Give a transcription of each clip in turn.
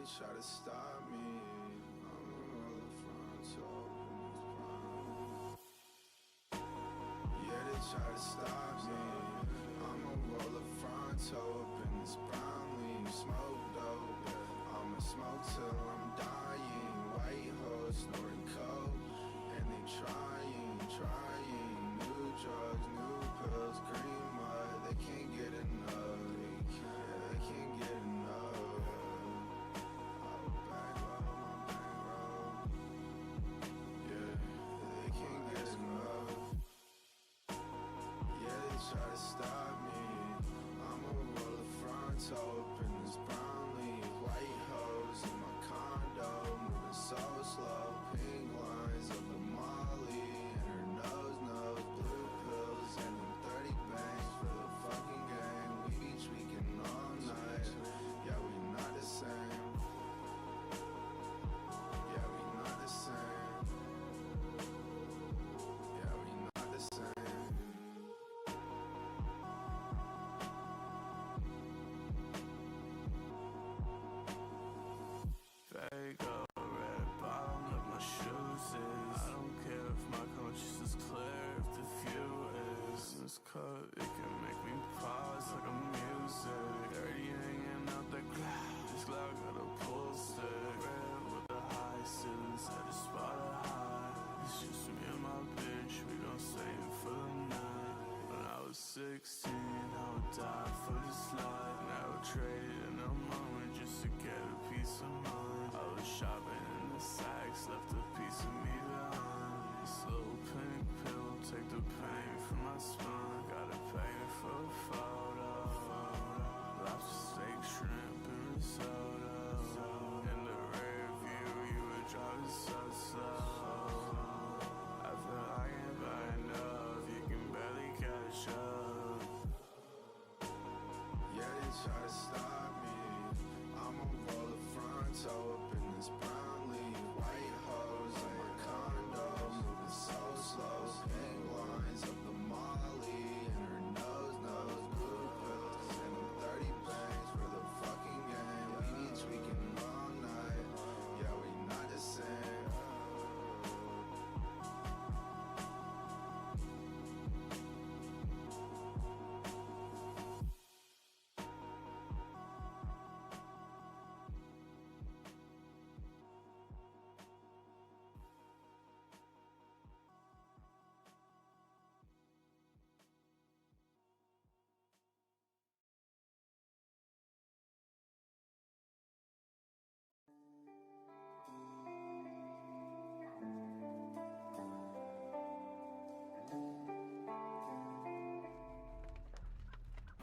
they try to stop me. I'm a roller frontal in this brown. Yeah, they try to stop me. I'm a roller frontal up in this brown leaf. Smoke dope. I'ma smoke till I'm dying. White hoes snorting coke, and they trying. New drugs, new pills, green mud. They can't get enough. They can't get enough. I'll bankroll my bankroll. Yeah, they can't get enough. Yeah, they try to stop me. I'm a roller frontal up in this brown leaf. White hoes in my condo, moving so slow. Pink lines of the Molly, and her nose knows blue pills, and them 30 bangs for the fucking gang. We be tweaking all night. Yeah, we not the same. Yeah, we not the same. Yeah, we not the same. Fago, red bottom of my shoes is. I don't care if my conscience is clear, if the view is. This cut, it can make me pause like a music. Dirty hanging out the cloud. This cloud got a pull stick. Red with the high ceilings, at a spot of high. It's just me and my bitch, we gon' stay in for the night. When I was 16, I would die for this life. Never traded in a moment just to get a piece of mind. I was shopping in the Saks, left a piece of me behind. This little pink pill, take the pain from my spine. Gotta pay it for a photo. Lobster steak, shrimp, and risotto. In the rear view, you were driving so slow. I feel like I'm by enough, you can barely catch up. Yeah, they try to stop me. I'm a roller frontal up in this brown leaf. White hoes in my condo, moving so slow. Pink lines of the Molly, and her nose knows blue pills, and them 30 bangs for the fucking game. We be tweaking all night. Yeah, we not the same.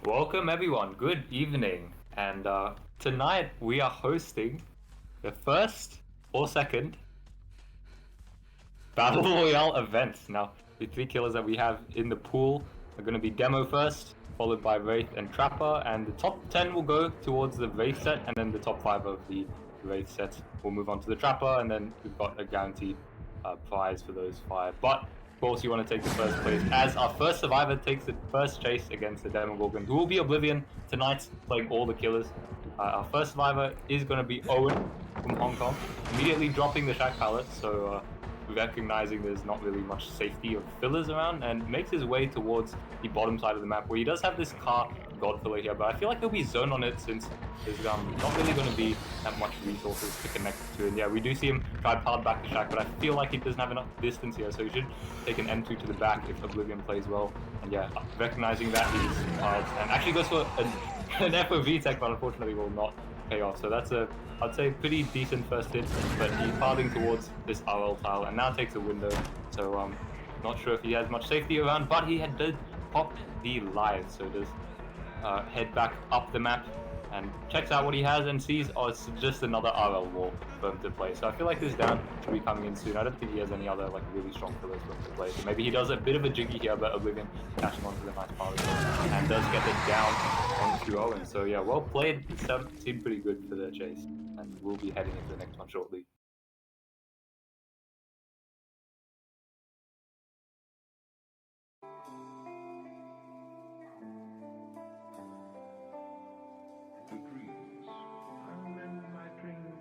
Welcome everyone, good evening, and tonight we are hosting the first or second Battle Royale event. Now, the 3 killers that we have in the pool are going to be Demo first, followed by Wraith and Trapper, and the top 10 will go towards the Wraith set, and then the top 5 of the Wraith set will move on to the Trapper, and then we've got a guaranteed prize for those 5. But of course, you want to take the first place as our first survivor takes the first chase against the Demogorgon, who will be Oblivion tonight, playing all the killers. Our first survivor is going to be Owen from Hong Kong, immediately dropping the Shack pallet, so recognizing there's not really much safety of fillers around, and makes his way towards the bottom side of the map, where he does have this car god filler here, but I feel like he'll be zoned on it since there's not really going to be that much resources to connect to. And yeah, we do see him try to power back the Shack, but I feel like he doesn't have enough distance here, so he should take an M2 to the back if Oblivion plays well. And yeah, recognizing that, he's piled and actually goes for an FOV tech, but unfortunately will not pay off. So that's I'd say pretty decent first hit, but he's piling towards this RL tile and now takes a window. So not sure if he has much safety around, but he did pop the live, so does head back up the map and checks out what he has and sees, oh, it's just another RL wall for him to play. So I feel like this down should be coming in soon. I don't think he has any other like really strong pillars for him to play. So maybe he does a bit of a jiggy here, but Oblivion catching onto the nice power and does get it down onto Owen. So yeah, well played. It seemed pretty good for the chase, and we'll be heading into the next one shortly. Degrees. I remember my dreams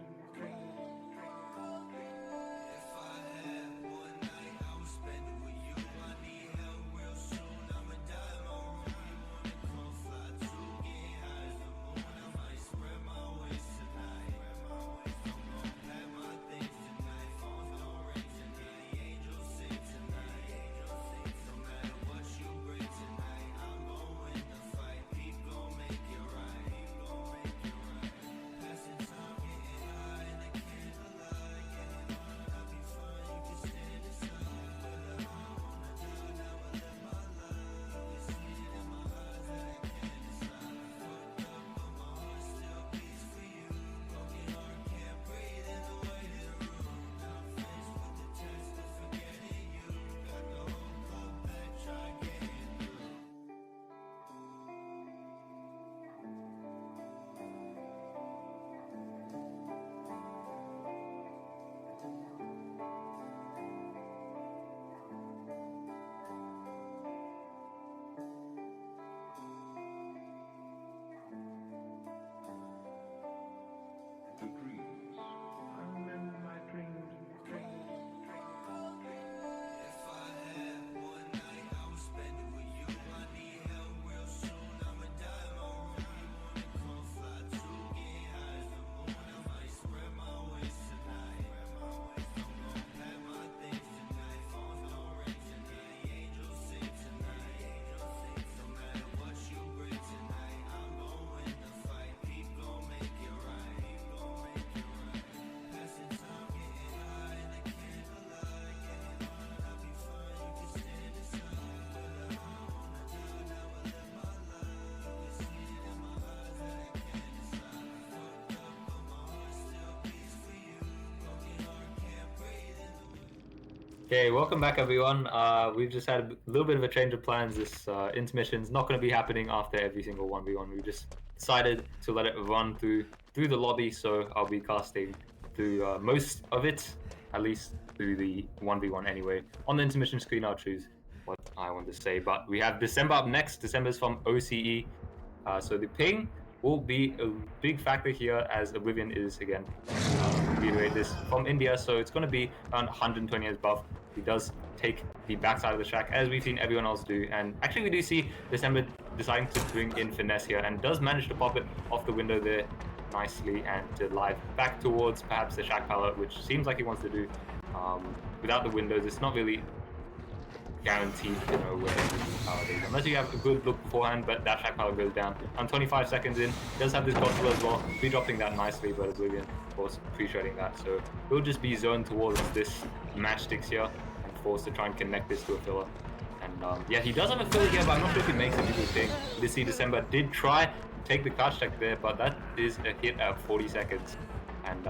Okay, welcome back everyone. We've just had a little bit of a change of plans. This intermission's not going to be happening after every single 1v1. We just decided to let it run through the lobby, so I'll be casting through most of it, at least through the 1v1 anyway. On the intermission screen, I'll choose what I want to say. But we have December up next. December's from OCE. So the ping will be a big factor here, as Oblivion is, again, reiterate this, from India, so it's going to be around 120 as buff. He does take the backside of the shack, as we've seen everyone else do, and actually we do see December deciding to bring in finesse here, and does manage to pop it off the window there nicely, and to live back towards perhaps the shack pallet, which seems like he wants to do. Without the windows, it's not really guaranteed to know where the power is, unless you have a good look beforehand, but that shack power goes down. And 25 seconds in, does have this gospel as well, pre-dropping that nicely, but Oblivion, of course, pre-shredding that, so he'll just be zoned towards this matchsticks here, and forced to try and connect this to a filler. And yeah, he does have a filler here, but I'm not sure if he makes a good thing. This see December did try to take the crouch check there, but that is a hit at 40 seconds. And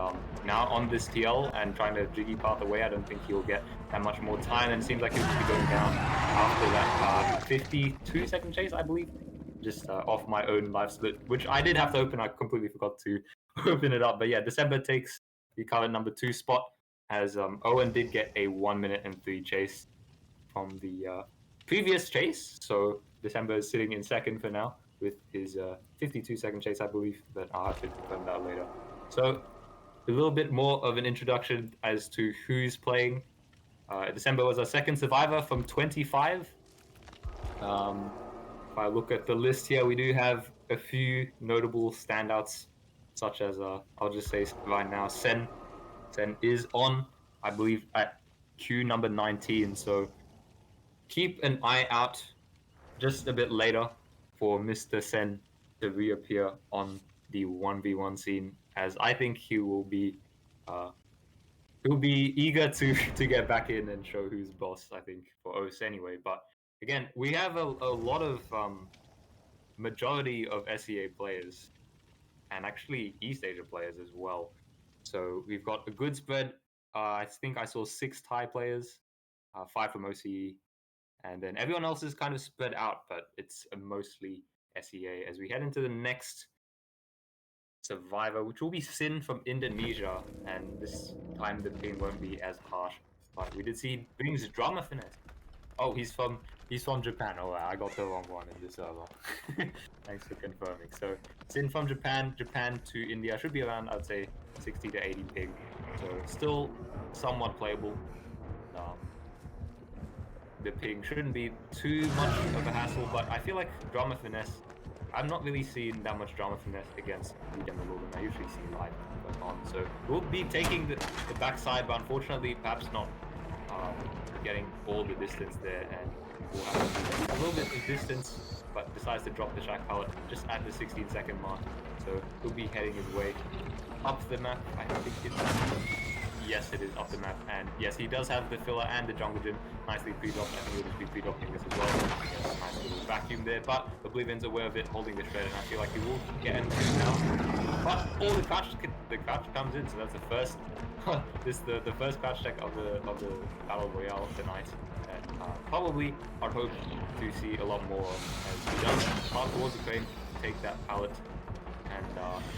now on this TL and trying to jiggy path away, I don't think he'll get that much more time, and it seems like he'll be going down after that 52-second chase, I believe, just off my own live split, which I did have to open. I completely forgot to open it up, but yeah, December takes the current number 2 spot, as Owen did get a 1 minute and 3 chase from the previous chase, so December is sitting in second for now with his 52-second chase, I believe, but I'll have to confirm that later. So a little bit more of an introduction as to who's playing. December was our second survivor from 25. If I look at the list here, we do have a few notable standouts, such as, I'll just say right now, Sen. Sen is on, I believe, at queue number 19, so keep an eye out just a bit later for Mr. Sen to reappear on the 1v1 scene, as I think he will be eager to get back in and show who's boss, I think, for OS anyway. But again, we have a lot of majority of SEA players, and actually East Asia players as well. So we've got a good spread. I think I saw 6 Thai players, 5 from OCE, and then everyone else is kind of spread out, but it's mostly SEA. As we head into the next survivor, which will be Sin from Indonesia, and this time the ping won't be as harsh. But we did see he brings drama finesse. Oh, he's from Japan. Oh, I got the wrong one in this server. Thanks for confirming. So Sin from Japan to India should be around, I'd say, 60 to 80 ping. So still somewhat playable. The ping shouldn't be too much of a hassle, but I feel like drama finesse, I've not really seen that much drama finesse against the Demo Logan. I usually see live going on. So we'll be taking the backside, but unfortunately perhaps not getting all the distance there, and we'll have a little bit of distance, but decides to drop the shack pallet just at the 16-second mark. So he'll be heading his way up the map. I think yes, it is up the map, and yes, he does have the filler and the jungle gym nicely pre-dropped. I think he'll just be pre-dropping this as well. Yes, nice little vacuum there, but Oblivion's aware of it, holding the shred, and I feel like he will get into it now. But all the crouch comes in, so that's the first. This the first crouch check of the Battle Royale tonight. And probably I'd hope to see a lot more, as he does pass towards the crane, take that pallet, and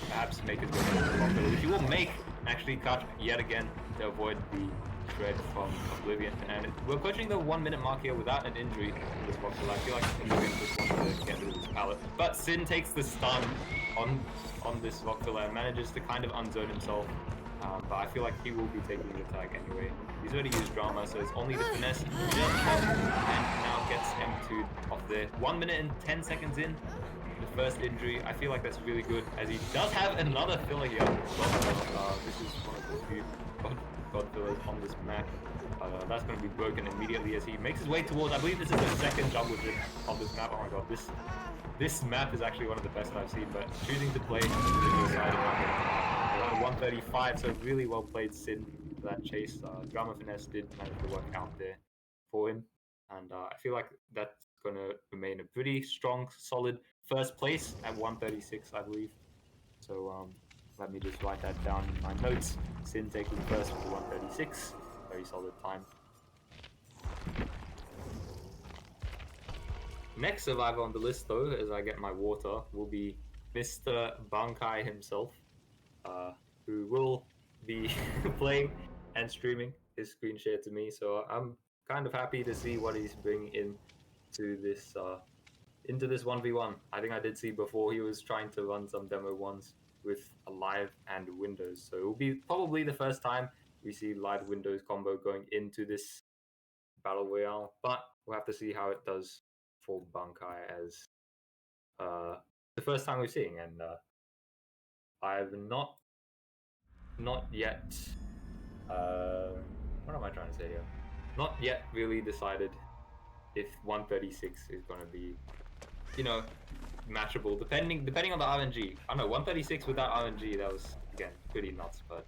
perhaps make his way to the locker, which he will make. Actually crouch yet again to avoid the shred from Oblivion, and we're approaching the 1 minute mark here without an injury in this box. I feel like Oblivion just wants to get rid of this pallet, but Sin takes the stun on this rock filler and manages to kind of unzone himself, but I feel like he will be taking the tag anyway. He's already used drama, so it's only the finesse just off, and now gets M2'd off there. 1 minute and 10 seconds in. The first injury, I feel like that's really good, as he does have another filler here. This is one of the few god fillers on this map. That's going to be broken immediately as he makes his way towards, I believe this is the second jungle gym of this map. Oh my god, this map is actually one of the best I've seen, but choosing to play the side around 135, so really well played Sin for that chase. Drama finesse did manage to work out there for him, and I feel like that's going to remain a pretty strong, solid first place at 136, I believe. So let me just write that down in my notes. Sin taking first with 136, very solid time. Next survivor on the list, though, as I get my water, will be Mr. Bankai himself, who will be playing and streaming his screen share to me. So I'm kind of happy to see what he's bringing in to this into this 1v1. I think I did see before he was trying to run some demo ones with a live and Windows. So it will be probably the first time we see live Windows combo going into this Battle Royale, but we'll have to see how it does for Bankai as the first time we're seeing, and I've not yet what am I trying to say here? Not yet really decided if 136 is going to be, you know, matchable, depending on the RNG. I don't know, 136 without RNG, that was, again, pretty nuts. But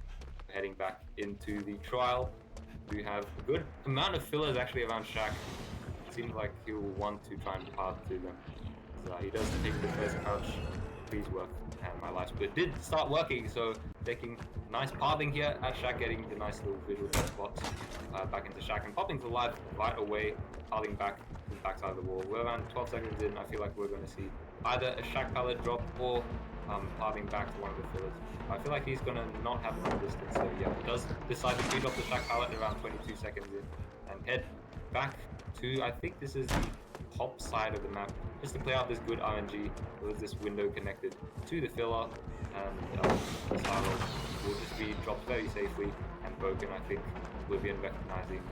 heading back into the trial, we have a good amount of fillers actually around Shaq. It seems like he'll want to try and path to them. So he does take the first couch. Please work. And my life split did start working, so taking nice pathing here at Shaq, getting the nice little visual dead spot back into Shaq and popping to live right away, pathing back to the backside of the wall. We're around 12 seconds in. I feel like we're going to see either a Shaq pallet drop or pathing back to one of the fillers. I feel like he's going to not have enough distance, so yeah, he does decide to feed off the Shaq pallet around 22 seconds in and head back to, I think this is the top side of the map, just to play out this good RNG with this window connected to the filler, and the silo will just be dropped very safely and broken. I think Oblivion recognizing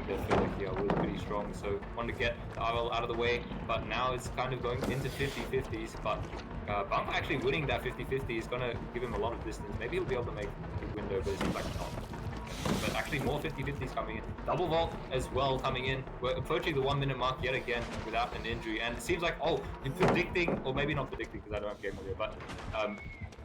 the filler here was pretty strong, so wanted to get the RL out of the way, but now it's kind of going into 50-50s, but Bankai actually winning that 50-50 is going to give him a lot of distance. Maybe he'll be able to make the window, but it's like not. But actually more 50-50s coming in. Double vault as well coming in. We're approaching the 1 minute mark yet again without an injury. And it seems like, oh, you're predicting, or maybe not predicting because I don't have game audio, but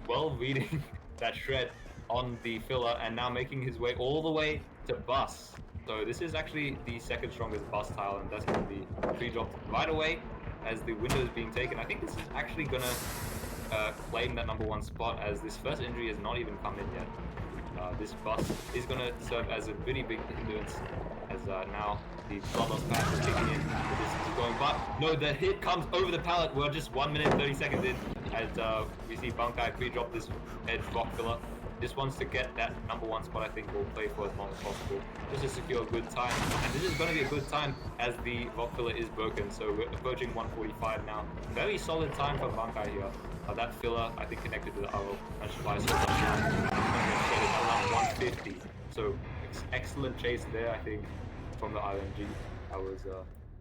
well reading that shred on the filler and now making his way all the way to bus. So this is actually the second strongest bus tile, and that's going to be pre-dropped right away as the window is being taken. I think this is actually going to claim that #1 spot, as this first injury has not even come in yet. This bus is going to serve as a pretty big hindrance, as now the Bloodloss pass is kicking in, the distance is going, but no, the hit comes over the pallet. We're just 1 minute 30 seconds in as we see Bankai pre-drop this edge rock filler. Just wants to get that #1 spot. I think will play for as long as possible just to secure a good time, and this is going to be a good time as the rock filler is broken. So we're approaching 145 now. Very solid time from Bankai here. That filler, I think, connected to the arrow and flies around 150. So excellent chase there, I think, from the RNG. I was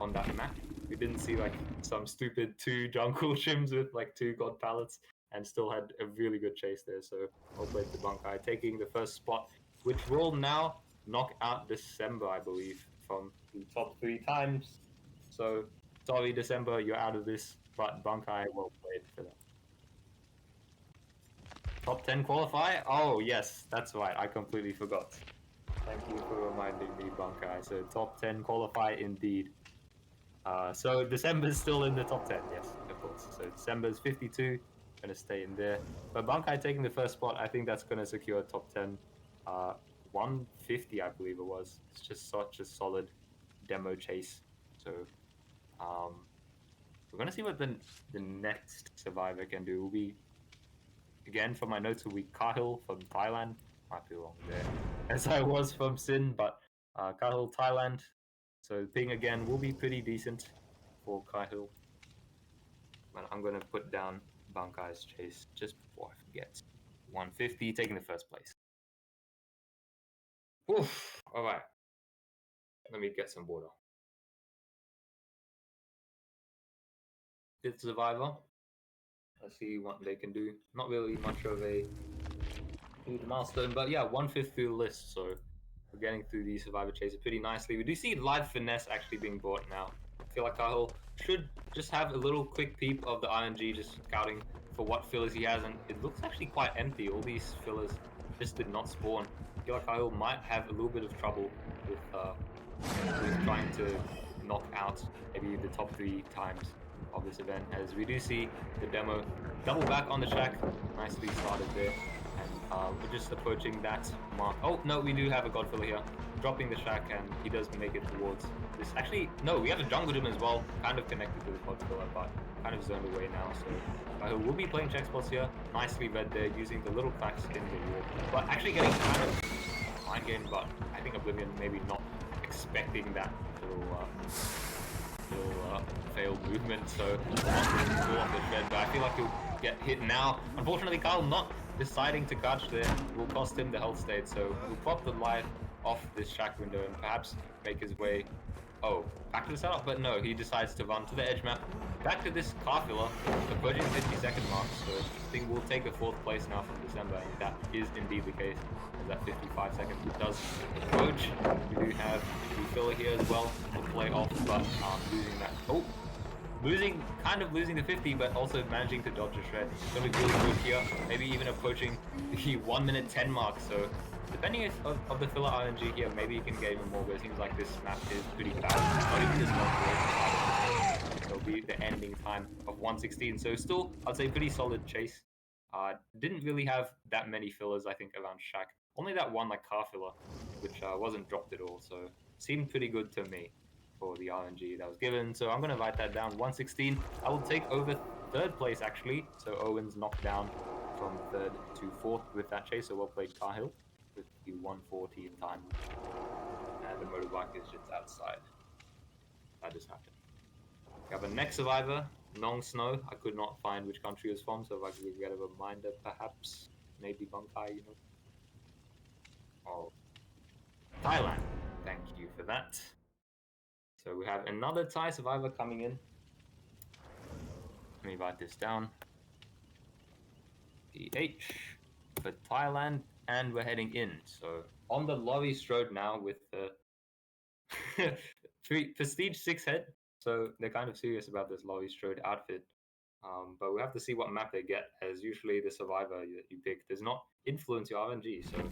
on that map. We didn't see like some stupid 2 jungle shims with like 2 god pallets, and still had a really good chase there. So well played to Bankai, taking the first spot, which will now knock out December, I believe, from the top 3 times. So sorry, December, you're out of this, but Bankai, well played for that. Top 10 qualify? Oh yes, that's right, I completely forgot. Thank you for reminding me, Bankai. So top 10 qualify indeed. So December's still in the top 10, yes, of course. So December's 52, gonna stay in there. But Bankai taking the first spot, I think that's gonna secure top 10. 150, I believe it was. It's just such a solid demo chase. So we're gonna see what the next survivor can do. Will be, again, from my notes, will be Kahil from Thailand. Might be wrong there, as I was from Sin, but Kahil, Thailand. So ping again will be pretty decent for Kahil. But I'm going to put down Bankai's chase just before I forget. 150, taking the first place. Oof, alright. Let me get some water. Fifth survivor. Let's see what they can do. Not really much of a huge milestone, but yeah, 1/5 through the list, so we're getting through the survivor chaser pretty nicely. We do see live finesse actually being brought now. I feel like Kahil should just have a little quick peep of the RNG, just scouting for what fillers he has, and it looks actually quite empty. All these fillers just did not spawn. I feel like Kahil might have a little bit of trouble with trying to knock out maybe the top 3 times of this event, as we do see the demo double back on the track. Nicely started there, and We're just approaching that mark. Oh, no, we do have a God Filler here. Dropping the shack, and he does make it towards this. Actually, no, we have a jungle gym as well, kind of connected to the God Filler, but kind of zoned away now. So we'll be playing check spots here. Nicely read there, using the little cracks in the wall. But actually getting kind of mind game, but I think Oblivion maybe not expecting that little failed movement. So pull off the shred, but I feel like he'll get hit now. Unfortunately, Kyle not deciding to catch there will cost him the health state, so we'll pop the light off this shack window and perhaps make his way back to the setup, but no, he decides to run to the edge map, back to this car filler, approaching the 50-second mark, so I think we'll take the 4th place now from December, and that is indeed the case, as that 55 seconds does approach. We do have the filler here as well to play off, but losing that, kind of losing the 50, but also managing to dodge a shred. It's going to be really good here, maybe even approaching the 1 minute 10 mark, so depending of the filler RNG here, maybe you can get even more, but it seems like this map is pretty bad. Not even this one. It'll be the ending time of 1:16, so still, I'd say pretty solid chase. Didn't really have that many fillers, I think, around shack. Only that one like car filler, which wasn't dropped at all, so seemed pretty good to me for the RNG that was given. So I'm going to write that down, 1:16. I will take over 3rd place, actually. So Owen's knocked down from 3rd to 4th with that chase, so well played, Cahill, with the 1:40 time. And the motorbike is just outside. That just happened. We have a next survivor, Nong Snow. I could not find which country he was from, so if I could get a reminder, perhaps. Maybe Bankai, you know. Oh, Thailand. Thank you for that. So we have another Thai survivor coming in. Let me write this down. PH for Thailand, and we're heading in. So on the Lorry Strode now with the Prestige 6 head. So they're kind of serious about this Lorry Strode outfit. But we have to see what map they get, as usually the survivor that you pick does not influence your RNG. So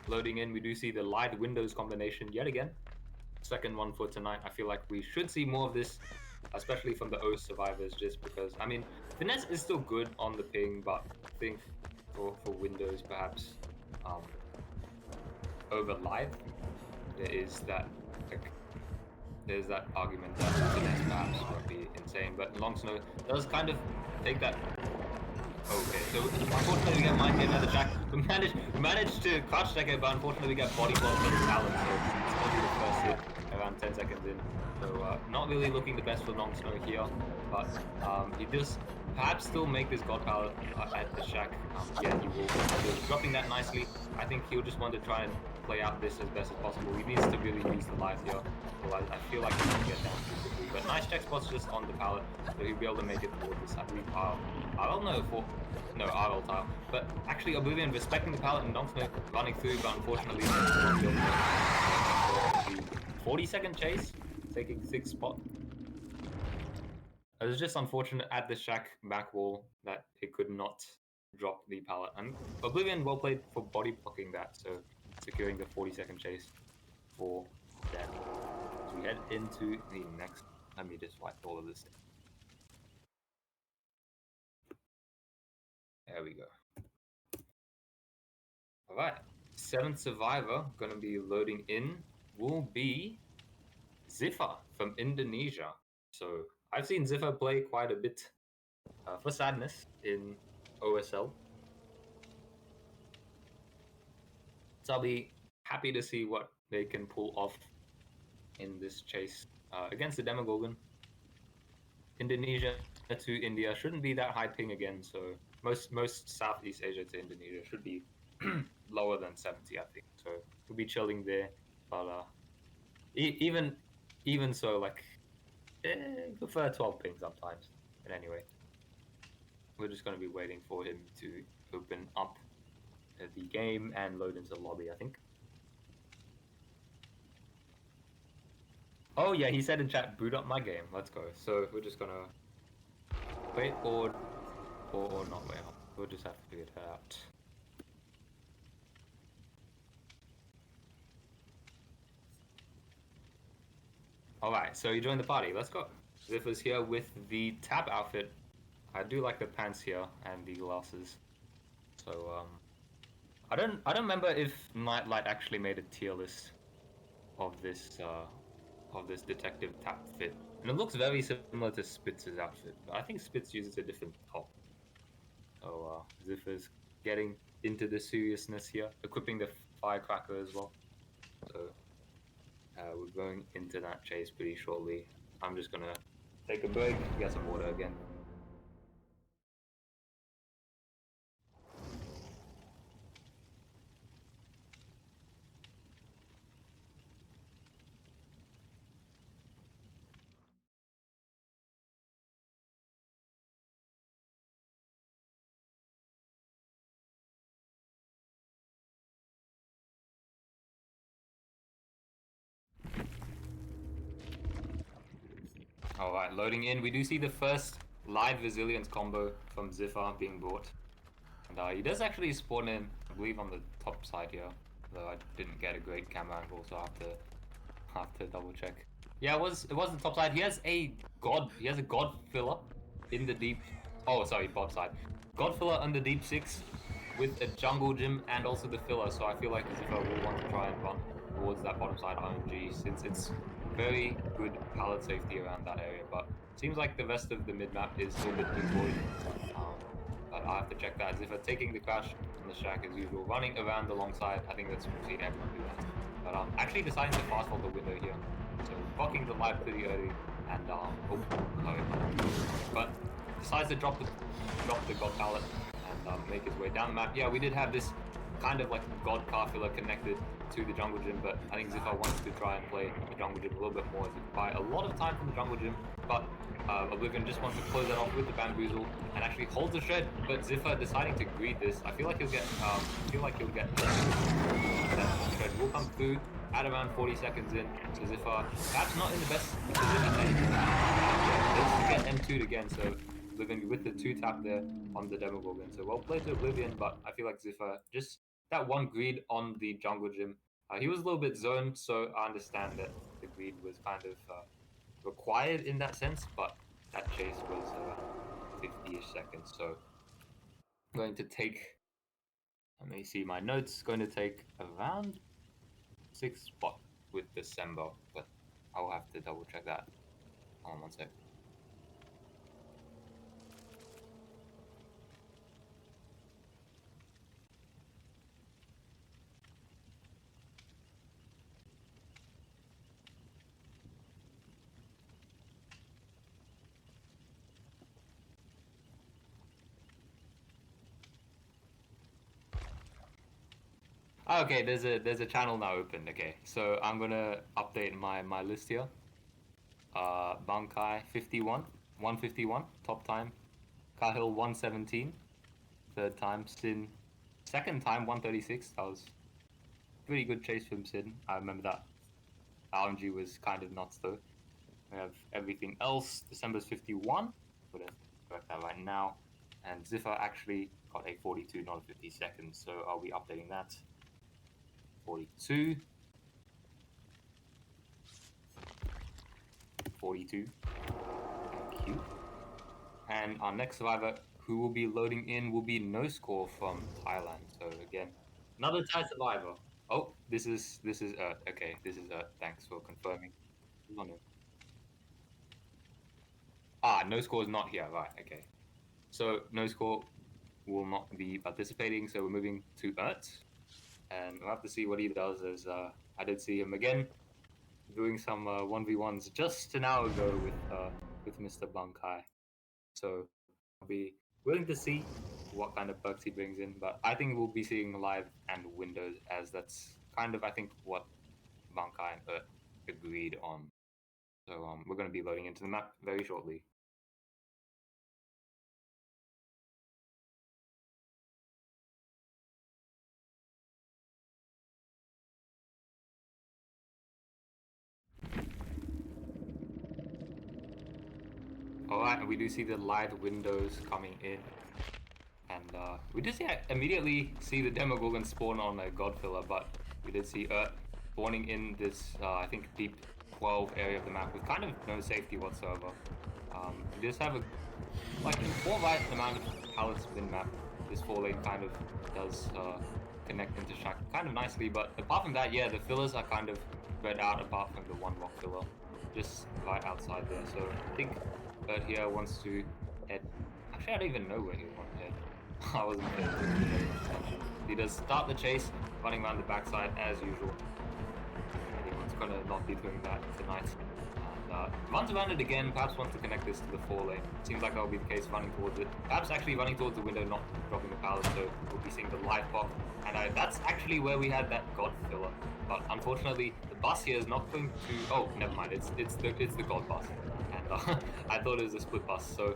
loading in, we do see the light windows combination yet again. 2nd one for tonight. I feel like we should see more of this, especially from the O survivors, just because, I mean, finesse is still good on the ping, but I think for Windows, perhaps over live, there is that, like, there's that argument that finesse perhaps won't be insane, but Long Snow does kind of take that. Okay, so unfortunately we get mind game at the track. We managed to crouch check it, but unfortunately we get body blocked by the talent, so it's going to be the first hit around 10 seconds in. So not really looking the best for Long Snow here, but he does perhaps still make this God Power at the shack. Yeah, he will. So dropping that nicely. I think he'll just want to try and play out this as best as possible. He needs to really use the life here. So I feel like he can get down too quickly. But nice check spots just on the pallet, so he'll be able to make it toward this, I believe, I don't know for no RL tile. But actually Oblivion respecting the pallet and Dongsno running through, but unfortunately the 40-second chase, taking 6th spot. It was just unfortunate at the shack back wall that it could not drop the pallet. And Oblivion well played for body blocking that, so securing the 40-second chase for them. As we head into the next, let me just wipe all of this in. There we go. Alright, 7th survivor gonna be loading in will be Ziffa from Indonesia. So I've seen Ziffa play quite a bit for Sadness in OSL. So I'll be happy to see what they can pull off in this chase against the Demogorgon. Indonesia to India shouldn't be that high ping again, so most Southeast Asia to Indonesia should be lower than 70, I think. So we'll be chilling there, but even so, like, prefer 12 ping sometimes. But anyway, we're just going to be waiting for him to open up the game and load into the lobby, I think. Oh yeah, he said in chat, boot up my game. Let's go. So we're just gonna wait or not wait. We'll just have to figure it out. Alright, so you joined the party. Let's go. Ziffa's here with the tap outfit. I do like the pants here and the glasses. So I don't remember if Nightlight actually made a tier list of this detective tap fit, and it looks very similar to Spitz's outfit. But I think Spitz uses a different top. So Ziffer's getting into the seriousness here, equipping the firecracker as well. So we're going into that chase pretty shortly. I'm just gonna take a break, get some water again. Alright, loading in. We do see the first live resilience combo from Ziffer being brought. And he does actually spawn in, I believe, on the top side here. Though I didn't get a great camera angle, so I have to double check. Yeah, it was the top side. He has a god filler in the deep. Oh, sorry, bot side. God filler under deep 6 with a jungle gym and also the filler. So I feel like Ziffer will want to try and run towards that bottom side RNG since it's very good pallet safety around that area. But seems like the rest of the mid map is still a bit deployed. But I have to check that. Ziffer taking the crash on the shack as usual, running around alongside. I think that's we've seen everyone do that. But actually deciding to fast hold the window here. So blocking the live pretty early and oh sorry. But decides to drop the god pallet and make his way down the map. Yeah, we did have this kind of like god car filler connected to the jungle gym, but I think Ziffer wants to try and play the jungle gym a little bit more as it buy a lot of time from the jungle gym, but Oblivion just wants to close that off with the bamboozle and actually holds the shred, but Ziffer deciding to greed this. I feel like he'll get that shred will come through at around 40 seconds in. So Ziffer perhaps not in the best position to get M2'd again, so Oblivion with the 2-tap there on the Demogorgon. So well played to Oblivion, but I feel like Ziffer just that one greed on the jungle gym. He was a little bit zoned, so I understand that the greed was kind of required in that sense, but that chase was around 50-ish seconds. So I'm going to take, let me see my notes, going to take around 6th spot with December, but I'll have to double check that. Hold on one sec. Okay, there's a channel now open. Okay, so I'm gonna update my list here. Bankai 51, 151 top time. Cahill 117, third time. Sin, second time 136. That was pretty good chase from Sin. I remember that. RNG was kind of nuts though. We have everything else. December's 51. I'm gonna correct that right now. And Ziffer actually got a 42, not a 50 seconds. So are we updating that? 42. 42. Thank you. And our next survivor who will be loading in will be No Score from Thailand. So again, another Thai survivor. Oh, this is okay, this is thanks for confirming. No, no. No Score is not here, right, okay. So No Score will not be participating, so we're moving to and we'll have to see what he does as I did see him again doing some 1v1s just an hour ago with Mr. Bankai. So I'll be willing to see what kind of perks he brings in, but I think we'll be seeing live and windows as that's kind of I think what Bankai and agreed on. So we're going to be loading into the map very shortly. Alright, and we do see the live windows coming in. And we did immediately see the Demogorgon spawn on a Godfiller, but we did see spawning in this, I think, deep 12 area of the map with kind of no safety whatsoever. You just have a like a more right amount of pallets within map. This 4-lane kind of does connect into Shack kind of nicely, but apart from that, yeah, the fillers are kind of spread out apart from the one rock filler, just right outside there. So I think Bert here wants to head. Actually, I don't even know where he wants to head. I wasn't paying attention. He does start the chase, running around the backside as usual. Anyone's gonna not be doing that tonight. And runs around it again, perhaps wants to connect this to the 4-lane. Seems like that'll be the case, running towards it. Perhaps actually running towards the window, not dropping the pallet, so we'll be seeing the live pop. And that's actually where we had that God filler. But unfortunately, the bus here is not going to... Oh, never mind, it's the God bus. And I thought it was a split bus. So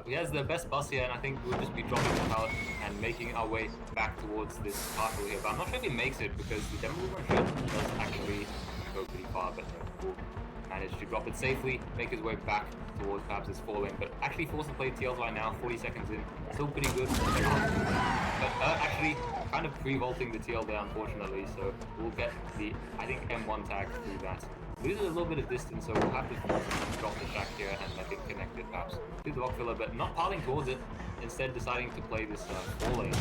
he has the best bus here, and I think we'll just be dropping the pallet and making our way back towards this castle here. But I'm not sure if he makes it, because the Demolition does actually go pretty far, but we'll manage to drop it safely, make his way back towards perhaps his 4-lane, but actually forced to play TLs right now, 40 seconds in, still pretty good. But actually kind of pre-vaulting the TL there, unfortunately, so we'll get the, I think, M1 tag through that. Loses a little bit of distance, so we'll have to drop the Shack here and let it connect it perhaps to the rock filler, but not piling towards it, instead deciding to play this 4-lane.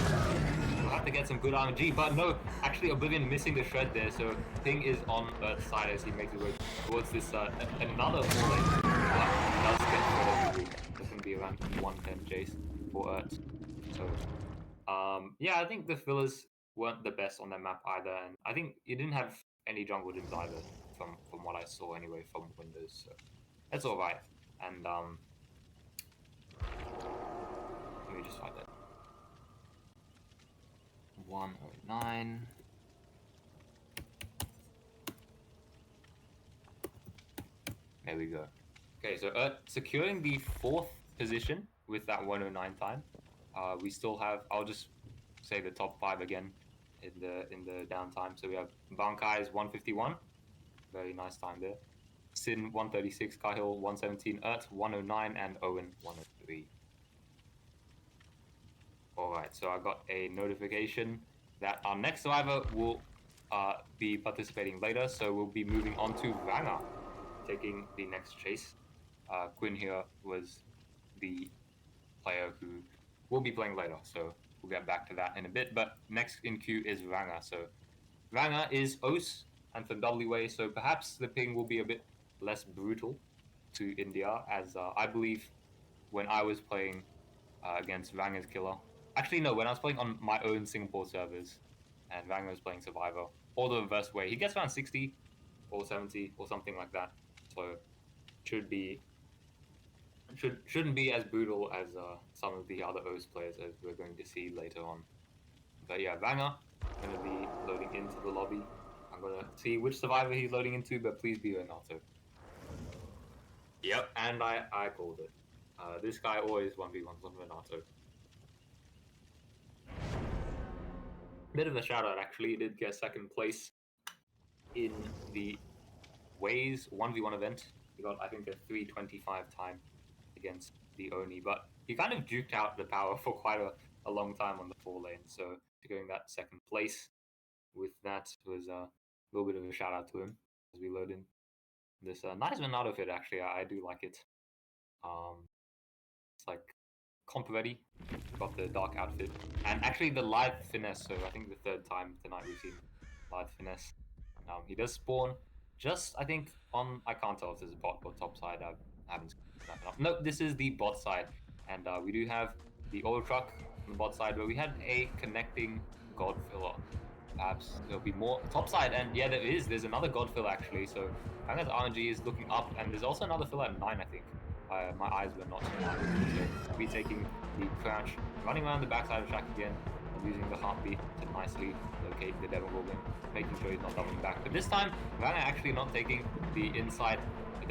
We'll have to get some good RNG, but no, actually Oblivion missing the shred there, so Ping is on Earth's side as he makes his way towards this another 4-lane. Does get shredded. There's going to be around 110 chase for Earth. So, yeah, I think the fillers weren't the best on that map either, and I think you didn't have any jungle gyms either, from what I saw anyway from Windows, so that's alright. And let me just find that. 109. There we go. Okay, so securing the 4th position with that 109 time. We still have, I'll just say the top 5 again in the downtime. So we have Bankai is 151. Very nice time there. Sin 136, Cahill 117, Ert 109, and Owen 103. Alright, so I got a notification that our next survivor will be participating later, so we'll be moving on to Vanga, taking the next chase. Quinn here was the player who will be playing later, so we'll get back to that in a bit, but next in queue is Vanga. So Vanga is OS and from WA, so perhaps the ping will be a bit less brutal to India, as I believe when I was playing against Vanga's killer, actually no, when I was playing on my own Singapore servers and Vanga was playing Survivor, or the reverse way, he gets around 60 or 70 or something like that, so shouldn't be as brutal as some of the other OS players, as we're going to see later on. But yeah, Vanga going to be loading into the lobby. I'm going to see which survivor he's loading into, but please be Renato. Yep, and I called it. This guy always 1v1s on Renato. Bit of a shout out, actually. He did get 2nd place in the Waze 1v1 event. He got, I think, a 3:25 time against the Oni, but he kind of duked out the power for quite a long time on the 4-lane, so securing that 2nd place with that was a little bit of a shout out to him as we load in this nice Renato fit. Actually, I do like it. It's like comp ready, got the dark outfit, and actually the live finesse, so I think the 3rd time tonight we've seen live finesse. He does spawn just, I think, on, I can't tell if this is bot or top side, I haven't seen that enough. No, this is the bot side, and we do have the oil truck on the bot side, where we had a connecting god filler. Perhaps there'll be more top side, and yeah, there's another god filler actually, so Vanga's RNG is looking up, and there's also another filler at 9, I think. My eyes were not on so we'll be taking the crouch, running around the backside of Shack again, using the heartbeat to nicely locate the Demogorgon, making sure he's not doubling back. But this time, Vanga actually not taking the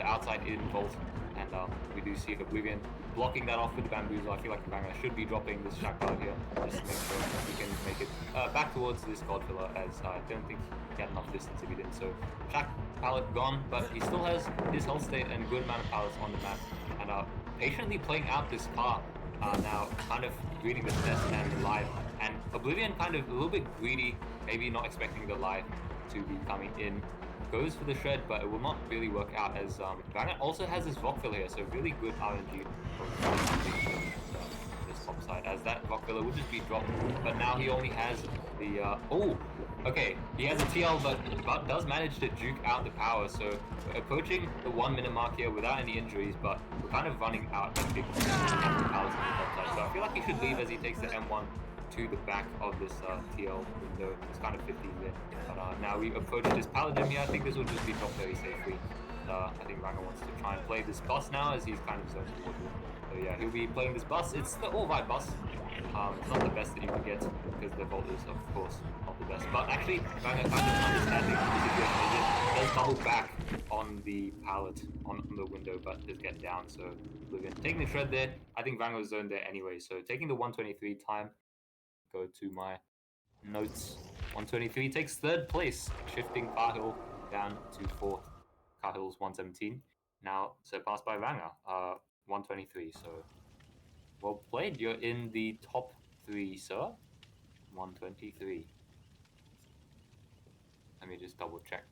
outside in vault, and we do see Oblivion blocking that off with the bamboozle. I feel like Vanga should be dropping this Shack pallet here, just to make sure he can make it back towards this god filler, as I don't think he had enough distance if he didn't. So Shack pallet gone, but he still has his health state and good amount of pallets on the map, and patiently playing out this car, now kind of reading the test and the live, and Oblivion kind of a little bit greedy, maybe not expecting the live to be coming in goes for the shred, but it will not really work out as Banger also has this rock filler here, so really good RNG from this top side, as that rock filler would just be dropped, but now he only has the oh, okay, he has a TL, but does manage to juke out the power, so we're approaching the 1 minute mark here without any injuries, but we're kind of running out of big powers on the top side, so I feel like he should leave as he takes the M1 to the back of this TL window. It's kind of 50 there. But now we approach this Paladin here. I think this will just be dropped very safely. I think Ranga wants to try and play this bus now as he's kind of zoned towards it. So yeah, he'll be playing this bus. It's the all-right bus. It's not the best that you can get because the vault is, of course, not the best. But actually, Ranga kind of understanding the situation is it does double back on the pallet, on the window, but does get down. So Oblivion taking the shred there. I think Ranga was zoned there anyway. So taking the 123 time. Go to my notes. 123 takes 3rd place, shifting Cahill down to 4th. Cahill's 117. Now surpassed by Ranga, 123. So well played. You're in the top 3, sir. 123. Let me just double check.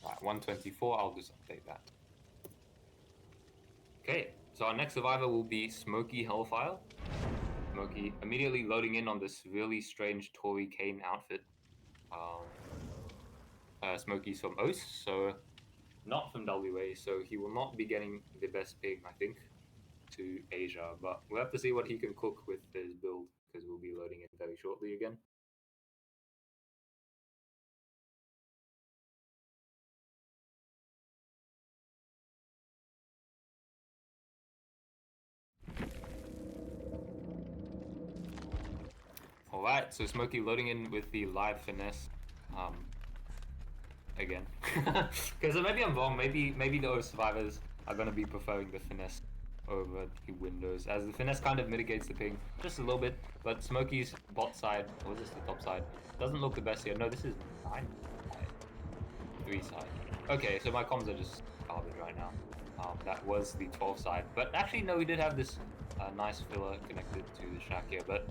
Right, 124. I'll just update that. Okay, so our next survivor will be Smokie Hellfire. Smokie immediately loading in on this really strange Tory Kane outfit. Smokie's from OS, so not from WA, so he will not be getting the best ping, I think, to Asia. But we'll have to see what he can cook with his build, because we'll be loading in very shortly again. Alright, so Smokie loading in with the live finesse. Again. Because maybe I'm wrong, maybe the OS survivors are going to be preferring the finesse over the windows, as the finesse kind of mitigates the ping just a little bit, but Smokie's bot side, or is this the top side, doesn't look the best here. No, this is 9 side. 3 side. Okay, so my comms are just garbage right now. That was the 12 side, but actually no, we did have this nice filler connected to the shack here, but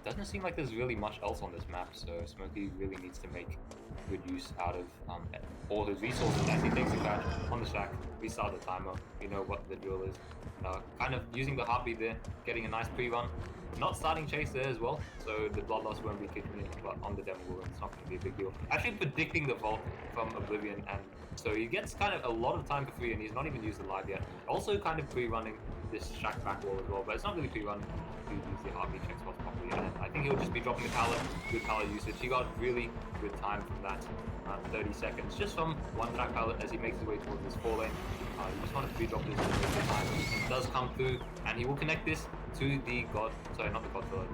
doesn't seem like there's really much else on this map, so Smokie really needs to make good use out of all his resources as he takes a catch on the shack, restart the timer, you know what the drill is. Kind of using the heartbeat there, getting a nice pre-run, not starting chase there as well, so the blood loss won't be kicking in, but on the demo it's not going to be a big deal. Actually predicting the vault from Oblivion, and so he gets kind of a lot of time for free, and he's not even used the live yet. Also kind of pre-running this shack back wall as well, but it's not really pre-run to use the heartbeat check spots properly, and I think he'll just be dropping the pallet, good pallet usage. He got really good time from that, 30 seconds, just from one track pallet as he makes his way towards this 4 lane. You just want to pre-drop this at the time. It does come through, and he will connect this to the god, sorry, not the god filler,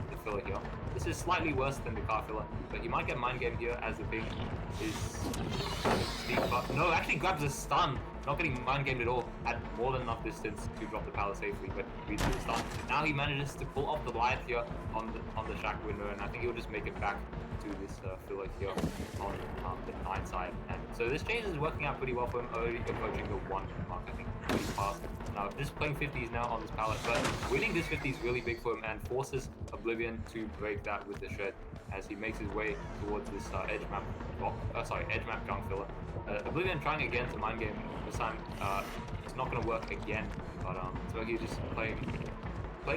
the filler here. This is slightly worse than the car filler, but he might get mind game here as the ping is steep, but no, actually grabs a stun. Not getting mind gamed at all, had more than enough distance to drop the pallet safely, but reads the stun. Now he manages to pull off the live here on the shack window, and I think he'll just make it back to this filler here on the 9 side. And so this chase is working out pretty well for him, already approaching the 1 mark, I think, pretty fast. Now just playing 50s now on this pallet, but winning this 50 is really big for him and forces Oblivion to break that with the shred as he makes his way towards this edge map junk filler. Oblivion trying again to mind game. This time it's not going to work again, but so he's just playing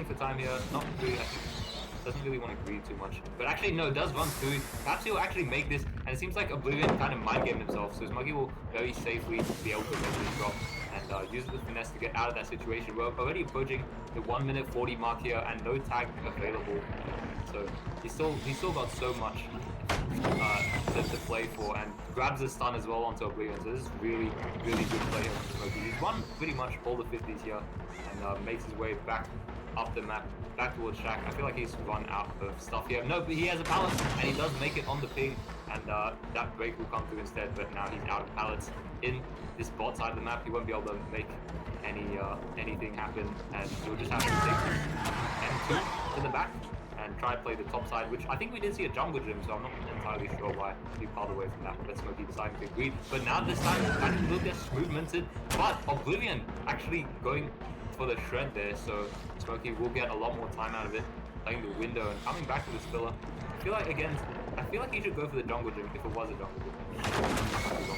for time here. Not really, I think, doesn't really want to greed too much, but actually no, does run through. Perhaps he'll actually make this, and it seems like Oblivion kind of mind gamed himself, so Smokie will very safely be able to make this drop and use the finesse to get out of that situation. We're already approaching the 1 minute 40 mark here, and no tag available, so he's still got so much to play for, and grabs the stun as well onto Oblivion. So this is really good play from Smokie. He's won pretty much all the 50s here, and makes his way back up the map, back towards shack. I feel like he's run out of stuff here. No, but he has a pallet, and he does make it on the ping, and that break will come through instead, but now he's out of pallets in this bot side of the map. He won't be able to make anything happen, and he'll just have to take M2 to the back and try to play the top side, which I think we did see a jungle gym, so I'm not entirely sure why he pulled away from that. But Smokie deciding to greed. But now this time, kind of will get movemented, but Oblivion actually going for the shred there, so Smokie will get a lot more time out of it, playing the window and coming back to this filler. I feel like, again, I feel like he should go for the jungle gym if it was a jungle gym.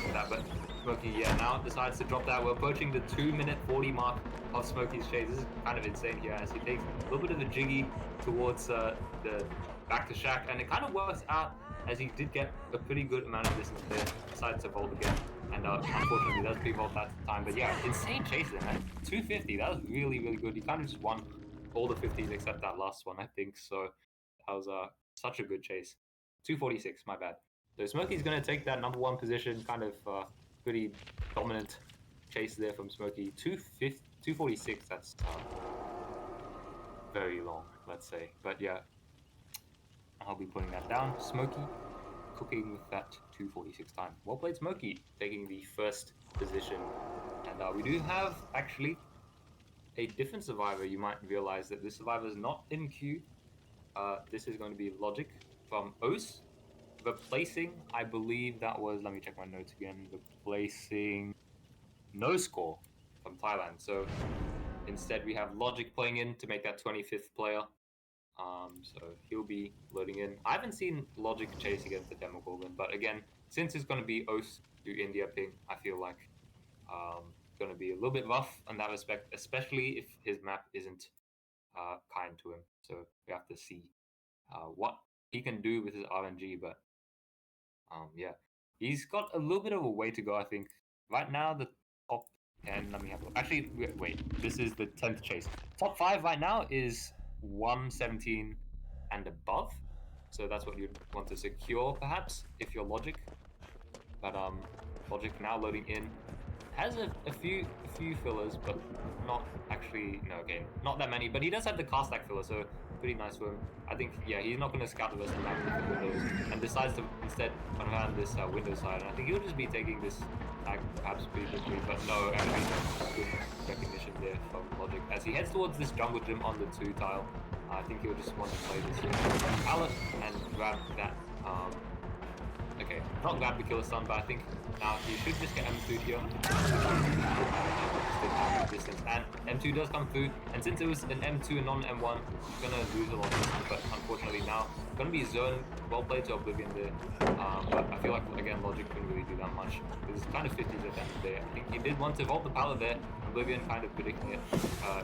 With that, but Smokie, yeah, now decides to drop that. We're approaching the 2-minute 40 mark of Smokie's chase. This is kind of insane here as he takes a little bit of a jiggy towards the back to Shaq, and it kind of works out as he did get a pretty good amount of distance there. Decides to vault again, and unfortunately does pre-vault that time. But yeah, insane chase there, man. 250, that was really, really good. He kind of just won all the 50s except that last one, I think. So that was such a good chase. 246, my bad. So Smokie's going to take that number 1 position, kind of pretty dominant chase there from Smokie. 246, that's very long, let's say. But yeah, I'll be putting that down. Smokie cooking with that 246 time. Well played, Smokie, taking the first position. And we do have, actually, a different survivor. You might realize that this survivor is not in queue. This is going to be Logic from OS. Replacing, I believe that was, let me check my notes again, replacing No Score from Thailand. So instead we have Logic playing in to make that 25th player. So he'll be loading in. I haven't seen Logic chase against the Demogorgon, but again, since it's going to be OS to India ping, I feel like going to be a little bit rough in that respect, especially if his map isn't kind to him. So we have to see what he can do with his RNG, but yeah, he's got a little bit of a way to go, I think. Right now, the top 10, let me have a look. Actually, wait, this is the 10th chase. Top 5 right now is 117 and above. So that's what you'd want to secure, perhaps, if you're Logic. But Logic now loading in. Has a few fillers, but not actually, no, okay, not that many. But he does have the cast stack filler, so pretty nice for him. I think, yeah, he's not going to scout the rest of the map with the windows, and decides to instead run around this window side. And I think he'll just be taking this tag perhaps pretty quickly, but no, actually, good recognition there from Logic. As he heads towards this jungle gym on the 2 tile, I think he'll just want to play this pallet and grab that. Okay, not grab the killer stun, but I think now he should just get M2 here. Distance. And M2 does come through, and since it was an M2 and not an M1, he's gonna lose a lot of distance, but unfortunately now gonna be zone. Well played to Oblivion there. But I feel like again Logic couldn't really do that much. It was kind of 50s at the end of the day. I think he did want to vault the pallet there. Oblivion kind of predicting it,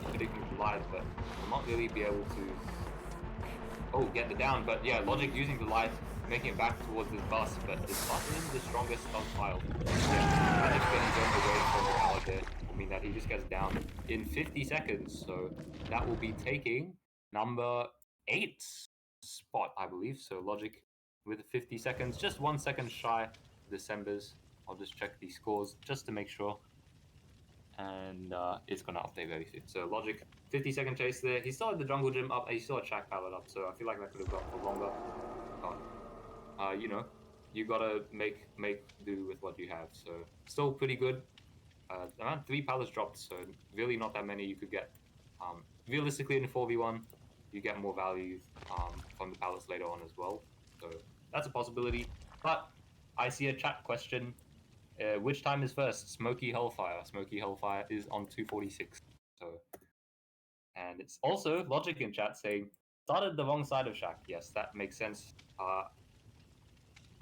predicting the live, but will not really be able to get the down. But yeah, Logic using the light, making it back towards his bus, but his bus isn't the strongest on file. Yeah, Magic's getting zoned away from the pallet there. I mean that he just gets down in 50 seconds, so that will be taking number 8 spot, I believe. So Logic with 50 seconds, just 1 second shy of December's. I'll just check the scores just to make sure. And it's going to update very soon. So Logic, 50-second chase there. He still had the jungle gym up, and he still had Shaq pallet up, so I feel like that could have gone for longer. You know, you gotta make do with what you have. So still pretty good. Around 3 pallets dropped, so really not that many you could get. Realistically, in a 4v1, you get more value from the pallets later on as well. So that's a possibility. But I see a chat question. Which time is first? Smokie Hellfire. Smokie Hellfire is on 246. So, and it's also Logic in chat saying started the wrong side of Shaq. Yes, that makes sense.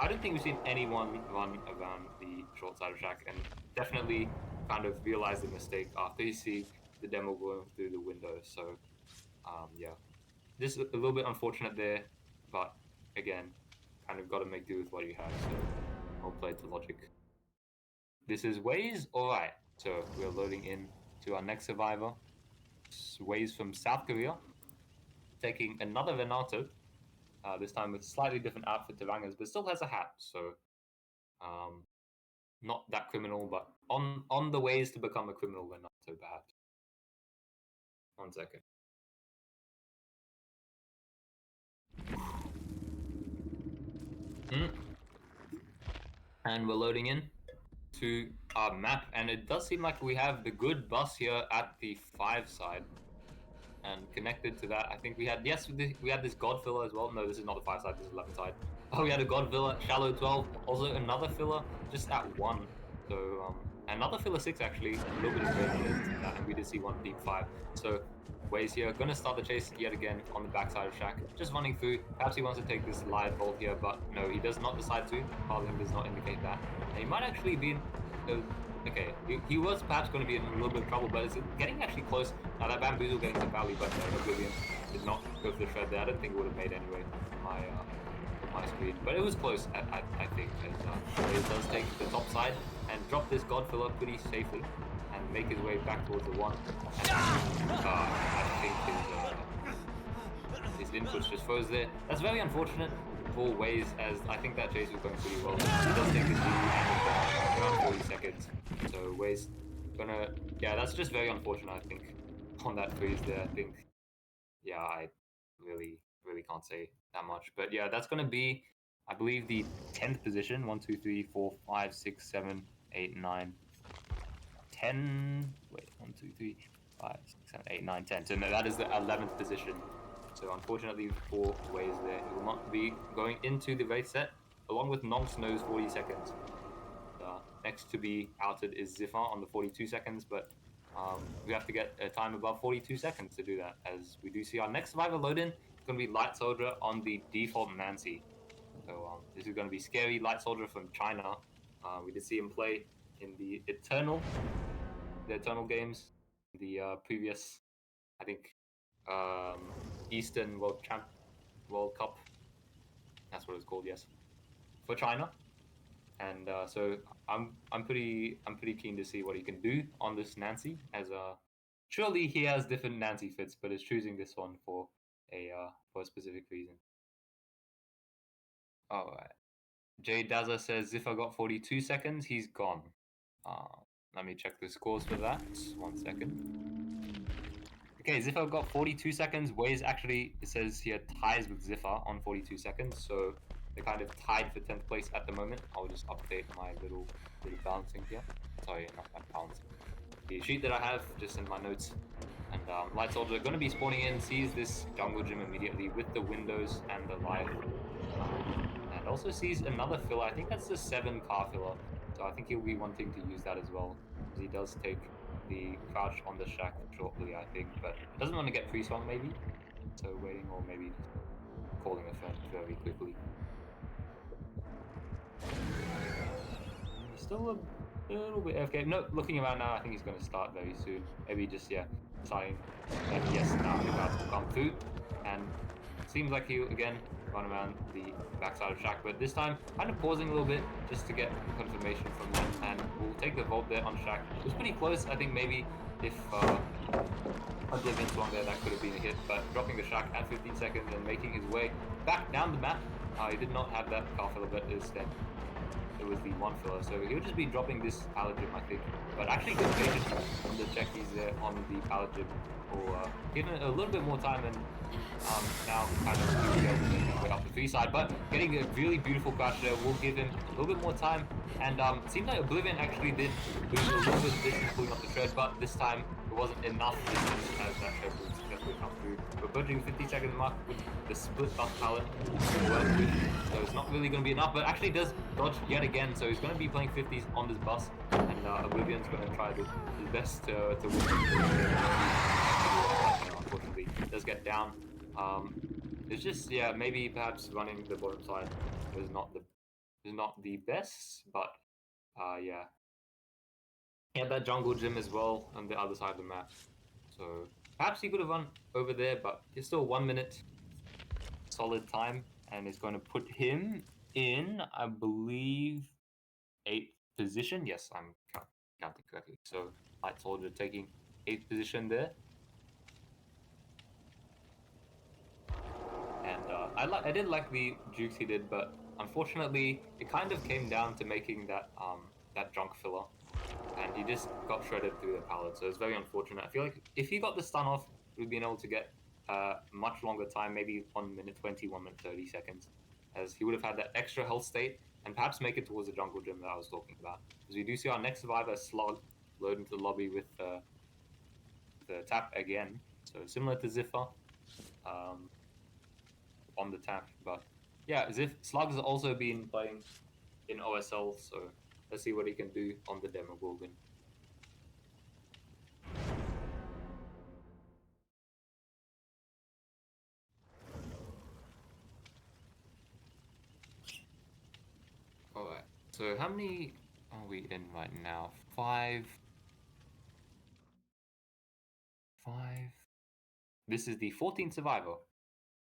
I don't think we've seen anyone run around the short side of Shaq, and definitely kind of realized the mistake after you see the demo going through the window. So, yeah, just a little bit unfortunate there, but again, kind of got to make do with what you have. So, well played to Logic. This is Waze. All right, so we're loading in to our next survivor. It's Waze from South Korea, taking another Renato. This time with slightly different outfit to Vanga's, but still has a hat, so not that criminal, but on the ways to become a criminal Renato, perhaps. 1 second. And we're loading in to our map, and it does seem like we have the good bus here at the 5 side. And connected to that, I think we had, yes, we had this God filler as well. No, this is not the 5 side, this is 11 side. Oh, we had a God filler, shallow 12, also another filler just at 1. So, another filler 6 actually, a little bit of great than that, and we did see one deep 5. So, Waze here, gonna start the chase yet again on the backside of Shaq. Just running through. Perhaps he wants to take this live vault here, but no, he does not decide to. Carling does not indicate that. And he might actually be in... okay, he was perhaps going to be in a little bit of trouble, but it's getting actually close. Now that Bamboozle getting to Valley, but Oblivion did not go for the shred there. I don't think it would have made anyway on my screen. But it was close, I think. As Waze does take the top side and drop this God Filler pretty safely. And make his way back towards the one. And, I think his inputs just froze there. That's very unfortunate for Waze, as I think that chase was going pretty well. He does take his lead and around 40 seconds. So Waze gonna... yeah, that's just very unfortunate, I think, on that freeze there. I think, yeah, I really can't say that much. But yeah, that's gonna be, I believe, the 10th position. 1, 2, 3, 4, 5, 6, 7, 8, 9... 10. Wait, 1, 2, 3, 5, 6, 7, 8, 9, 10. So no, that is the 11th position. So unfortunately for Waze there, he will not be going into the race set along with Nong Snow's 40 seconds. Next to be outed is Ziffer on the 42 seconds, but we have to get a time above 42 seconds to do that, as we do see our next survivor load in. It's going to be Light Soldier on the default Nancy. So this is going to be scary. Light Soldier from China. We did see him play in the Eternal games, the previous, I think, Eastern World Cup. That's what it's called, yes, for China. And so I'm pretty keen to see what he can do on this Nancy. As surely he has different Nancy fits, but is choosing this one for a specific reason. All right. Jay Dazza says Ziffer got 42 seconds. He's gone. Let me check the scores for that. 1 second. Okay, Ziffer got 42 seconds. Waze actually, it says here, ties with Ziffer on 42 seconds. So they're kind of tied for 10th place at the moment. I'll just update my little balancing here. Sorry, not my balancing. The sheet that I have just in my notes. And Light Soldier going to be spawning in, sees this jungle gym immediately with the windows and the live. And also sees another filler. I think that's the 7 car filler. So I think he'll be wanting to use that as well. Because he does take the crouch on the shack shortly, I think. But doesn't want to get pre-swung maybe. So waiting, or maybe just calling a friend very quickly. Still a little bit AFK. No, looking around now, I think he's going to start very soon. Maybe just, yeah, deciding that yes, now the guards will come through. And seems like he'll, again, run around the backside of Shaq, but this time kind of pausing a little bit just to get confirmation from them, and we'll take the vault there on Shaq. It was pretty close. I think maybe if Oblivion swung there, that could have been a hit, but dropping the Shaq at 15 seconds and making his way back down the map. He did not have that car filler, but instead it was the 1 filler, so he'll just be dropping this pallet gym, I think. But actually good patience from the Czechies there on the pallet gym, or giving it a little bit more time, and now kind of be able to make his way up the 3 side. But getting a really beautiful crash there will give him a little bit more time, and it seemed like Oblivion actually did lose a little bit of distance pulling up the shred, but this time it wasn't enough distance as that shred would successfully come through. We're approaching 50-second mark with the split buff pallet, so it's not really going to be enough, but actually does dodge yet again, so he's going to be playing 50s on this bus, and Oblivion's going to try his best to win. Unfortunately, does get down. It's just, yeah, maybe perhaps running the bottom side is not the best, but yeah. He had that jungle gym as well on the other side of the map, so perhaps he could have run over there, but it's still 1 minute solid time, and it's going to put him in, I believe, 8th position. Yes, I'm counting correctly. So Light Soldier taking 8th position there. And I did like the jukes he did, but unfortunately it kind of came down to making that junk filler, and he just got shredded through the pallet. So it's very unfortunate. I feel like if he got the stun off, we'd been able to get much longer time, maybe 1 minute 20, 1 minute 30 seconds, as he would have had that extra health state and perhaps make it towards the jungle gym that I was talking about. As we do see our next survivor, Slug, load into the lobby with the tap again. So similar to Ziffer on the tap, but yeah, Slug's also been playing in OSL, so let's see what he can do on the Demogorgon. So how many are we in right now? Five. This is the 14th survivor.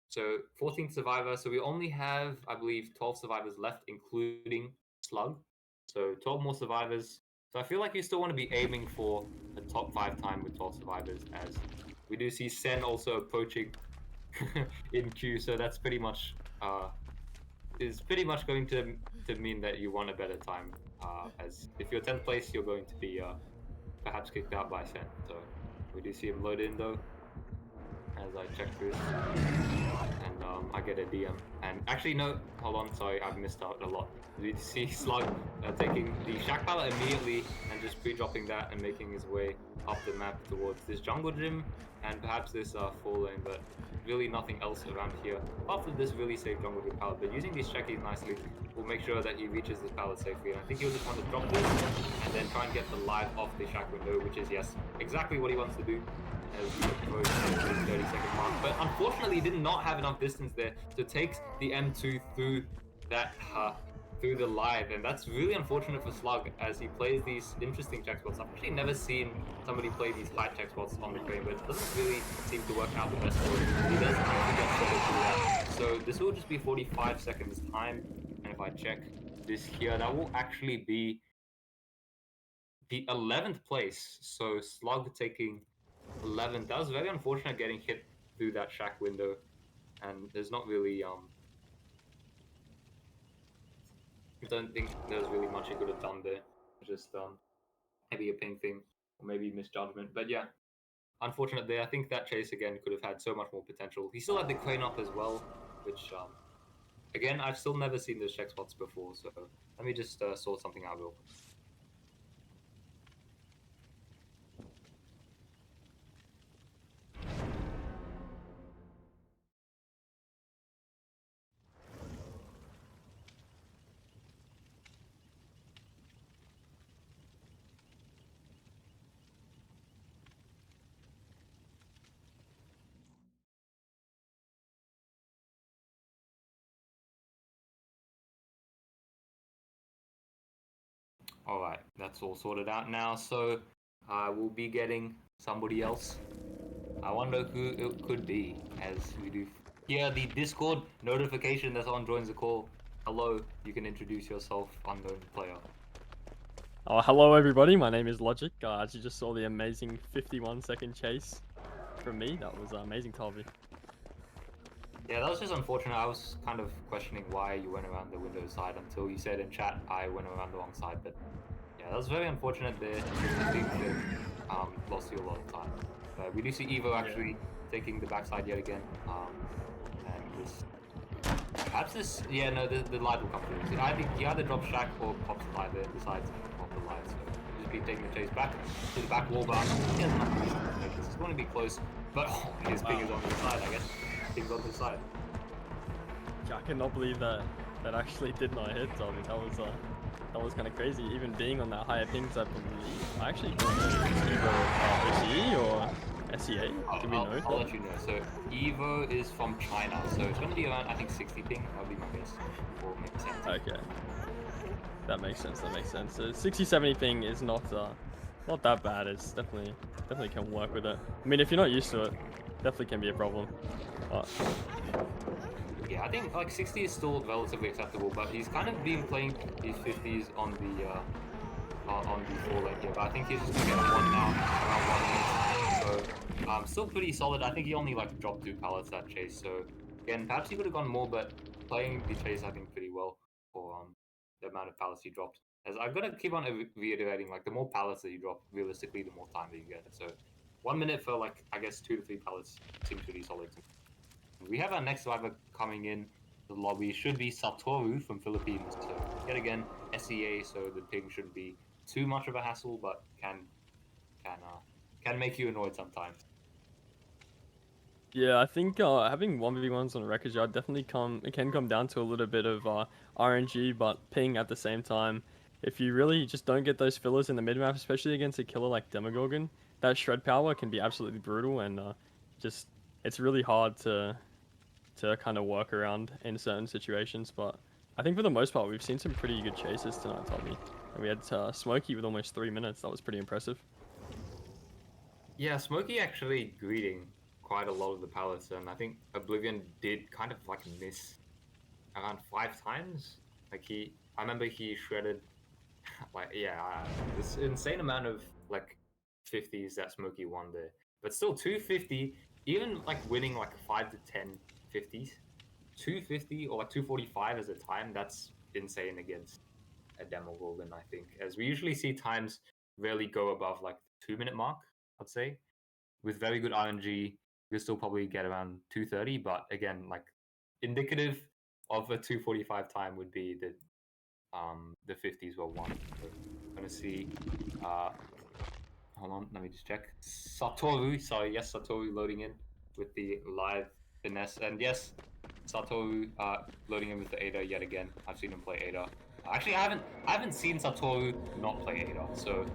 So 14th survivor. So we only have, I believe, 12 survivors left, including Slug. So 12 more survivors. So I feel like you still want to be aiming for a top 5 time with 12 survivors, as we do see Sen also approaching in queue. So that's pretty much is pretty much going to mean that you want a better time. As if you're 10th place, you're going to be perhaps kicked out by Sen. So we do see him load in though, as I check through, and I get a DM. And actually, no, hold on, sorry, I've missed out a lot. We see Slug taking the Shack Pallet immediately and just pre-dropping that and making his way up the map towards this jungle gym and perhaps this full lane, but really nothing else around here after this really safe jungle gym pallet. But using these checkies nicely will make sure that he reaches this pallet safely. And I think he'll just want to drop this and then try and get the live off the Shack window, which is, yes, exactly what he wants to do as he approaches the 30-second mark. But unfortunately, he did not have enough distance there to take the M2 through that through the live, and that's really unfortunate for Slug as he plays these interesting check spots. I've actually never seen somebody play these high check spots on the crane, but it doesn't really seem to work out the best for him. He does actually get shuttled through that. So this will just be 45 seconds time, and if I check this here, that will actually be the 11th place. So Slug taking 11th. That was very unfortunate getting hit through that Shack window, and there's not really I don't think there's really much he could have done there. Just maybe a ping thing or maybe misjudgment. But yeah, unfortunate there. I think that chase again could have had so much more potential. He still had the crane up as well, which again I've still never seen those check spots before. So let me just sort something out real quick. All right, that's all sorted out now. So we'll be getting somebody else. I wonder who it could be, as we do hear the Discord notification that someone joins the call. Hello, you can introduce yourself, unknown player. Oh, hello everybody, my name is Logic. As you just saw the amazing 51-second chase from me, that was amazing, Tavi. Yeah, that was just unfortunate. I was kind of questioning why you went around the window side until you said in chat I went around the wrong side, but yeah, that was very unfortunate there. I think that lost you a lot of time. But we do see Evo actually taking the backside yet again. And this, perhaps this, yeah, no, the light will come through. I think he either drops Shack or pops the light there and decides to pop the light. So just keep taking the chase back to the back wall, but he has enough reason to make this. It's going to be close, but his ping is on the side, I guess. Ping's on the side. I cannot believe that actually did not hit, Tommy. That was kind of crazy. Even being on that higher pings, I believe. I actually don't know if it's either OCE or SEA. Do we know? I'll let you know. So Evo is from China, so it's going to be around, I think, 60 ping. That would be my guess. Or maybe 70. Okay. That makes sense. That makes sense. So 60-70 ping is not that bad. It's definitely can work with it. I mean, if you're not used to it, definitely can be a problem. But yeah, I think like 60 is still relatively acceptable, but he's kind of been playing these 50s on the 4 lane here. But I think he's just gonna get one now, around 1 minute. So still pretty solid. I think he only like dropped 2 pallets that chase. So again, perhaps he could have gone more, but playing the chase I think pretty well for the amount of pallets he dropped. As I'm gonna keep on reiterating, like the more pallets that you drop, realistically, the more time that you get. So 1 minute for like I guess 2 to 3 pallets seems pretty solid. We have our next survivor coming in the lobby. Should be Satoru from Philippines. So yet again, SEA, so the ping shouldn't be too much of a hassle, but can make you annoyed sometimes. yeah, I think having 1v1s on a wreckage yard definitely can come down to a little bit of RNG, but ping at the same time. If you really just don't get those fillers in the mid map, especially against a killer like Demogorgon, that shred power can be absolutely brutal, and it's really hard to kind of work around in certain situations. But I think for the most part, we've seen some pretty good chases tonight, Tavi. And we had Smokie with almost 3 minutes. That was pretty impressive. Yeah, Smokie actually greeting quite a lot of the pallets, and I think Oblivion did kind of like miss around 5 times. Like I remember he shredded, like this insane amount of like 50s that Smokie won there. But still 250, even like winning like 5 to 10 50s, 250 or like 245 as a time, that's insane against a Demogorgon, I think. As we usually see times rarely go above like the 2-minute mark, I'd say. With very good RNG, you'll still probably get around 230, but again, like indicative of a 245 time would be the 50s were won. So I'm gonna see hold on, let me just check. Satoru, sorry, yes, Satoru loading in with the live finesse, and yes, Satoru loading in with the Ada yet again. I've seen him play Ada. Actually, I haven't seen Satoru not play Ada, so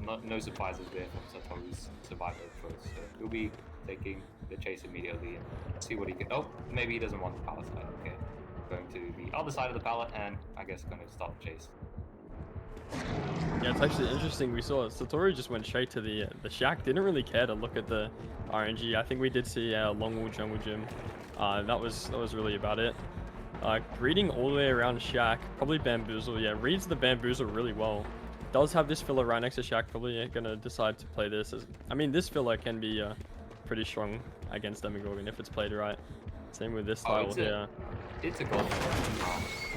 no surprises there from Satoru's survivor choice. So he'll be taking the chase immediately and see what he can. Oh, maybe he doesn't want the pallet side. Okay, going to the other side of the pallet, and I guess going to start the chase. Yeah, it's actually interesting. We saw Satoru just went straight to the shack. Didn't really care to look at the RNG. I think we did see Long Wall Jungle Gym. That was really about it. Greeting all the way around shack. Probably Bamboozle. Yeah, reads the Bamboozle really well. Does have this filler right next to shack. Probably gonna decide to play this. I mean, this filler can be pretty strong against Demogorgon if it's played right. Same with this style here. It's a god.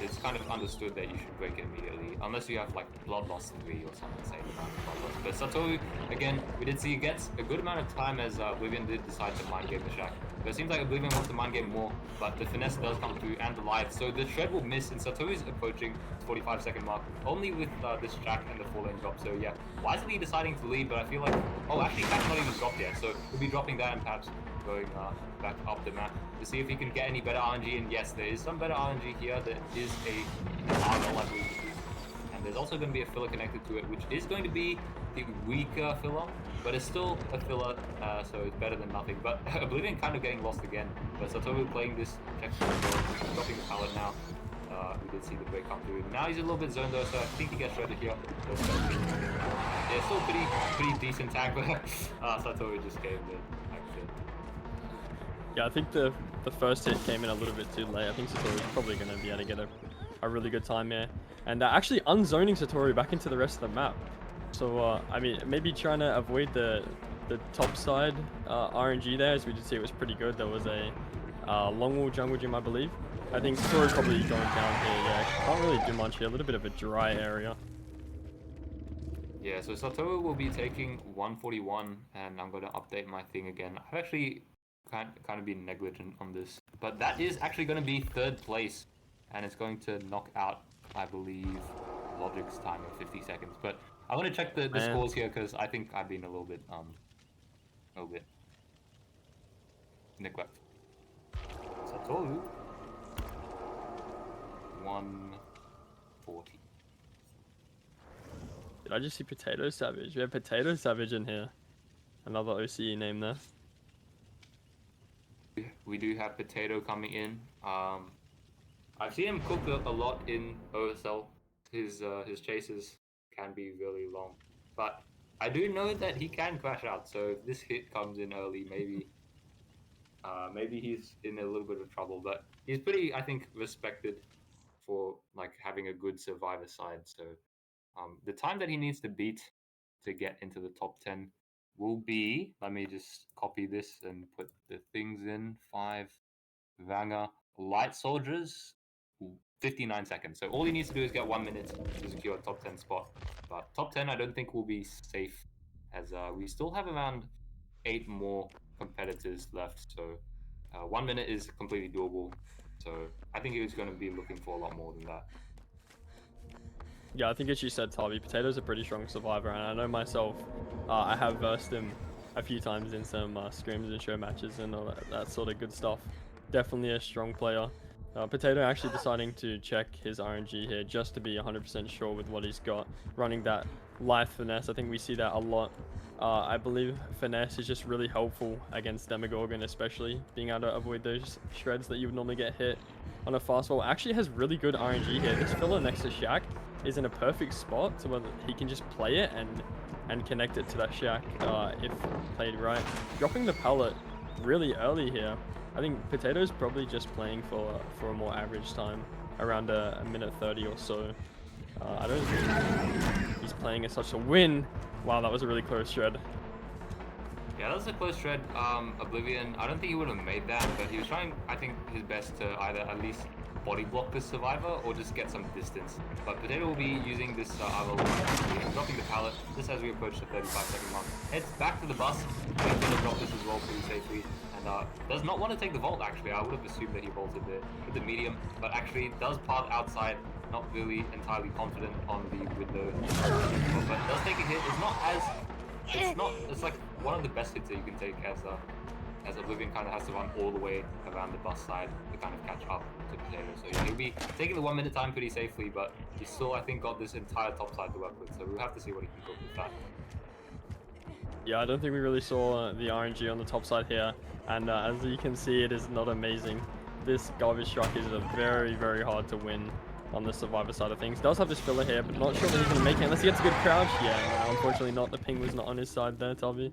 It's kind of understood that you should break it immediately, unless you have like blood loss 3 or something the same amount of blood loss. But Satoru, again, we did see he gets a good amount of time as Oblivion did decide to mind game the shack. But it seems like Oblivion wants to mind game more, but the finesse does come through and the live. So the shred will miss, and Satoru's approaching the 45-second mark only with this shack and the 4-lane drop. So yeah, wisely deciding to lead, but I feel like, oh, actually, that's not even dropped yet. So he'll be dropping that and perhaps going back up the map to see if he can get any better RNG. And yes, there is some better RNG here. There is a RL, I believe, and there's also going to be a filler connected to it, which is going to be the weaker filler, but it's still a filler, so it's better than nothing. But Oblivion kind of getting lost again, but Satoru playing this check, dropping the pallet now. We did see the break come through. Now he's a little bit zoned though, so I think he gets shredded here. Yeah, still pretty decent tag, but Satoru just came in. Yeah, I think the first hit came in a little bit too late. I think Satoru's probably going to be able to get a really good time here. And actually unzoning Satoru back into the rest of the map. So, I mean, maybe trying to avoid the top side RNG there, as we did see it was pretty good. There was a Long Wall Jungle Gym, I believe. I think Satoru's probably going down here. Yeah, can't really do much here. A little bit of a dry area. Yeah, so Satoru will be taking 141, and I'm going to update my thing again. I've actually kind of been negligent on this, but that is actually going to be 3rd place, and it's going to knock out, I believe, Logic's time of 50 seconds. But I want to check the scores here because I think I've been a little bit neglect. Satoru 140. Did I just see Potato Savage? We have Potato Savage in here. Another OCE name there. We do have Potato coming in. I've seen him cook a lot in OSL. His chases can be really long, but I do know that he can crash out. So if this hit comes in early, maybe he's in a little bit of trouble. But he's pretty, I think, respected for like having a good survivor side. So the time that he needs to beat to get into the top 10 will be, let me just copy this and put the things in. 5 Vanger Light Soldiers, 59 seconds. So all he needs to do is get 1 minute to secure a top 10 spot. But top 10 I don't think will be safe, as we still have around 8 more competitors left. So 1 minute is completely doable. So I think he was going to be looking for a lot more than that. Yeah, I think as you said, Tavi, Potato's a pretty strong survivor, and I know myself, I have versed him a few times in some scrims and show matches and all that sort of good stuff. Definitely a strong player. Potato actually deciding to check his RNG here just to be 100% sure with what he's got, running that life finesse. I think we see that a lot. I believe finesse is just really helpful against Demogorgon, especially being able to avoid those shreds that you would normally get hit on a fastball. Actually has really good RNG here. This filler next to Shaq is in a perfect spot so whether he can just play it and connect it to that Shaq if played right. Dropping the pallet really early here. I think Potato's probably just playing for a more average time, around a minute 30 or so. I don't think he's playing as such a win. Wow, that was a really close shred. Yeah, that was a close shred. Oblivion, I don't think he would have made that, but he was trying, I think, his best to either at least body block this survivor or just get some distance. But Potato will be using this IRL dropping the pallet just as we approach the 35-second mark. Heads back to the bus, going to drop this as well pretty safely, and does not want to take the vault actually. I would have assumed that he vaulted there with the medium, but actually does part outside. Not really entirely confident on the window, but does take a hit. It's like one of the best hits that you can take as Oblivion kind of has to run all the way around the bus side to kind of catch up to Potato. So yeah, he'll be taking the 1 minute time pretty safely, but he's still, I think, got this entire top side to work with. So we'll have to see what he can cook with that. Yeah, I don't think we really saw the RNG on the top side here, and as you can see, it is not amazing. This garbage truck is very, very hard to win on the survivor side of things. Does have this filler here, but not sure that he's going to make it unless he gets a good crouch. Yeah, no, unfortunately not. The ping was not on his side there, Tavi.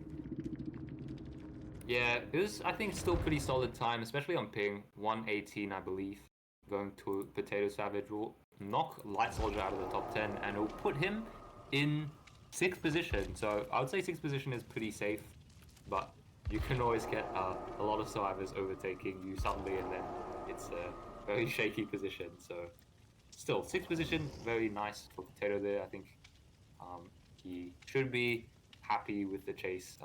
Yeah, it was, I think, still pretty solid time, especially on ping. 118, I believe. Going to Potato Savage will knock Light Soldier out of the top 10, and it will put him in 6th position. So I would say 6th position is pretty safe, but you can always get a lot of survivors overtaking you suddenly, and then it's a very shaky position. So still, 6th position, very nice for Potato there. I think he should be happy with the chase.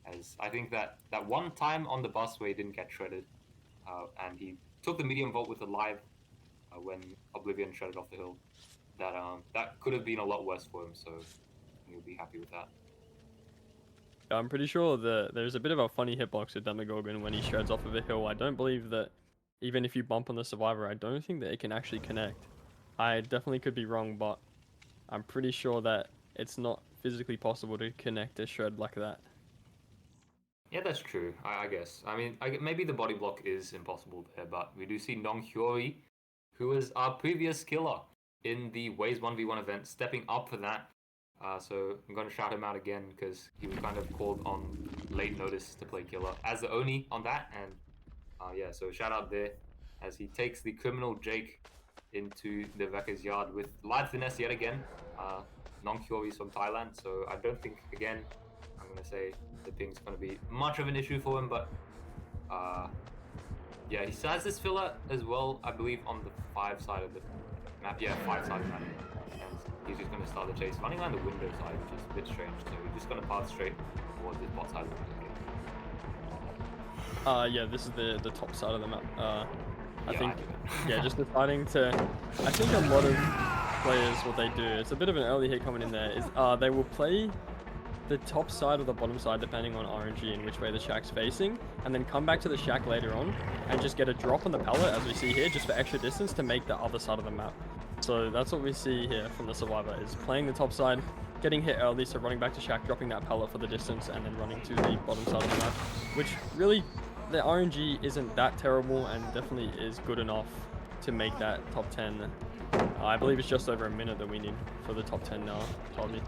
As I think that one time on the bus where he didn't get shredded, and he took the medium vault with the live when Oblivion shredded off the hill, that could have been a lot worse for him. So he'll be happy with that. I'm pretty sure that there's a bit of a funny hitbox with Demogorgon when he shreds off of a hill. I don't believe that even if you bump on the survivor, I don't think that it can actually connect. I definitely could be wrong, but I'm pretty sure that it's not physically possible to connect a shred like that. Yeah, that's true, I guess. I mean, maybe the body block is impossible there, but we do see Nong Hyori, who was our previous killer in the Waze 1v1 event, stepping up for that. So I'm going to shout him out again because he was kind of called on late notice to play killer as the Oni on that. And yeah, so shout out there as he takes the criminal Jake into the Veka's yard with live finesse yet again. Nong Hyori's from Thailand, so I don't think, again, I'm going to say the ping's going to be much of an issue for him, but yeah, he has this filler as well, I believe, on the 5 side of the map. Yeah, 5 side of the map. And he's just going to start the chase, running around the window side, which is a bit strange. So he's just going to pass straight towards his bot side of the map. Yeah, this is the top side of the map. I Yeah, think, I yeah, just deciding to. I think a lot of players, what they do, it's a bit of an early hit coming in there, is they will play the top side or the bottom side depending on RNG and which way the Shack's facing, and then come back to the Shack later on and just get a drop on the pallet as we see here, just for extra distance to make the other side of the map. So that's what we see here from the survivor, is playing the top side, getting hit early, so running back to Shack, dropping that pallet for the distance, and then running to the bottom side of the map, which really, the RNG isn't that terrible and definitely is good enough to make that top 10. I believe it's just over a minute that we need for the top 10 now, Tavi.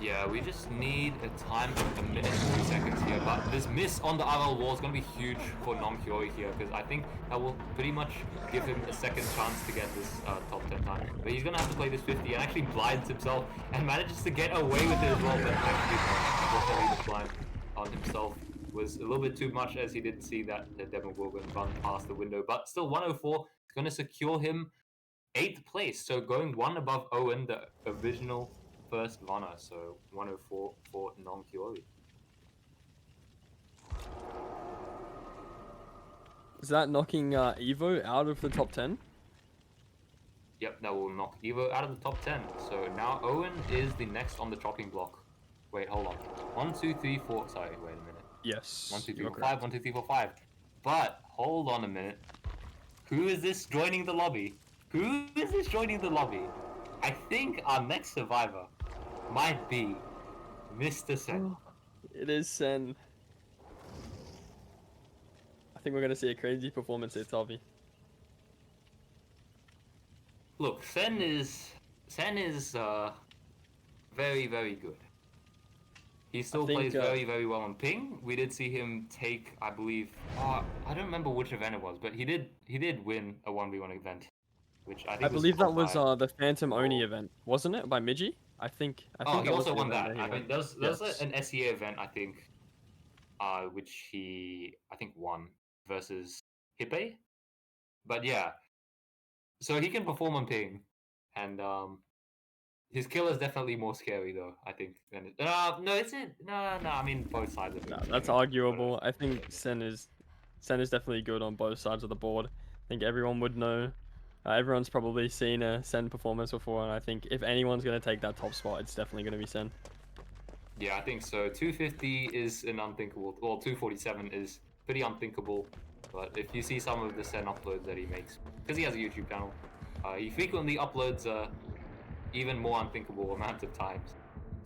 Yeah, we just need a time of a minute and 40 seconds here, but this miss on the RL wall is going to be huge for Nong Hyori here, because I think that will pretty much give him a second chance to get this top 10 time. But he's going to have to play this 50 and actually blinds himself and manages to get away with it as well, but actually the blind on himself was a little bit too much, as he didn't see that the Demogorgon run past the window. But still, 104 is going to secure him 8th place, so going one above Owen, the original first runner, so 104 for Nong Hyori. Is that knocking Evo out of the top 10? Yep, that will knock Evo out of the top 10. So now Owen is the next on the chopping block. Wait, hold on. 1, 2, 3, 4. Sorry, wait a minute. Yes. 1, 2, 3, 4, 5. 1, 2, 3, 4, 5. But hold on a minute. Who is this joining the lobby? Who is this joining the lobby? I think our next survivor might be Mr. Sen. It is Sen. I think we're gonna see a crazy performance here, Tavi. Look, Sen is very, very good. He still plays very, very well on ping. We did see him take, I believe, I don't remember which event it was, but he did win a 1v1 event, which I think I believe that was was the Phantom Oni event, wasn't it? By Miji? I think Oh, he that was also the won event that. he I won. mean, there's Yes. an SEA event, I think, which he I think won versus Hippe. But yeah, so he can perform on ping, and his kill is definitely more scary though. I think. Than no, is it? No. I mean, both sides of it. No, Are that's scary, arguable. I think Sen is definitely good on both sides of the board. I think everyone would know. Everyone's probably seen a Sen performance before, and I think if anyone's gonna take that top spot, it's definitely gonna be Sen. Yeah, I think so. 250 is an unthinkable. Well, 247 is pretty unthinkable. But if you see some of the Sen uploads that he makes, because he has a YouTube channel, he frequently uploads even more unthinkable amount of times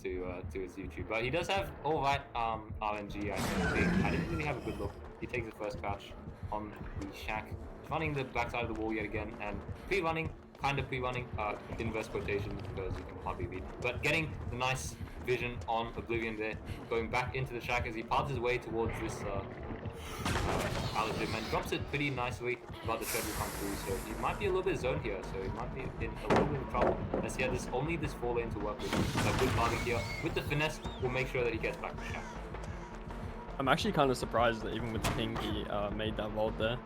to his YouTube. But he does have alright RNG. I think I didn't really have a good look. He takes the first crouch on the shack. He's running the backside of the wall yet again and pre-running, kind of pre-running, inverse quotations because you can hardly beat. But getting the nice vision on Oblivion there, going back into the shack as he paths his way towards this Allergen and drops it pretty nicely, but the tread will come through, so he might be a little bit zoned here, so he might be in a little bit of trouble. As he has only this 4 lane to work with. A good target here with the finesse will make sure that he gets back to shack. I'm actually kind of surprised that even with the ping, he made that vault there.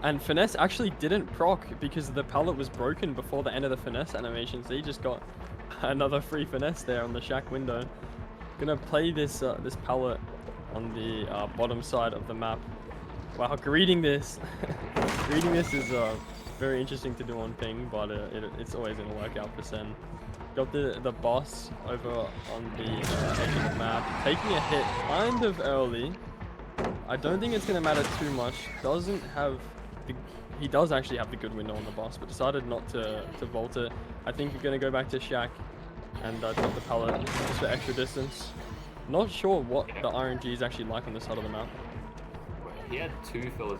And finesse actually didn't proc because the pallet was broken before the end of the finesse animation, so he just got another free finesse there on the shack window. Gonna play this this pallet on the bottom side of the map. Wow, greeting this. Greeting this is very interesting to do on ping, but it's always gonna work out for Sen. Got the boss over on the edge of the map, taking a hit kind of early. I don't think it's gonna matter too much. Doesn't have the, he does actually have the good window on the boss, but decided not to vault it. I think you're gonna go back to shack and drop the pallet just for extra distance. Not sure what the RNG is actually like on this side of the map. He had 2 fillers,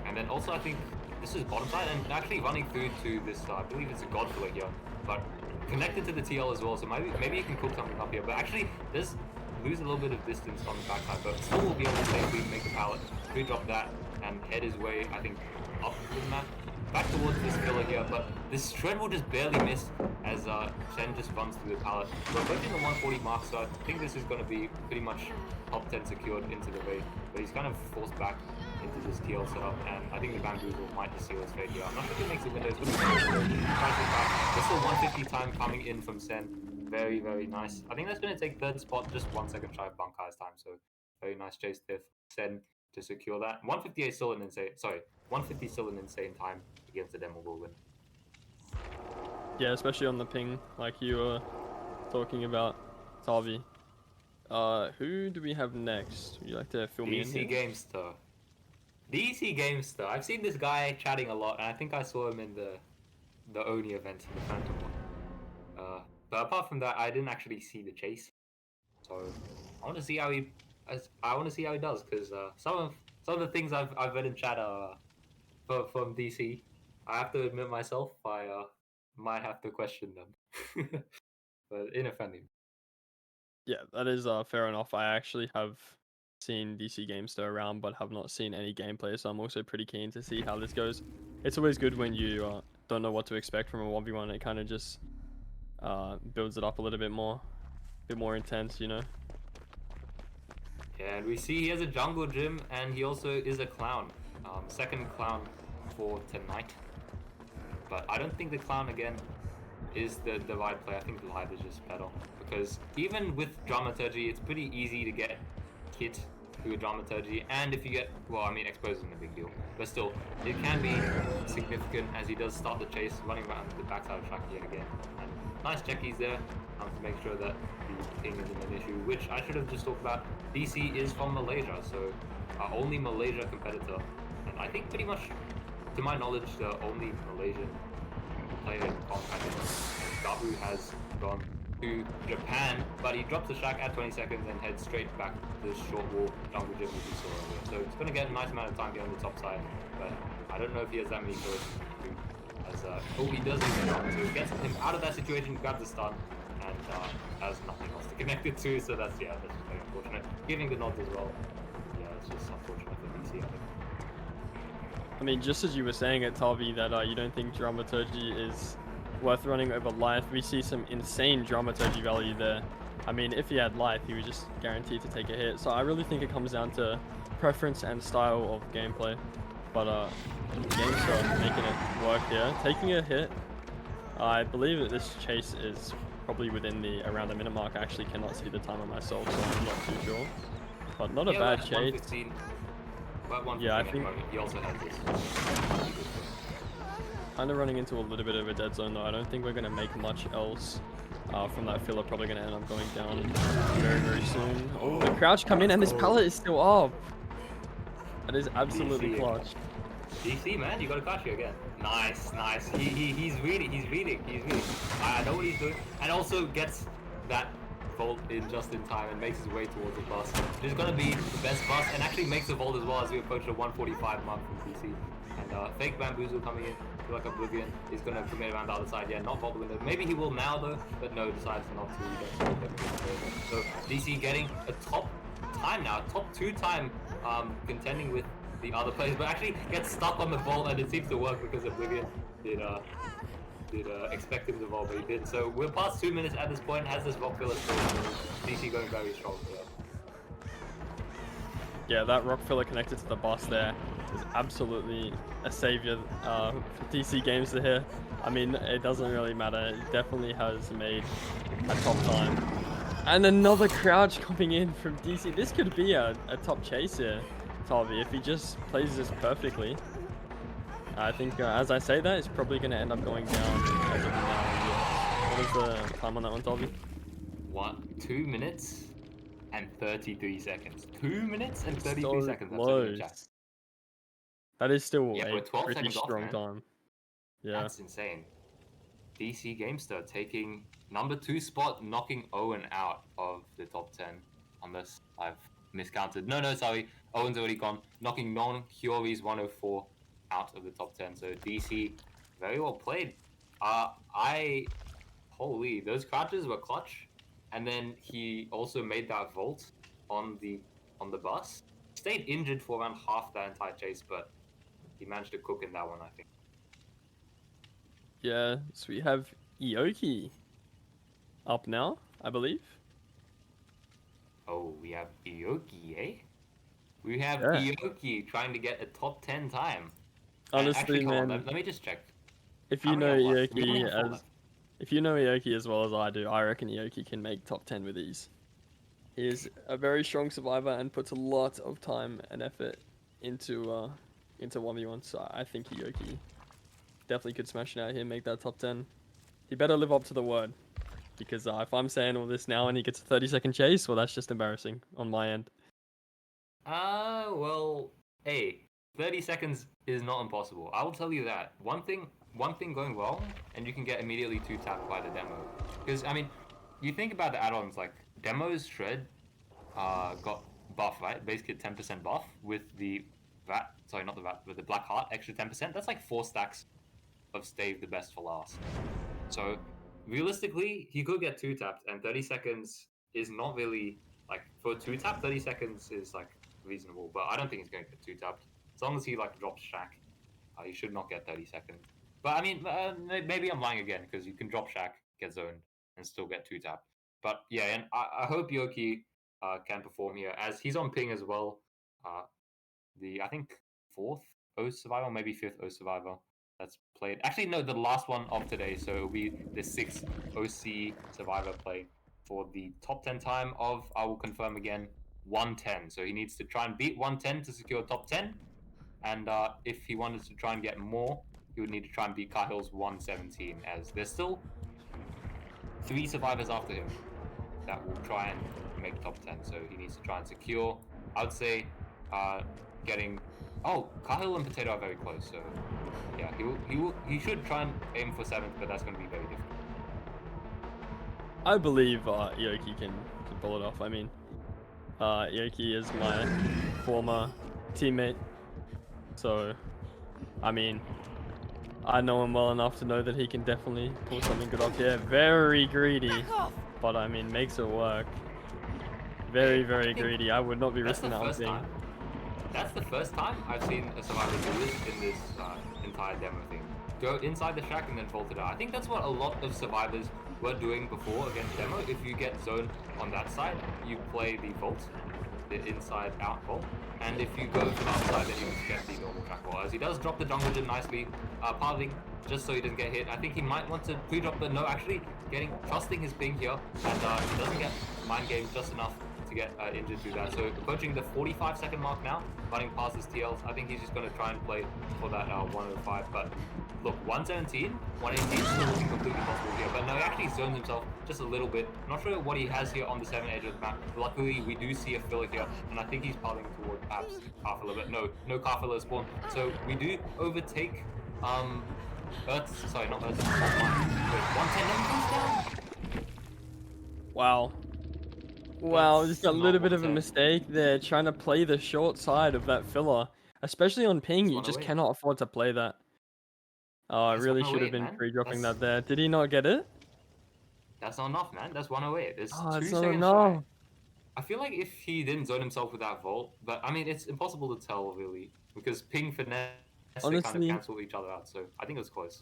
and then also I think this is bottom side and actually running through to this. I believe it's a god filler here, but connected to the TL as well. So maybe you can cook something up here, but actually does lose a little bit of distance on the backside, but still will be able to safely make the pallet, re-drop that, and head his way, I think, up the map, back towards this filler here. But this shred will just barely miss as Sen just runs through the pallet. We're approaching the 140 mark, so I think this is going to be pretty much top 10 secured into the raid, but he's kind of forced back into this TL setup, and I think the bamboozle might just seal his fate here. I'm not sure if he makes the windows, but there's still 150 time coming in from Sen. Very, very nice. I think that's going to take 3rd spot, just 1 second shy of Bankai's time, so very nice chase there, Sen, to secure that. 158 is still an insane, 150 is still an insane time against the demo whirlwind. Yeah, especially on the ping, like you were talking about, Tavi. Who do we have next? Would you like to fill me in DC here? Gamester. DC Gamester. I've seen this guy chatting a lot, and I think I saw him in the Oni event, the Phantom one. But apart from that, I didn't actually see the chase. So I want to see how he does, because some of the things I've read in chat are from DC. I have to admit myself, I might have to question them, but in a friendly. Yeah, that is fair enough. I actually have seen DC Gamester around, but have not seen any gameplay, so I'm also pretty keen to see how this goes. It's always good when you don't know what to expect from a 1v1. It kind of just builds it up a little bit more intense, you know. Yeah, and we see he has a jungle gym, and he also is a clown. 2nd clown for tonight. But I don't think the clown again is the right play. I think the live is just better, because even with dramaturgy, it's pretty easy to get kit through a dramaturgy, and if you get, well, I mean, expose isn't a big deal, but still, it can be significant as he does start the chase, running around the backside of track yet again. And nice checkies there to make sure that the ping isn't an issue, which I should have just talked about. DC is from Malaysia, so our only Malaysia competitor, and I think pretty much, to my knowledge, the only Malaysian played in comp. I think Gabu has gone to Japan, but he drops the shack at 20 seconds and heads straight back to the short wall jungle gym which we saw earlier. So it's going to get a nice amount of time getting on the top side, but I don't know if he has that many kills. Oh, he does use the so it gets him out of that situation, grabs the stun, and has nothing else to connect it to, so that's just very unfortunate. Giving the nods as well. Yeah, it's just unfortunate for DC, I think. I mean, just as you were saying at Tavi that you don't think Dramaturgy is worth running over Life, we see some insane Dramaturgy value there. I mean, if he had Life, he was just guaranteed to take a hit. So I really think it comes down to preference and style of gameplay. But GameStar making it work here, taking a hit. I believe that this chase is probably within around the minute mark. I actually cannot see the timer myself, so I'm not too sure. But not a bad chase. Yeah, I think he also has this. Kind of running into a little bit of a dead zone though. I don't think we're going to make much else from that filler. Probably going to end up going down very, very soon. Oh, the crouch come in and his pallet is still up. That is absolutely clutch. DC, man, you got a catch you again. Nice, nice. He's reading. I know what he's doing. And also gets that vault in just in time and makes his way towards the bus. Which is going to be the best bus and actually makes the vault as well as we approach the 145 mark from DC. And fake Bamboozle coming in. Like Oblivion is going to commit around the other side. Yeah, not vault the window. Maybe he will now though, but no, decides not to. So DC getting a top time now, top 2 time contending with the other players, but actually gets stuck on the vault, and it seems to work because Oblivion did expect him to vault, but he didn't. So we're past 2 minutes at this point. Has this rock filler still? DC going very strong here. Yeah, that rock filler connected to the boss there is absolutely a savior for DC games to hear. I mean, it doesn't really matter. It definitely has made a top time. And another crouch coming in from DC. This could be a top chase here, Tavi, if he just plays this perfectly. I think, as I say that, it's probably going to end up going down as of now. What is the time on that one, Tavi? 2 minutes and 33 seconds. 2 minutes and 33 so seconds. Close. That is still yeah, a pretty strong time. Yeah. That's insane. DC GameStar taking number 2 spot, knocking Owen out of the top 10. Unless I've miscounted. No, sorry. Owen's already gone. Knocking non-Huri's 104 out of the top 10. So DC, very well played. Holy, those crouches were clutch. And then he also made that vault on the bus. Stayed injured for around half that entire chase, but he managed to cook in that one, I think. Yeah, so we have Ioki up now, I believe. Oh, we have Ioki, eh? We have Ioki trying to get a top 10 time. Honestly, actually, man, let me just check. If you know Ioki as well as I do, I reckon Ioki can make top 10 with ease. He is a very strong survivor and puts a lot of time and effort into 1v1, so I think Ioki definitely could smash it out here, make that top 10. He better live up to the word, because if I'm saying all this now and he gets a 30-second chase, well, that's just embarrassing on my end. Well, hey, 30 seconds is not impossible. I will tell you that. One thing going wrong, and you can get immediately 2-tapped by the demo. Because, I mean, you think about the add-ons, like, Demo's Shred got buff, right? Basically a 10% buff with the with the Black Heart, extra 10%. That's like 4 stacks of Stave the Best for Last. So, realistically, he could get 2-tapped, and 30 seconds is not really, like, for a 2-tap, 30 seconds is, like, reasonable. But I don't think he's going to get 2-tapped. As long as he, like, drops Shack, he should not get 30 seconds. But, I mean, maybe I'm lying again, because you can drop Shack, get zoned, and still get 2-tapped. But, yeah, and I hope Yoki can perform here, as he's on ping as well. I think, 4th O Survivor, maybe 5th O Survivor that's played. Actually, no, the last one of today, so it'll be the 6th OC Survivor play for the top 10 time of, I will confirm again, 110. So he needs to try and beat 110 to secure top 10. And if he wanted to try and get more, he would need to try and beat Kahil's 117, as there's still 3 survivors after him that will try and make top 10. So he needs to try and secure, I would say, getting Oh, Cahill and Potato are very close, so yeah, he should try and aim for 7th, but that's going to be very difficult. I believe Yoki can pull it off. I mean, Yoki is my former teammate, so I mean, I know him well enough to know that he can definitely pull something good off here. Very greedy, but I mean, makes it work. Very, very greedy. I would not be risking that on ping. That's the first time I've seen a survivor do this in this entire demo thing. Go inside the shack and then vault it out. I think that's what a lot of survivors were doing before against demo. If you get zoned on that side, you play the vault, the inside out vault. And if you go to the outside, then you just get the normal track wall. As he does drop the jungle gym nicely, piloting just so he doesn't get hit. I think he might want to pre-drop, but no, actually trusting his ping here, and he doesn't get mind game just enough to get injured through that. So approaching the 45-second mark now, running past his TLs. I think he's just going to try and play for that 105. But look, 117, 118 still looking completely possible here. But no, he actually zones himself just a little bit. Not sure what he has here on the 7 edge of the map. Luckily, we do see a filler here, and I think he's piling toward perhaps car filler, but no car filler spawn. So we do overtake Earth's, sorry, not Earth's, 110 down. Wow. Wow, just got a little bit of a mistake there, trying to play the short side of that filler. Especially on ping, you just cannot afford to play that. Oh, I really should have been pre-dropping that there. Did he not get it? That's not enough, man. That's 108. It's Oh, 2 it's not seconds enough. shy. I feel like if he didn't zone himself with that vault, but I mean, it's impossible to tell, really, because ping, finesse, they kind of cancel each other out, so I think it was close.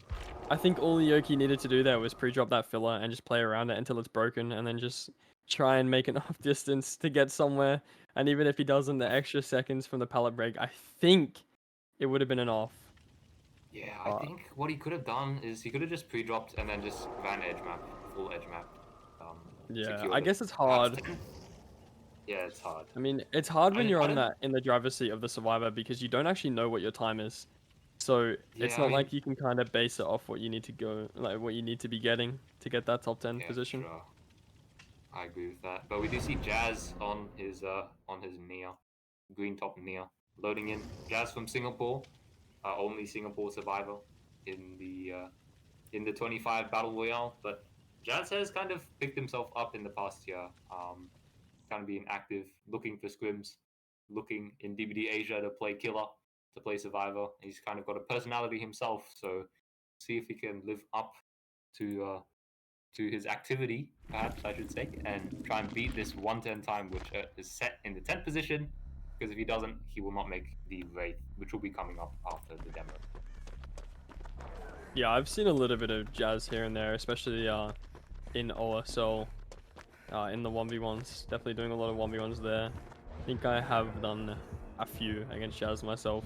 I think all Yoki needed to do there was pre-drop that filler and just play around it until it's broken, and then just try and make enough distance to get somewhere. And even if he doesn't, the extra seconds from the pallet break, I think it would have been an off. Yeah, I think what he could have done is he could have just pre-dropped and then just ran edge map, full edge map. Yeah, I guess it's hard. Yeah, it's hard. I mean, it's hard when you're on that in the driver's seat of the survivor because you don't actually know what your time is. So it's not like you can kind of base it off what you need to go, like what you need to be getting to get that top 10 position. Sure. I agree with that. But we do see Jazz on his Nia, green top Nia, loading in. Jazz from Singapore, only Singapore survivor in the 25 Battle Royale. But Jazz has kind of picked himself up in the past year. Kind of being active, looking for scrims, looking in DBD Asia to play killer, to play survivor. He's kind of got a personality himself, so see if he can live up to his activity, perhaps I should say, and try and beat this 110 time, which is set in the 10th position. Because if he doesn't, he will not make the Wraith, which will be coming up after the demo. Yeah, I've seen a little bit of Jazz here and there, especially in OSL. In the 1v1s, definitely doing a lot of 1v1s there. I think I have done a few against Jazz myself.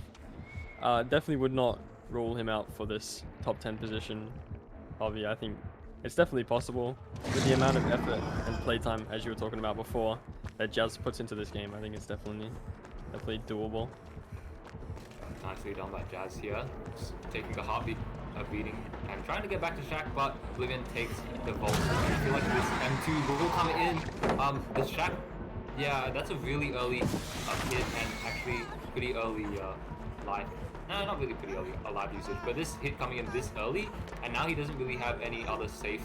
Definitely would not rule him out for this top 10 position. Tavi, I think it's definitely possible with the amount of effort and playtime, as you were talking about before, that Jazz puts into this game. I think it's definitely doable. Nicely done by Jazz here, just taking the heartbeat beating and trying to get back to Shack, but Oblivion takes the vault. I feel like this M2 will come in. The Shack, yeah, that's a really early hit and actually pretty early life. No, not really pretty early live usage, but this hit coming in this early, and now he doesn't really have any other safe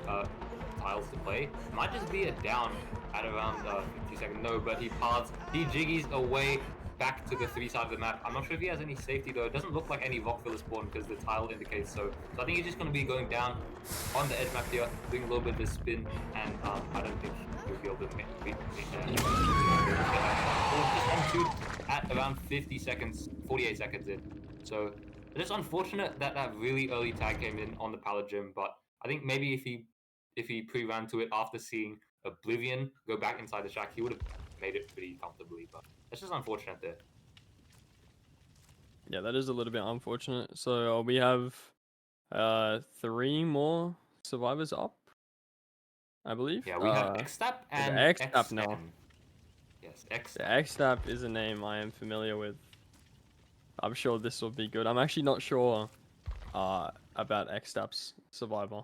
tiles to play. Might just be a down at around 50 seconds. No, but he paths, he jiggies away back to the 3 side of the map. I'm not sure if he has any safety though. It doesn't look like any rock filler spawn because the tile indicates so. So I think he's just going to be going down on the edge map here, doing a little bit of a spin, and I don't think he'll be able to beat just on 2 at around 50 seconds, 48 seconds in. So it's just unfortunate that that really early tag came in on the pallet gym, but I think maybe if he pre-ran to it after seeing Oblivion go back inside the shack, he would have made it pretty comfortably, but it's just unfortunate there. Yeah, that is a little bit unfortunate. So we have 3 more survivors up, I believe. Yeah, we have Xtap and Xtap now. Yes, Xtap. The Xtap is a name I am familiar with. I'm sure this will be good. I'm actually not sure about Xtap's survivor,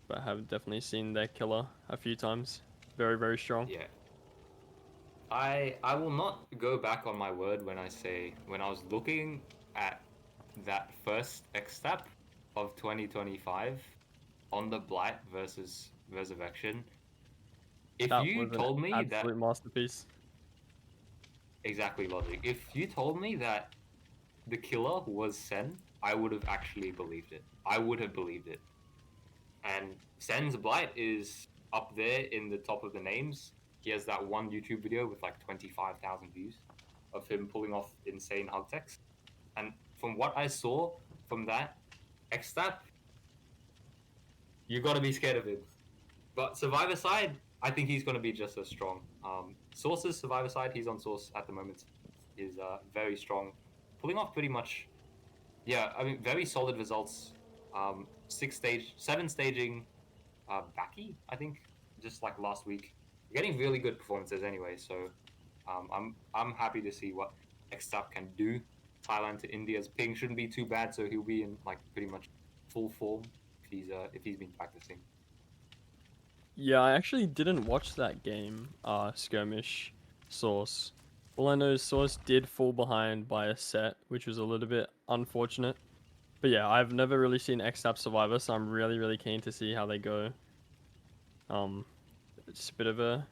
but I have definitely seen their killer a few times. Very, very strong. Yeah. I will not go back on my word when I say when I was looking at that first X-Step of 2025 on the Blight versus Resurrection. If That you was an told me that absolute masterpiece. exactly logic, if you told me that the killer was Sen, I would have actually believed it. I would have believed it. And Sen's Blight is up there in the top of the names. He has that one YouTube video with like 25,000 views of him pulling off insane hug techs. And from what I saw from that X-Step, you got to be scared of him. But Survivor side, I think he's going to be just as strong. Source's Survivor side, he's on Source at the moment, is very strong, pulling off pretty much. Yeah, I mean, very solid results. 7 staging, Baki, I think, just like last week. Getting really good performances anyway. So, I'm happy to see what X-Step can do. Thailand to India's ping shouldn't be too bad, so he'll be in like pretty much full form if he's been practicing. Yeah, I actually didn't watch that game, skirmish Source. All I know is Source did fall behind by a set, which was a little bit unfortunate. But yeah, I've never really seen X-Tap Survivor, so I'm really, really keen to see how they go. It's a bit of a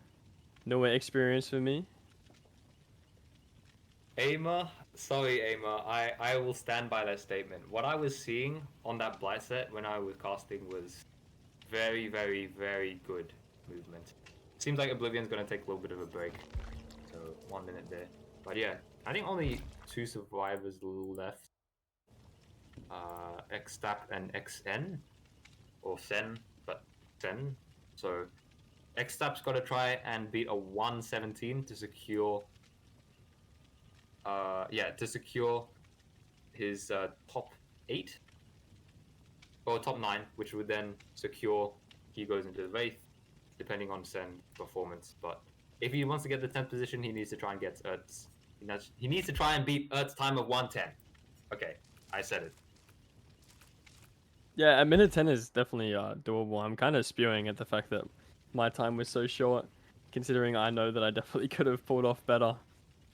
newer experience for me. Aimer, sorry, Aimer. I will stand by that statement. What I was seeing on that blight set when I was casting was very, very, very good movement. Seems like Oblivion's gonna take a little bit of a break. So 1 minute there. But yeah, I think only 2 survivors left. Xtap and XN. Or Sen, but Sen. So Xtap's gotta try and beat a 117 to secure to secure his top 8 or top 9, which would then secure he goes into the Wraith, depending on Sen performance. But if he wants to get the 10th position, he needs to try and get Ertz. He needs to try and beat Ertz's time of 110. Okay, I said it. Yeah, a minute 10 is definitely doable. I'm kind of spewing at the fact that my time was so short, considering I know that I definitely could have pulled off better.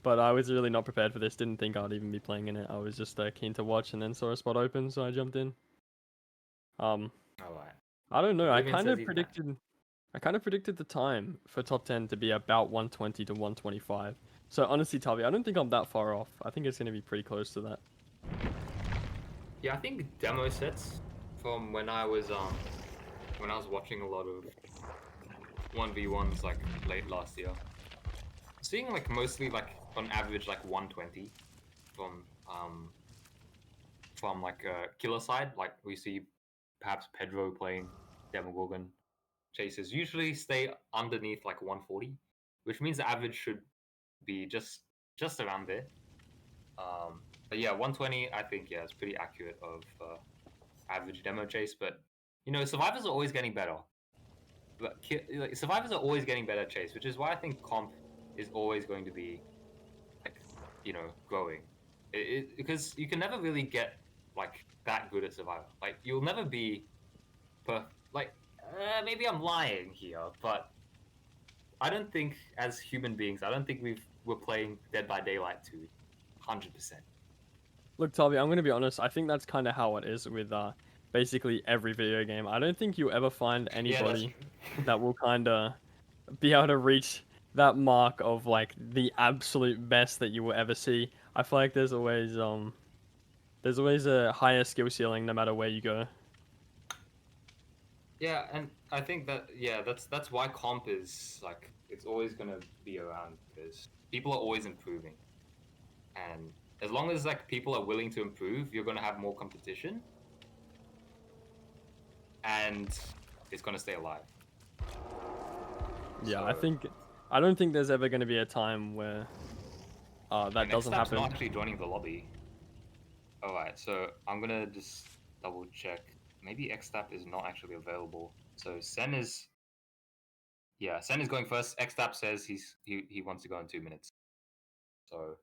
But I was really not prepared for this. Didn't think I'd even be playing in it. I was just keen to watch, and then saw a spot open, so I jumped in. Um, All right. I don't know. Oblivion says he's back. I kind of predicted the time for top 10 to be about 120 to 125. So honestly, Tavi, I don't think I'm that far off. I think it's going to be pretty close to that. Yeah, I think demo sets from when I was watching a lot of 1v1s like late last year. Seeing like mostly like on average like 120 from like killer side, like we see perhaps Pedro playing Demogorgon chasers usually stay underneath like 140, which means the average should be just around there. But yeah, 120 I think it's pretty accurate of average demo chase. But you know, survivors are always getting better. But like, survivors are always getting better at chase, which is why I think comp is always going to be like growing. Because you can never really get like that good at survivor. Like you'll never be like maybe I'm lying here, but I don't think as human beings, I don't think we're playing Dead by Daylight 2 100%. Look, Tavi, I'm going to be honest. I think that's kind of how it is with basically every video game. I don't think you'll ever find Yeah, that's anybody true. that will kind of be able to reach that mark of like the absolute best that you will ever see. I feel like there's always a higher skill ceiling no matter where you go. Yeah, and I think that that's why comp is like it's always gonna be around because people are always improving, and as long as like people are willing to improve, you're gonna have more competition, and it's gonna stay alive. Yeah, So I don't think there's ever going to be a time where that next doesn't step's happen. not actually joining the lobby. All right, so I'm gonna just double check. Maybe Xtap is not actually available. So Sen is going first. Xtap says he wants to go in 2 minutes. So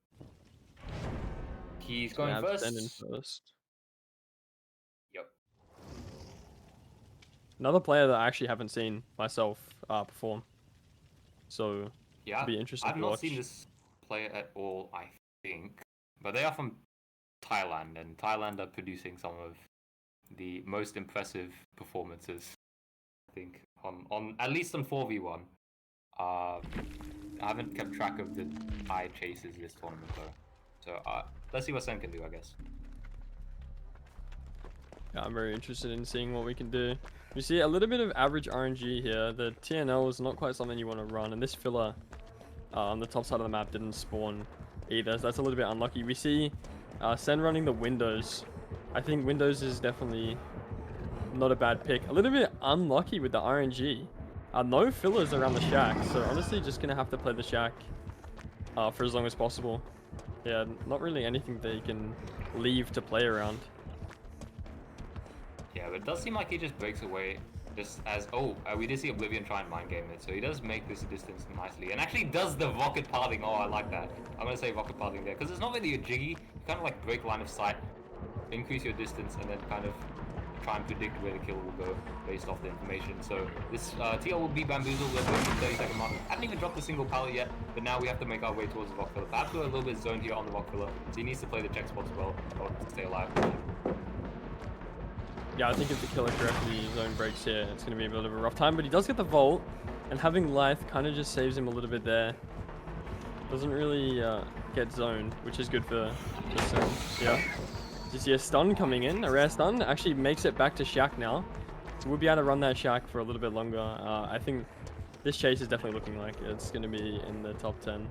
he's So we going have Sen in first. first. Yep. Another player that I actually haven't seen myself perform. So Yeah, Be interesting I've to not watch. seen this player at all, I think. But they are from Thailand, and Thailand are producing some of the most impressive performances, I think, on at least on 4v1. I haven't kept track of the high chases this tournament though. So let's see what Sen can do, I guess. Yeah, I'm very interested in seeing what we can do. You see a little bit of average RNG here. The TNL is not quite something you want to run, and this filler on the top side of the map didn't spawn either, so that's a little bit unlucky. We see Sen running the Windows. I think Windows is definitely not a bad pick. A little bit unlucky with the RNG. No fillers around the shack, so honestly just going to have to play the shack for as long as possible. Yeah, not really anything that you can leave to play around. Yeah, but it does seem like he just breaks away just as... Oh, we did see Oblivion try and mind game it, so he does make this distance nicely. And actually does the rocket pathing. Oh, I like that. I'm going to say rocket pathing there, because it's not really a jiggy. You kind of like break line of sight, increase your distance, and then kind of try and predict where the kill will go based off the information. So this TL will be bamboozled. We're going to 30-second mark. Haven't even dropped a single pallet yet, but now we have to make our way towards the rock filler. Perhaps we're a little bit zoned here on the rock filler, so he needs to play the check spots well in order to stay alive. Yeah, I think if the killer correctly zone breaks here, it's going to be a bit of a rough time, but he does get the vault, and having Lithe kind of just saves him a little bit there. Doesn't really get zoned, which is good for Sen. Yeah. You see a stun coming in, a rare stun, actually makes it back to Shack now. So we'll be able to run that Shack for a little bit longer. I think this chase is definitely looking like it's going to be in the top 10.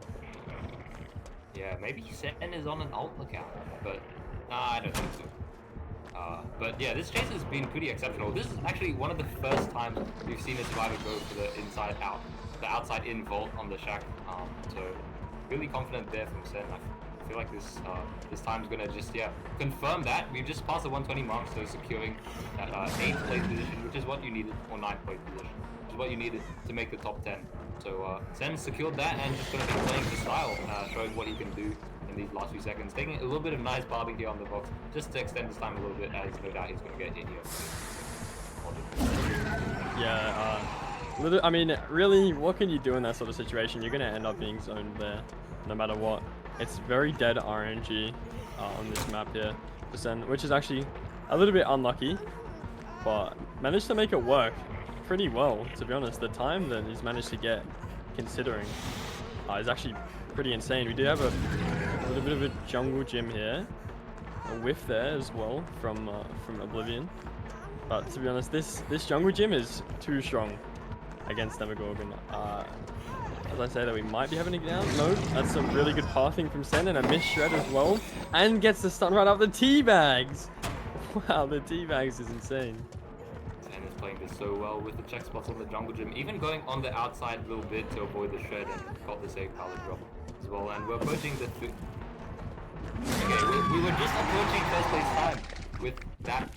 Yeah, maybe Sen is on an alt account, but I don't think so. But yeah, this chase has been pretty exceptional. This is actually one of the first times we've seen a survivor go for the inside out, the outside in vault on the shack. So really confident there from Sen. I feel like this time's gonna just confirm that. We've just passed the 120 mark, so securing that 8th place position, which is what you needed, or 9th place position, which is what you needed to make the top 10. So Sen secured that and just gonna be playing his style, showing what he can do in these last few seconds, taking a little bit of nice barbing here on the box just to extend his time a little bit, as no doubt he's going to get hit here. Yeah, I mean, really, what can you do in that sort of situation? You're going to end up being zoned there, no matter what. It's very dead RNG on this map here, which is actually a little bit unlucky, but managed to make it work pretty well, to be honest. The time that he's managed to get, considering, is actually pretty insane. We do have a little bit of a jungle gym here, a whiff there as well from Oblivion. But to be honest, this jungle gym is too strong against Demogorgon. As I say that we might be having a down. No, that's some really good pathing from Sen and a miss shred as well, and gets the stun right up the teabags. Wow, the teabags is insane. Sen is playing this so well with the check spots on the jungle gym, even going on the outside a little bit to avoid the shred and got the safe pallet drop as well. And we're approaching the we were just approaching first place time with that,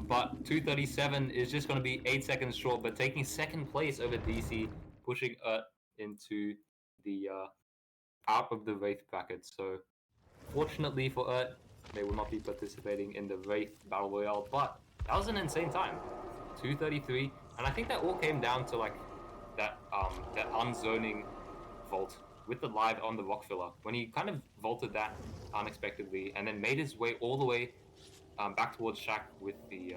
but 2:37 is just going to be 8 seconds short, but taking second place over DC, pushing into the out of the Wraith bracket. So fortunately for they will not be participating in the Wraith Battle Royale, but that was an insane time, 2:33, and I think that all came down to like that unzoning vault with the live on the rock filler when he kind of vaulted that unexpectedly and then made his way all the way back towards Shack with the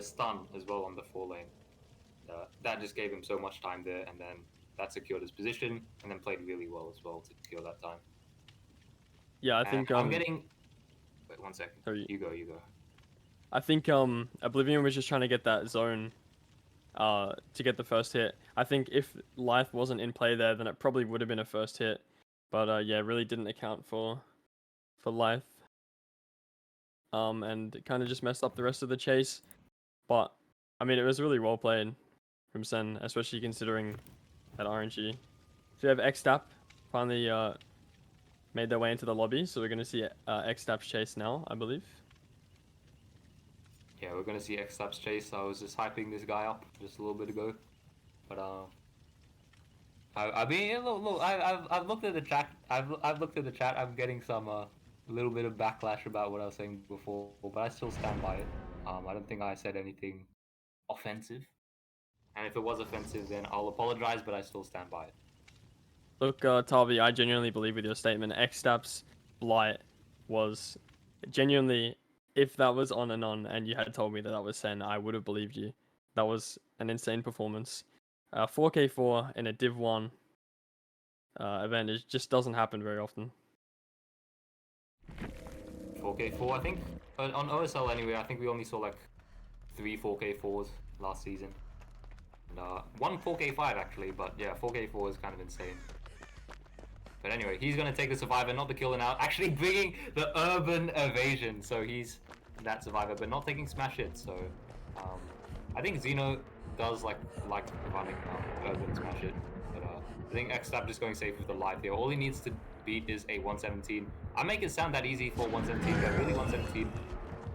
stun as well on the 4 lane. That just gave him so much time there, and then that secured his position and then played really well as well to secure that time. Yeah, I think I'm getting. Wait 1 second. Sorry. You go. I think Oblivion was just trying to get that zone to get the first hit. I think if Lithe wasn't in play there, then it probably would have been a first hit. But yeah, really didn't account for Lithe. And it kind of just messed up the rest of the chase. But I mean, it was really well played from Sen, especially considering that RNG. So we have X-Tap finally made their way into the lobby, so we're going to see X-Tap's chase now, I believe. Yeah, we're gonna see X-Tap's chase. I was just hyping this guy up just a little bit ago, but I mean, look, I've looked at the chat. I've looked at the chat. I'm getting some little bit of backlash about what I was saying before, but I still stand by it. I don't think I said anything offensive. And if it was offensive, then I'll apologize, but I still stand by it. Look, Tavi, I genuinely believe with your statement, Xtap's blight was genuinely, if that was on and you had told me that that was Sen, I would have believed you. That was an insane performance. 4k4 in a Div 1 event, it just doesn't happen very often. 4k4, I think. On OSL anyway, I think we only saw like 3 4k4s last season. And, 1 4k5 actually, but yeah, 4k4 is kind of insane. But anyway, he's going to take the survivor, not the kill and out, actually bringing the urban evasion. So he's that survivor, but not taking smash hits. So I think Xeno does like running urban smash hit. But I think Xtap just going safe with the life here. All he needs to beat is a 117. I make it sound that easy for 117, but really 117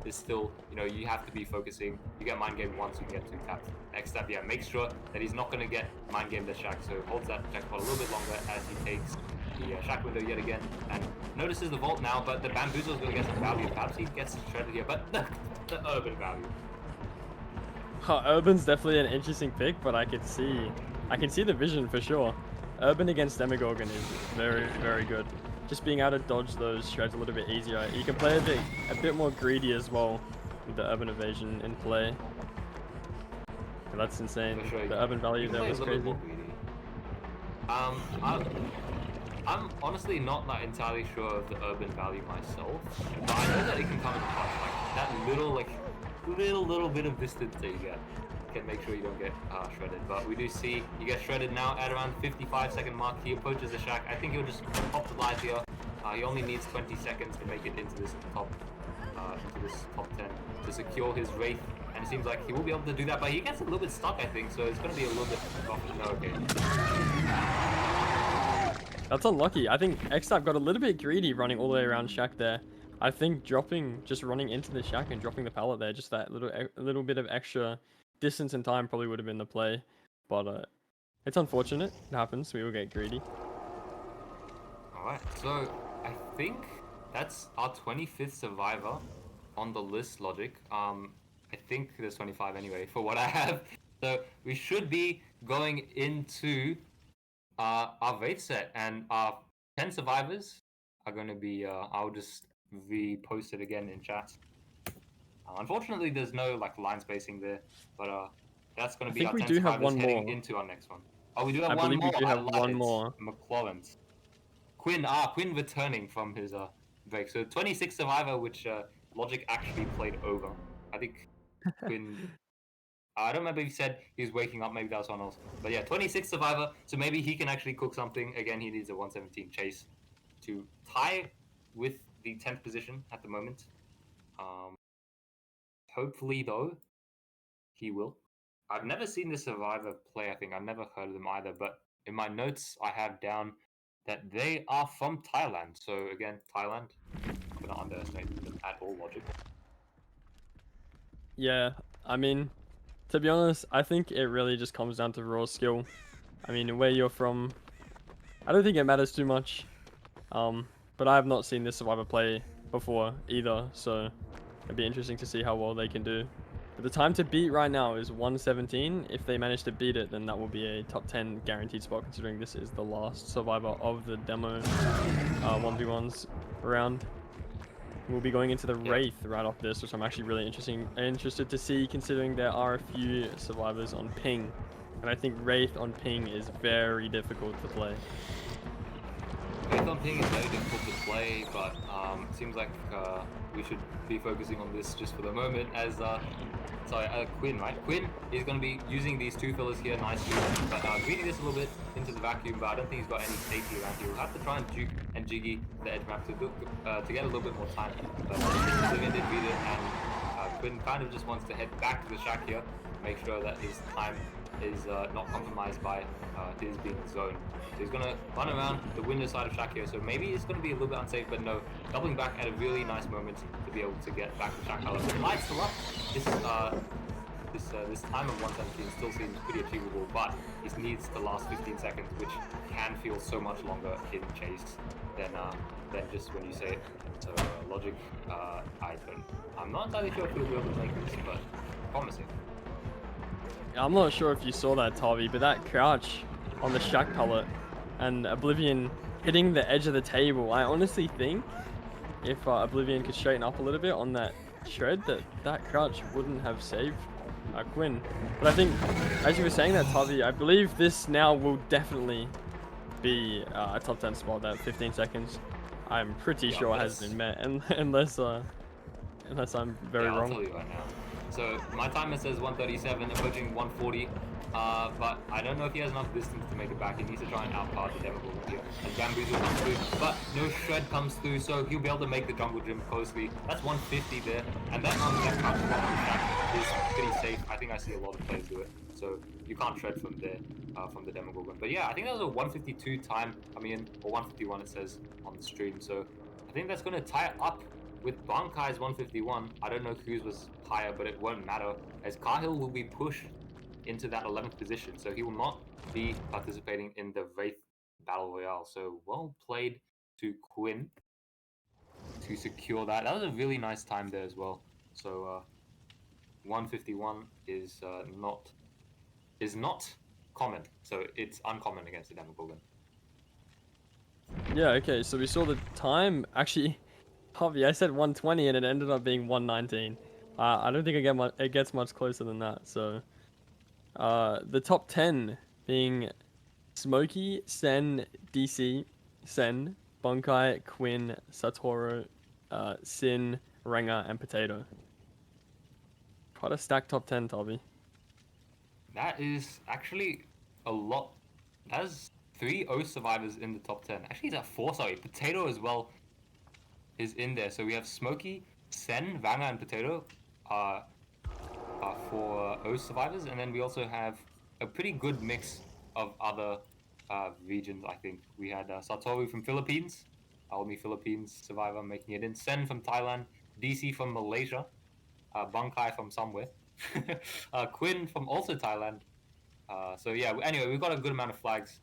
is still, you know, you have to be focusing. You get mind game once, you can get 2 taps. Xtap, yeah, make sure that he's not going to get mind game the Shack, so holds that checkpoint a little bit longer as he takes the Shack window yet again, and notices the vault now, but the Bamboozle is going to get some value. Perhaps he gets shredded here, but the urban value. Urban's definitely an interesting pick, but I can see the vision for sure. Urban against Demogorgon is very, very good. Just being able to dodge those shreds a little bit easier. You can play a bit more greedy as well with the urban evasion in play. That's insane. Sure, the urban value there was crazy. I'm honestly not entirely sure of the urban value myself, but I know that it can come in clutch. Like that little bit of distance that you get can make sure you don't get shredded. But we do see you get shredded now at around 55-second mark. He approaches the Shack. I think he'll just pop the live here. He only needs 20 seconds to make it into this top 10 to secure his Wraith. And it seems like he will be able to do that, but he gets a little bit stuck, I think, so it's going to be a little bit rough. No, okay. That's unlucky. I think Xtap got a little bit greedy running all the way around Shack there. I think just running into the Shack and dropping the pallet there, just that little bit of extra distance and time probably would have been the play. But it's unfortunate. It happens. We will get greedy. Alright, so I think that's our 25th survivor on the list, Logic. I think there's 25 anyway, for what I have. So we should be going into our Wraith set, and our 10 survivors are going to be, I'll just repost it again in chat. Unfortunately, there's no line spacing there, but that's going to be our 10 survivors heading into our next one. Oh, we do have one more. I believe we do have one more. McLaurin's. Quinn returning from his break. So 26 survivor, which Logic actually played over. I think Quinn, I don't remember if he said he was waking up, maybe that was someone else. But yeah, 26 survivor, so maybe he can actually cook something. Again, he needs a 117 chase to tie with the 10th position at the moment. Hopefully, though, he will. I've never seen this survivor play, I think. I've never heard of them either, but in my notes, I have down that they are from Thailand. So again, Thailand, I'm going to underestimate them at all, Logic. Yeah, I mean, to be honest, I think it really just comes down to raw skill. I mean, where you're from, I don't think it matters too much. But I have not seen this survivor play before either, so it'd be interesting to see how well they can do. But the time to beat right now is 117. If they manage to beat it, then that will be a top 10 guaranteed spot, considering this is the last survivor of the demo 1v1s round. We'll be going into the Wraith right off this, which I'm actually really interested to see, considering there are a few survivors on ping. And I think Wraith on ping is very difficult to play. Wraith on ping is very difficult to play, but it seems like we should be focusing on this just for the moment as, Quinn, right? Quinn is going to be using these 2 fillers here nicely, but greeting this a little bit into the vacuum, but I don't think he's got any safety around here. We'll have to try and juke and jiggy the edge map to get a little bit more time. But Oblivion did beat it, and Quinn kind of just wants to head back to the Shack here, make sure that his time is not compromised by his being zoned. So he's going to run around the window side of Shack here, so maybe it's going to be a little bit unsafe, but no, doubling back at a really nice moment to be able to get back to Shack. However, the light's still up. This time of 117 still seems pretty achievable, but it needs to last 15 seconds, which can feel so much longer in chase than just when you say it. So Logic, I'm not entirely sure if he'll be able to make this, but promising. I'm not sure if you saw that, Tavi, but that crouch on the Shack pallet and Oblivion hitting the edge of the table, I honestly think if Oblivion could straighten up a little bit on that shred, that crouch wouldn't have saved Quinn. But I think, as you were saying that, Tavi, I believe this now will definitely be a top 10 spot. That 15 seconds, I'm pretty sure has been met, unless I'm very I'll wrong. tell you right now. So my timer says 137, approaching 140. But I don't know if he has enough distance to make it back. He needs to try and outpass the Demogorgon here. And Bamboozle comes through, but no shred comes through, so he'll be able to make the jungle gym closely. That's 150 there, and that that crouch spot on the Shack is pretty safe. I think I see a lot of players do it, so you can't shred from there, from the Demogorgon. But yeah, I think that was a 152 time coming in, or 151 it says on the stream. So I think that's going to tie it up with Bankai's 151. I don't know whose was higher, but it won't matter, as Cahill will be pushed into that 11th position, so he will not be participating in the Wraith Battle Royale. So well played to Quinn to secure that. That was a really nice time there as well. So 151 is not common, so it's uncommon against the Demogorgon. Yeah, okay, so we saw the time. Actually, Javi, I said 120 and it ended up being 119. I don't think it gets much closer than that. So the top 10 being Smokie, Sen, DC, Sen, Bankai, Quinn, Satoru, Sin, Renga, and Potato. Quite a stacked top 10, Tavi. That is actually a lot. That's 3 O survivors in the top 10. Actually, he's at 4, sorry. Potato as well is in there. So we have Smokie, Sen, Vanga, and Potato for O survivors. And then we also have a pretty good mix of other regions, I think. We had Satoru from Philippines, only Philippines survivor making it in. Sen from Thailand, DC from Malaysia, Bankai from somewhere, Quinn from also Thailand. So yeah, anyway, we've got a good amount of flags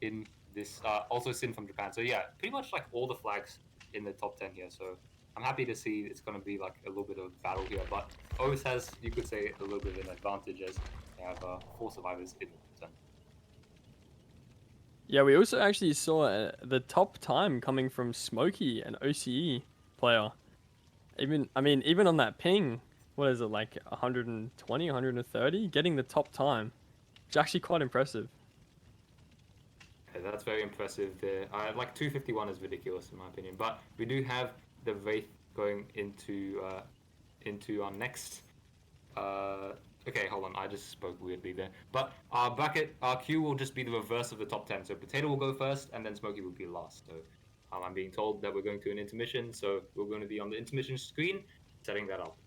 in this. Also Sin from Japan. So yeah, pretty much like all the flags in the top 10 here. So I'm happy to see it's going to be like a little bit of battle here. But OS has, you could say, a little bit of an advantage as they have 4 survivors in the top 10. Yeah, we also actually saw the top time coming from Smokie, an OCE player. Even on that ping, what is it, like 120, 130? Getting the top time. It's actually quite impressive. Yeah, that's very impressive there. Like 251 is ridiculous in my opinion. But we do have the Wraith going into our next. Okay, hold on. I just spoke weirdly there. But our bracket, our queue will just be the reverse of the top 10. So Potato will go first, and then Smokie will be last. So I'm being told that we're going to an intermission. So we're going to be on the intermission screen, setting that up.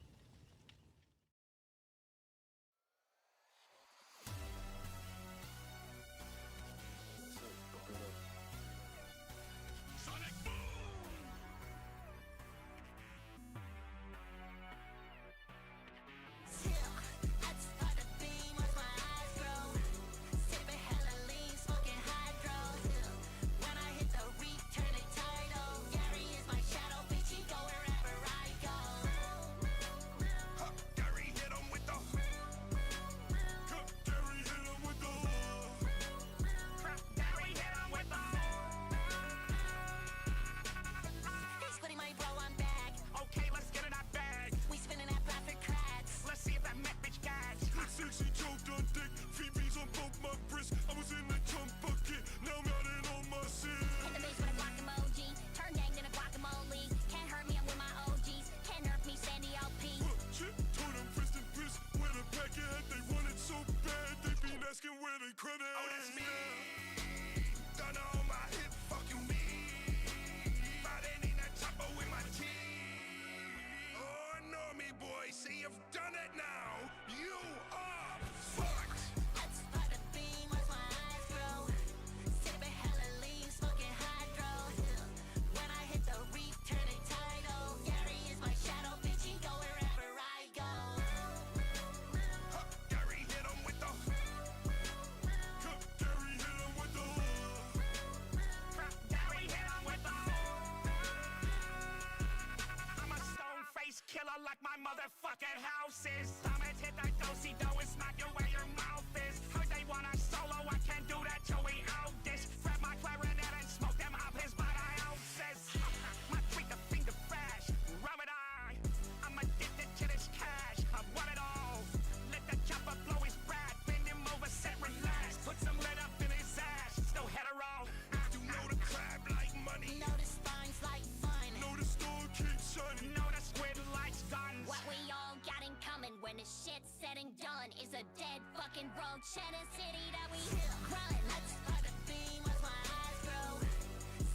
Killer like my motherfucking houses. I'ma hit that do-si-do and smack you where your mouth is. Heard they want a solo, I can't do that till we out this. Grab my clarinet and smoke them up his by the ounces. My tweet the finger flash, Ramadan. I'm addicted to this cash, I want it all. Let the chopper blow his brad, bend him over, set relax. Put some lead up in his ass, still hetero. You know the crab like money. Know the spines like fun. Know the store keeps shining. Know the squid likes guns. What we all got in common when the shit's said and done is a dead fucking road cheddar city that we run. Let's start the theme, watch my eyes grow.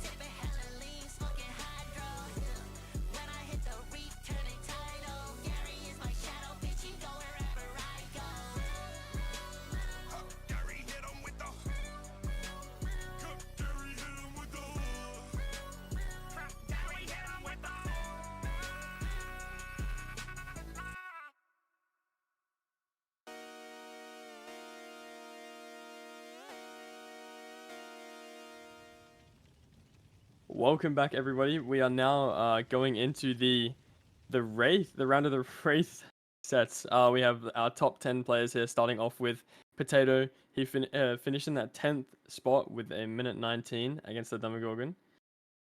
Sipping hella lean, smoking hydro. When I hit the reef, turning tidal. Gary is my shadow, bitch, you go wherever I go. Gary hit him with the. Gary hit him with the. Gary hit him with the. Welcome back, everybody. We are now going into the round of the Wraith sets. We have our top 10 players here, starting off with Potato. He finished in that 10th spot with a minute 19 against the Demogorgon.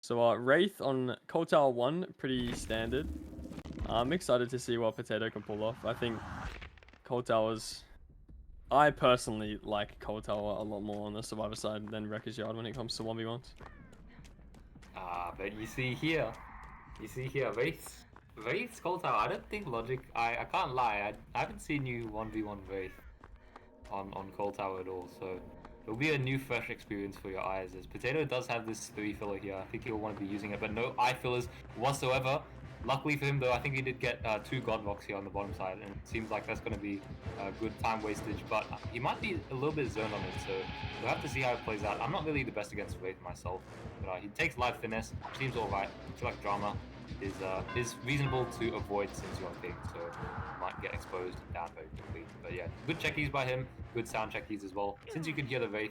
So Wraith on Cold Tower 1, pretty standard. I'm excited to see what Potato can pull off. I think Cold Towers... I personally like Cold Tower a lot more on the Survivor side than Wrecker's Yard when it comes to 1v1s. But you see here, Wraith's Cold Tower, I don't think Logic, I can't lie, I haven't seen you 1v1 Wraith on Cold Tower at all, so it'll be a new fresh experience for your eyes, as Potato does have this 3 filler here. I think he'll want to be using it, but no eye fillers whatsoever. Luckily for him though, I think he did get 2 God Rocks here on the bottom side, and it seems like that's going to be good time wastage, but he might be a little bit zoned on it, so we'll have to see how it plays out. I'm not really the best against Wraith myself, but he takes live finesse, seems alright. I feel like drama is reasonable to avoid since you're on ping, so might get exposed and down very quickly. But yeah, good checkies by him, good sound checkies as well. Since you can hear the Wraith,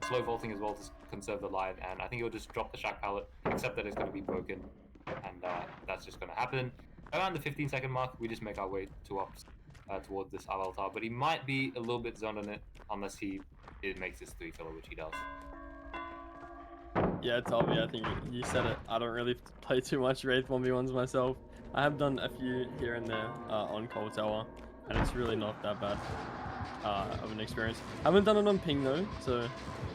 slow vaulting as well to conserve the line, and I think he'll just drop the Shack Pallet, except that it's going to be broken, and that's just going to happen. Around the 15-second mark, we just make our way towards this Avatar, but he might be a little bit zoned on it unless it makes his 3 filler, which he does. Yeah, Tavi, I think you said it. I don't really play too much Wraith 1v1s myself. I have done a few here and there on Cold Tower, and it's really not that bad of an experience. I haven't done it on ping though, so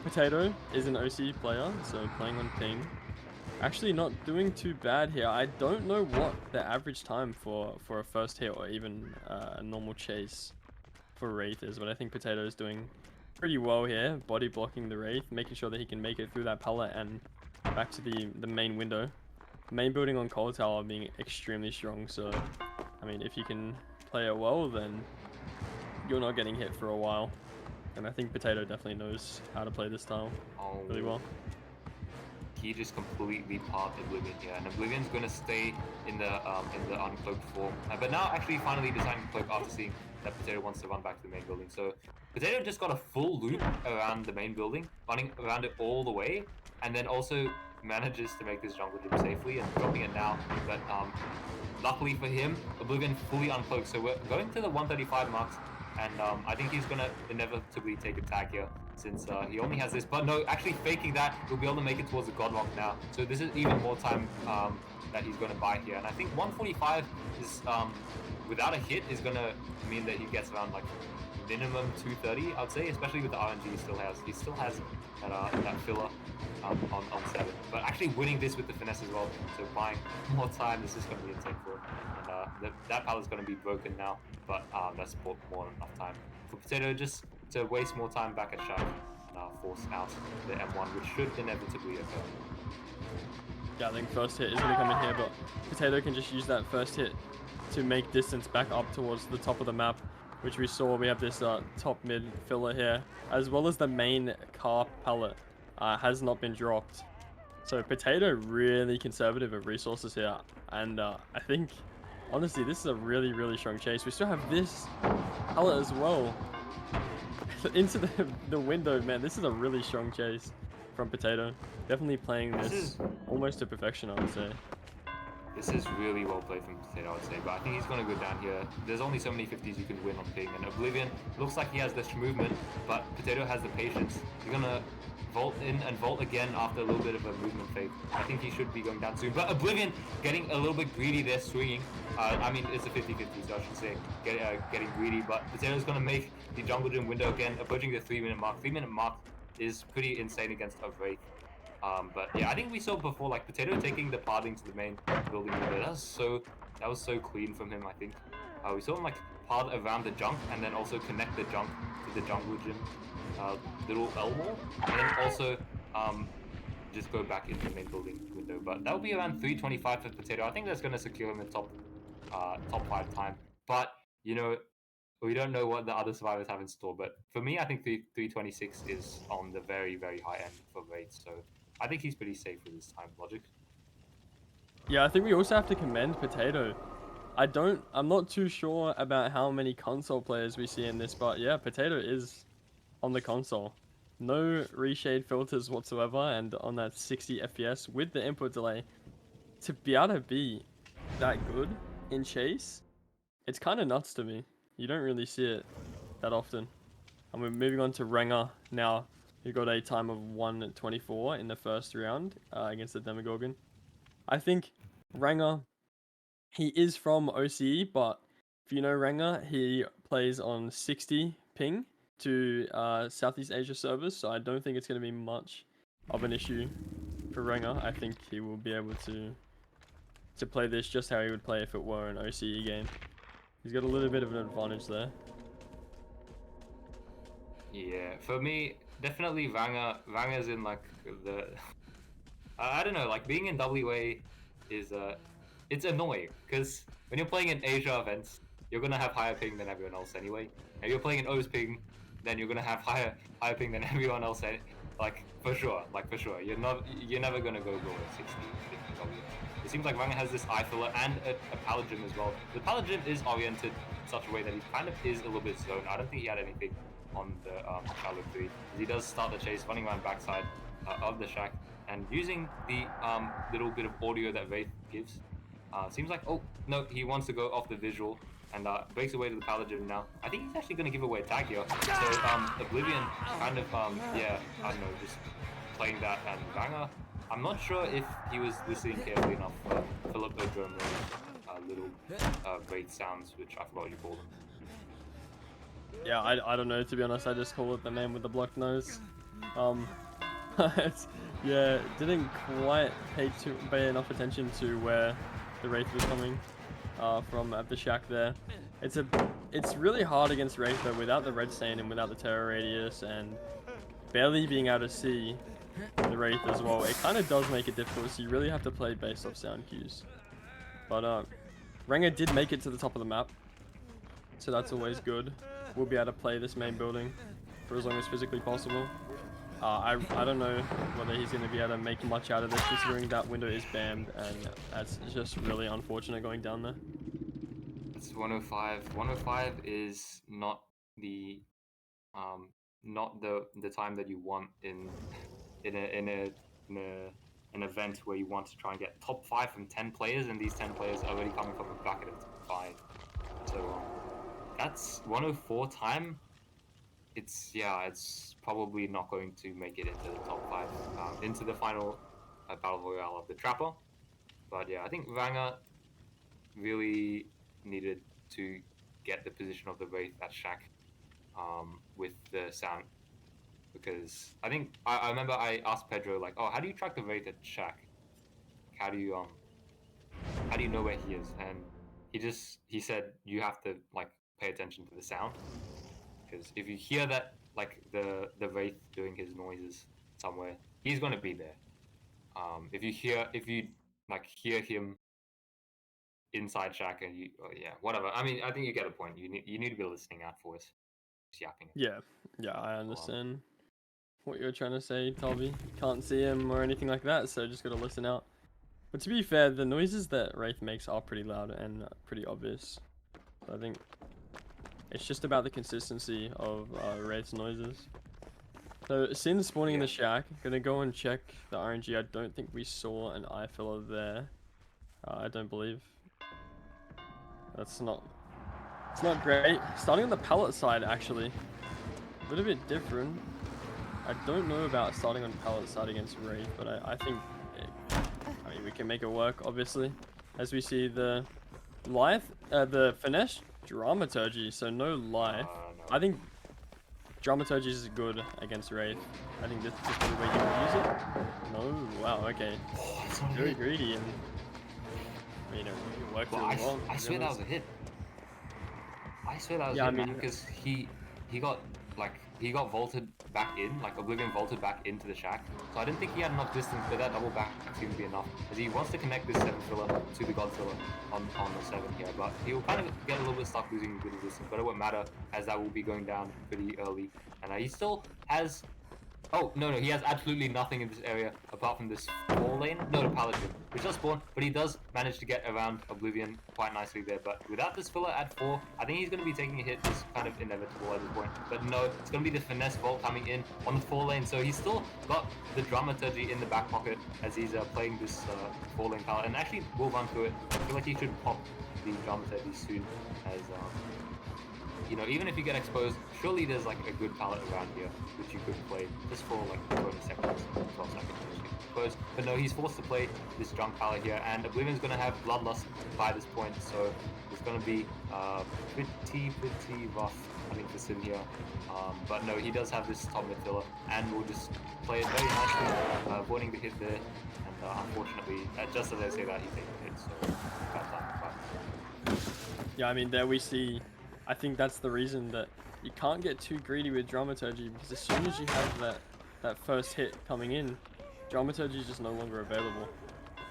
Potato is an OC player, so playing on ping. Actually not doing too bad here. I don't know what the average time for a first hit or even a normal chase for Wraith is, but I think Potato is doing pretty well here, body blocking the Wraith, making sure that he can make it through that pallet and back to the main window. Main building on Cold Tower being extremely strong, so I mean, if you can play it well, then you're not getting hit for a while. And I think Potato definitely knows how to play this style really well. He just completely parked Oblivion here, and Oblivion's going to stay in the uncloaked form. But now actually finally deciding to cloak after seeing that Potato wants to run back to the main building. So Potato just got a full loop around the main building, running around it all the way, and then also manages to make this jungle gym safely and dropping it now. But luckily for him, Oblivion fully uncloaked. So we're going to the 135 marks, and I think he's going to inevitably take a tag here, since he only has this. But no, actually faking that, he'll be able to make it towards the Godlock now. So this is even more time that he's going to buy here. And I think 145 is, without a hit, is going to mean that he gets around like minimum 230, I'd say, especially with the RNG he still has that filler on 7. But actually winning this with the finesse as well, so buying more time, this is going to be insane for him. And that pallet's going to be broken now, but that's more than enough time for Potato just to waste more time back at Shack and force out the M1, which should inevitably occur. Yeah, I think first hit is going to come in here, but Potato can just use that first hit to make distance back up towards the top of the map, which we saw. We have this top mid filler here, as well as the main car pallet has not been dropped. So Potato really conservative of resources here, and I think honestly this is a really, really strong chase. We still have this pallet as well into the window, man. This is a really strong chase from Potato. Definitely playing this almost to perfection, I would say. This is really well played from Potato, I would say, but I think he's going to go down here. There's only so many 50s you can win on ping, and Oblivion looks like he has this movement, but Potato has the patience. He's going to vault in and vault again after a little bit of a movement fake. I think he should be going down soon, but Oblivion getting a little bit greedy there, swinging. I mean, it's a 50-50, so I should say getting greedy, but Potato's going to make the jungle gym window again, approaching the 3-minute mark. 3-minute mark is pretty insane against a Wraith. But yeah, I think we saw before, like Potato taking the pathing to the main building window. That was so clean from him, I think. We saw him like path around the junk and then also connect the junk to the jungle gym little L wall, and then also just go back into the main building window. But that'll be around 325 for Potato. I think that's gonna secure him in top 5 time. But you know, we don't know what the other survivors have in store. But for me, I think 326 is on the very, very high end for Wraith. So I think he's pretty safe with his time logic. Yeah, I think we also have to commend Potato. I'm not too sure about how many console players we see in this, but yeah, Potato is on the console. No reshade filters whatsoever, and on that 60 FPS with the input delay, to be able to be that good in Chase, it's kind of nuts to me. You don't really see it that often. And we're moving on to Renger now, who got a time of 1:24 in the first round against the Demogorgon. I think Renger, he is from OCE, but if you know Renger, he plays on 60 ping to Southeast Asia servers, so I don't think it's going to be much of an issue for Renger. I think he will be able to play this just how he would play if it were an OCE game. He's got a little bit of an advantage there. Yeah, for me, definitely Vanga's in like the I don't know, like being in WA is it's annoying because when you're playing in Asia events, you're gonna have higher ping than everyone else anyway. And you're playing in O's ping, then you're gonna have higher ping than everyone else. Like for sure. You're never gonna go below 60 in W. It seems like Vanga has this eye filler and a pallet gym as well. The pallet gym is oriented in such a way that he kind of is a little bit zoned. I don't think he had anything on the Shallow 3. He does start the chase, running around backside of the shack, and using the little bit of audio that Wraith gives. Seems like, oh, no, he wants to go off the visual and breaks away to the pallet gym now. I think he's actually going to give away a tag here. So Oblivion kind of, yeah, I don't know, just playing that, and Vanga, I'm not sure if he was listening carefully enough for Philip O'Drum little Wraith sounds, which I forgot what you call them. Yeah, I don't know, to be honest. I just call it the man with the blocked nose. Yeah, didn't quite pay enough attention to where the Wraith was coming from at the shack there. It's really hard against Wraith though, without the red stain and without the terror radius and barely being able to see the Wraith as well. It kind of does make it difficult, so you really have to play based off sound cues. But Renger did make it to the top of the map, so that's always good. We'll be able to play this main building for as long as physically possible. I don't know whether he's going to be able to make much out of this, considering that window is bammed, and that's just really unfortunate going down there. It's 105. 105 is not the time that you want in an event where you want to try and get top 5 from 10 players, and these 10 players are already coming from a bracket of top 5. So that's 104 time. It's probably not going to make it into the top 5, into the final Battle Royale of the Trapper. But yeah, I think Vanga really needed to get the position of the Wraith at Shack with the sound, because I think I remember I asked Pedro, like, oh, how do you track the Wraith at Shack? How do you know where he is? And he said you have to like pay attention to the sound, because if you hear that, like the Wraith doing his noises somewhere, he's gonna be there. If you hear him inside Shack and whatever. I mean, I think you get a point. You need to be listening out for us. Just yapping it. Yeah, I understand what you're trying to say, Tavi. Can't see him or anything like that, so just gotta listen out. But to be fair, the noises that Wraith makes are pretty loud and pretty obvious. So I think it's just about the consistency of Wraith's noises. So Sin spawning in the shack, gonna go and check the RNG. I don't think we saw an eye filler there. I don't believe. That's not. It's not great. Starting on the pallet side, actually, a little bit different. I don't know about starting on pallet side against Wraith, but I think, I mean, we can make it work, obviously. As we see the the finesse dramaturgy, so no life. No. I think dramaturgy is good against Wraith. I think this is the way you would use it. No, wow, okay. Oh, it's not Very hit. greedy and, I mean, it worked Well, really well. I swear that was a hit. I swear that was Yeah, a I hit, man, mean- because he got vaulted back in, like Oblivion vaulted back into the shack. So I didn't think he had enough distance, but that double back seemed to be enough. As he wants to connect this 7 filler to the God filler on the 7 here, but he'll kind of get a little bit stuck losing a bit of distance, but it won't matter as that will be going down pretty early. And he still has. Oh, no, he has absolutely nothing in this area apart from this 4 lane. No, the Paladin, which does spawn, but he does manage to get around Oblivion quite nicely there. But without this filler at 4, I think he's going to be taking a hit. It's kind of inevitable at this point. But no, it's going to be the finesse vault coming in on the 4 lane. So he's still got the dramaturgy in the back pocket as he's playing this 4 lane Paladin. And actually, we'll run through it. I feel like he should pop the dramaturgy soon as... you know, even if you get exposed, surely there's like a good palette around here which you could play just for like 20 seconds, 12 seconds exposed. But no, he's forced to play this drunk palette here, and Oblivion's gonna have Bloodlust by this point, so it's gonna be pretty rough, I think, for Sim here. But no, he does have this top mid filler, and we'll just play it very nicely, avoiding the hit there. And unfortunately, just as I say that, he takes the hit, so bad time. Yeah, I mean, there we see. I think that's the reason that you can't get too greedy with dramaturgy, because as soon as you have that first hit coming in, dramaturgy is just no longer available.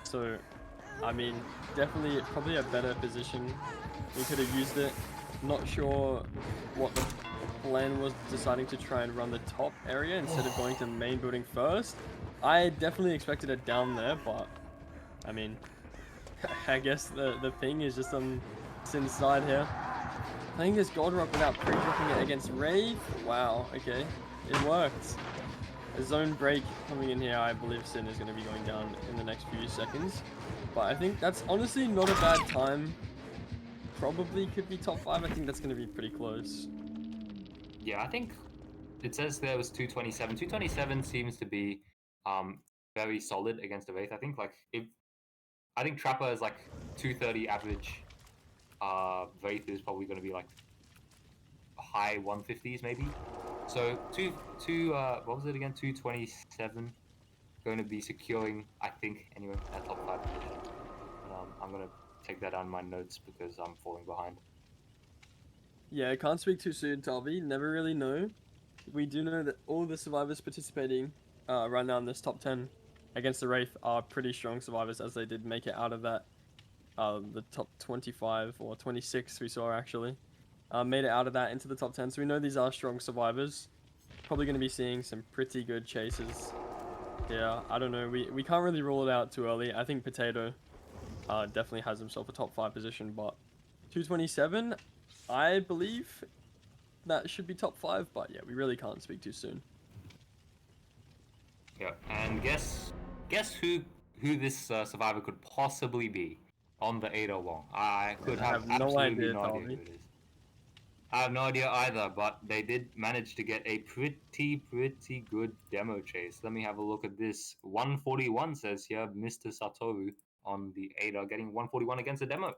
So, I mean, definitely probably a better position. We could have used it. Not sure what the plan was, deciding to try and run the top area instead of going to main building first. I definitely expected it down there, but I mean, I guess the ping is just on Sin's side here. Playing this gold rock without pre-dropping it against Wraith. Wow, okay. It worked. A zone break coming in here. I believe Sin is going to be going down in the next few seconds. But I think that's honestly not a bad time. Probably could be top 5. I think that's going to be pretty close. Yeah, I think it says there was 227. 227 seems to be very solid against the Wraith. I think I think Trapper is like 230 average. Wraith is probably going to be like high 150s maybe. So what was it again? 227 going to be securing, I think, anyway, that top 5 position. And, I'm going to take that on my notes because I'm falling behind. Yeah, I can't speak too soon, Tavi. Never really know. We do know that all the survivors participating right now in this top 10 against the Wraith are pretty strong survivors, as they did make it out of that the top 25 or 26 we saw actually. Made it out of that into the top 10, so we know these are strong survivors. Probably going to be seeing some pretty good chases. Yeah, I don't know. We can't really rule it out too early. I think Potato definitely has himself a top 5 position, but 227, I believe that should be top 5, but yeah, we really can't speak too soon. Yeah, and guess who this survivor could possibly be on the 801? I could have no absolutely idea, no idea Tavi. who it is. I have no idea either, but they did manage to get a pretty good demo chase. Let me have a look at this. 141 says here, Mr. Satoru on the Ada getting 141 against the demo.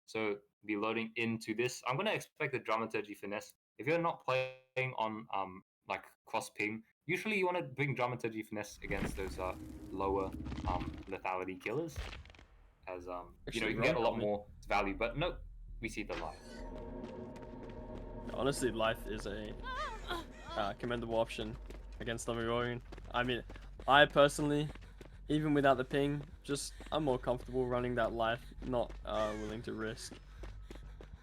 So be loading into this. I'm gonna expect the dramaturgy finesse. If you're not playing on like cross ping, usually you want to bring dramaturgy finesse against those lower lethality killers, as you know, you can get a lot more value. But nope, we see the light. Honestly, Life is a commendable option against Oblivion. I mean, I personally, even without the ping, I'm more comfortable running that Life, not willing to risk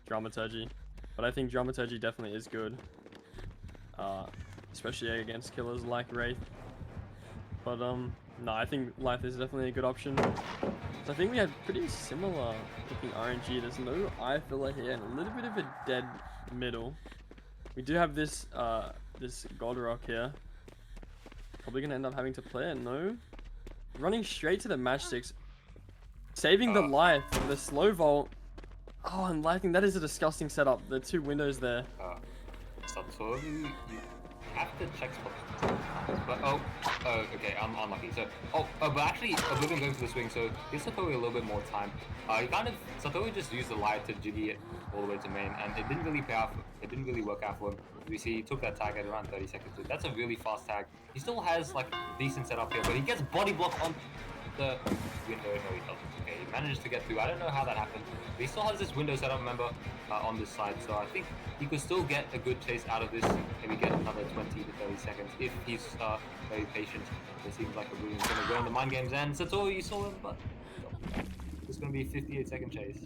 dramaturgy. But I think dramaturgy definitely is good, especially against killers like Wraith. But no, I think Life is definitely a good option. So I think we had pretty similar looking RNG. There's no eye filler here and a little bit of a dead middle. We do have this this gold rock here. Probably gonna end up having to play it. No, running straight to the matchsticks. Saving the life of the slow vault. Oh, and lighting, that is a disgusting setup. The 2 windows there. Satoru, you have to check spot. But okay, I'm unlucky. So but actually Oblivion going for the swing, so gives Satoru a little bit more time. Satoru just used the light to jiggy it all the way to main, and it didn't really pay off. It didn't really work out for him. We see he took that tag at around 30 seconds. So that's a really fast tag. He still has like decent setup here, but he gets body block on the window. No, he doesn't. Okay, he manages to get through. I don't know how that happened, but he still has this window set up, remember, on this side. So I think he could still get a good chase out of this. Maybe get another 20 to 30 seconds if he's very patient. It seems like Oblivion's going to go in the mind games. And Satoru, you saw him, but it's going to be a 58-second chase.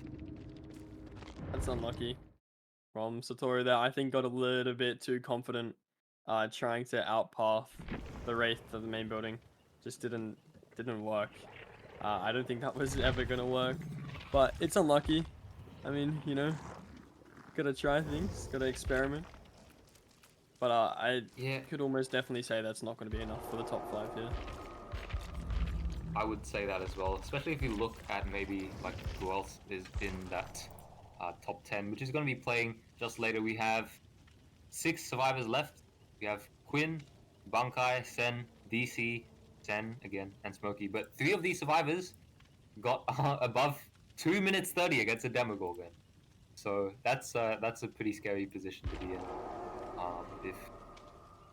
That's unlucky from Satoru there. I think got a little bit too confident, trying to outpath the Wraith to the main building. Just didn't work. I don't think that was ever gonna work, but it's unlucky. I mean, you know, gotta try things, gotta experiment. But I could almost definitely say that's not gonna be enough for the top 5 here. I would say that as well, especially if you look at maybe like who else is in that top 10, which is going to be playing just later. We have 6 survivors left. We have Quinn, Bankai, Sen, DC, Sen again, and Smokie. But 3 of these survivors got above 2 minutes 30 against a Demogorgon. So that's a pretty scary position to be in.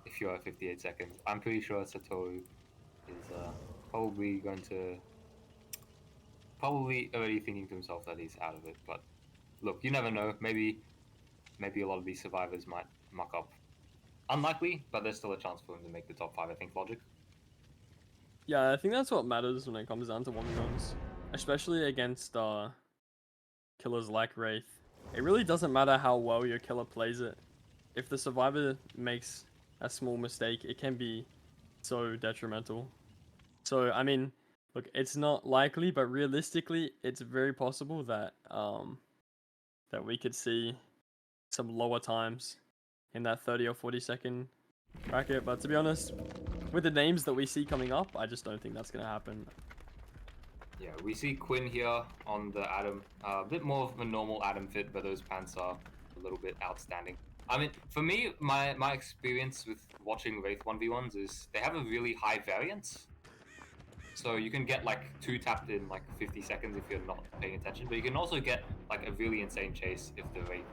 If you're at 58 seconds, I'm pretty sure Satoru is probably already thinking to himself that he's out of it. But look, you never know. Maybe a lot of these survivors might muck up. Unlikely, but there's still a chance for him to make the top 5. I think logic. Yeah, I think that's what matters when it comes down to 1v1s, especially against killers like Wraith. It really doesn't matter how well your killer plays it. If the survivor makes a small mistake, it can be so detrimental. So, I mean, look, it's not likely, but realistically, it's very possible that that we could see some lower times in that 30 or 40 second bracket. But to be honest, with the names that we see coming up, I just don't think that's going to happen. Yeah, we see Quinn here on the Adam. A bit more of a normal Adam fit, but those pants are a little bit outstanding. I mean, for me, my experience with watching Wraith 1v1s is they have a really high variance. So you can get like 2 tapped in like 50 seconds if you're not paying attention, but you can also get like a really insane chase if the Wraith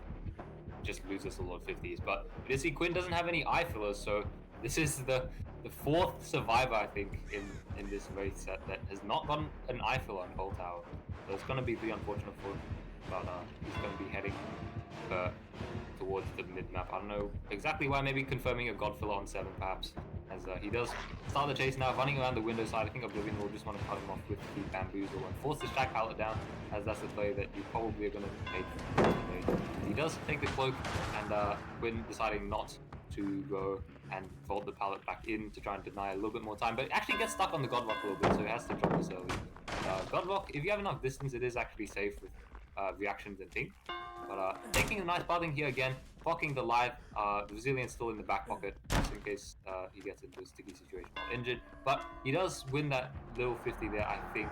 just loses a lot of 50s. But you see Quinn doesn't have any eye fillers, so this is the 4th survivor, I think, in this Wraith set that has not gotten an eye filler on Cold Tower. So it's going to be pretty unfortunate for him, but he's going to be heading towards the mid-map. I don't know exactly why, maybe confirming a God filler on 7 perhaps, as he does start the chase now, running around the window side. I think Oblivion will just want to cut him off with the bamboozle and force the stack pallet down, as that's the play that you probably are going to make. He does take the cloak, and Quinn deciding not to go and vault the pallet back in to try and deny a little bit more time, but it actually gets stuck on the Godlock a little bit, so he has to drop this early. Godlock, if you have enough distance, it is actually safe with reactions and ping. But taking a nice butting here again, blocking the live. Resilience still in the back pocket, just in case he gets into a sticky situation while injured. But he does win that little 50 there, I think,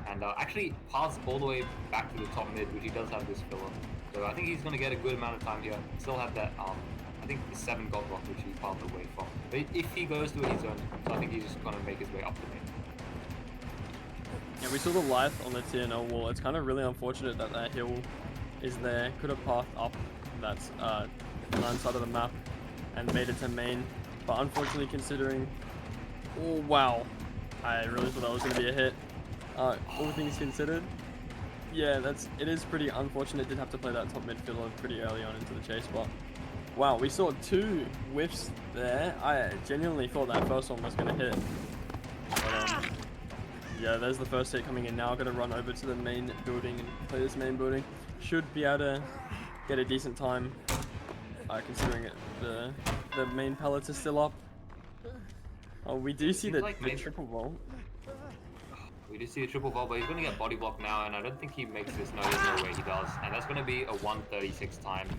and actually paths all the way back to the top mid, which he does have this filler. So I think he's going to get a good amount of time here. Still have that, I think the 7 God block, which he palmed away from. But if he goes to his own, so I think he's just going to make his way up the main. Yeah, we saw the life on the TNL wall. It's kind of really unfortunate that that hill is there. Could have pathed up that land side of the map and made it to main. But unfortunately, considering... Oh, wow. I really thought that was going to be a hit. All things considered. Yeah, it is pretty unfortunate. Did have to play that top midfielder pretty early on into the chase, but... Wow, we saw 2 whiffs there. I genuinely thought that first one was going to hit. But, yeah, there's the first hit coming in now. Gonna run over to the main building and play this main building. Should be able to get a decent time, considering the main pallets are still up. Oh, we do see the triple vault. We do see a triple vault, but he's going to get body blocked now, and I don't think he makes this. No, there's no way he does. And that's going to be a 136 time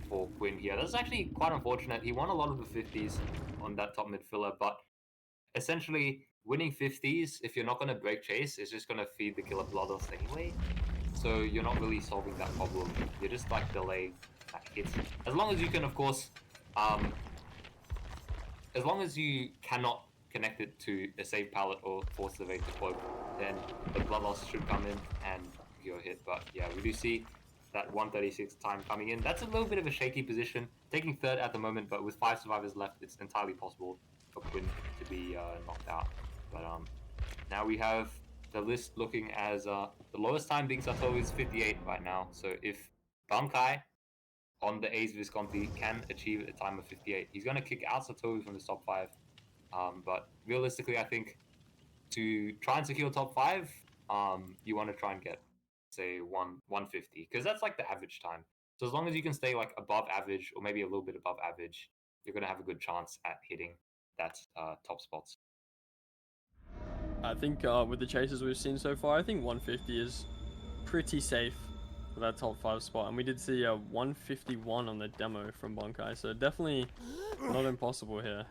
for Quinn here. That's actually quite unfortunate. He won a lot of the 50s on that top mid filler, but essentially winning 50s, if you're not going to break chase, is just going to feed the killer bloodlust anyway. So you're not really solving that problem. You're just like delaying that hit. As long as you can, of course, as long as you cannot connect it to a safe pallet or force the Wraith to cloak, then the bloodlust should come in and you're hit. But yeah, we do see that 136 time coming in. That's a little bit of a shaky position, taking third at the moment, but with 5 survivors left, it's entirely possible for Quinn to be knocked out. But now we have the list looking as the lowest time being Satoru's 58 right now. So if Bankai on the A's Visconti can achieve a time of 58, he's going to kick out Satoru from the top 5. But realistically, I think to try and secure top 5, you want to try and get, say, 150, because that's like the average time. So as long as you can stay like above average or maybe a little bit above average, you're going to have a good chance at hitting that top spots. I think with the chases we've seen so far, I think 150 is pretty safe for that top 5 spot. And we did see a 151 on the demo from Bankai, so definitely not impossible here.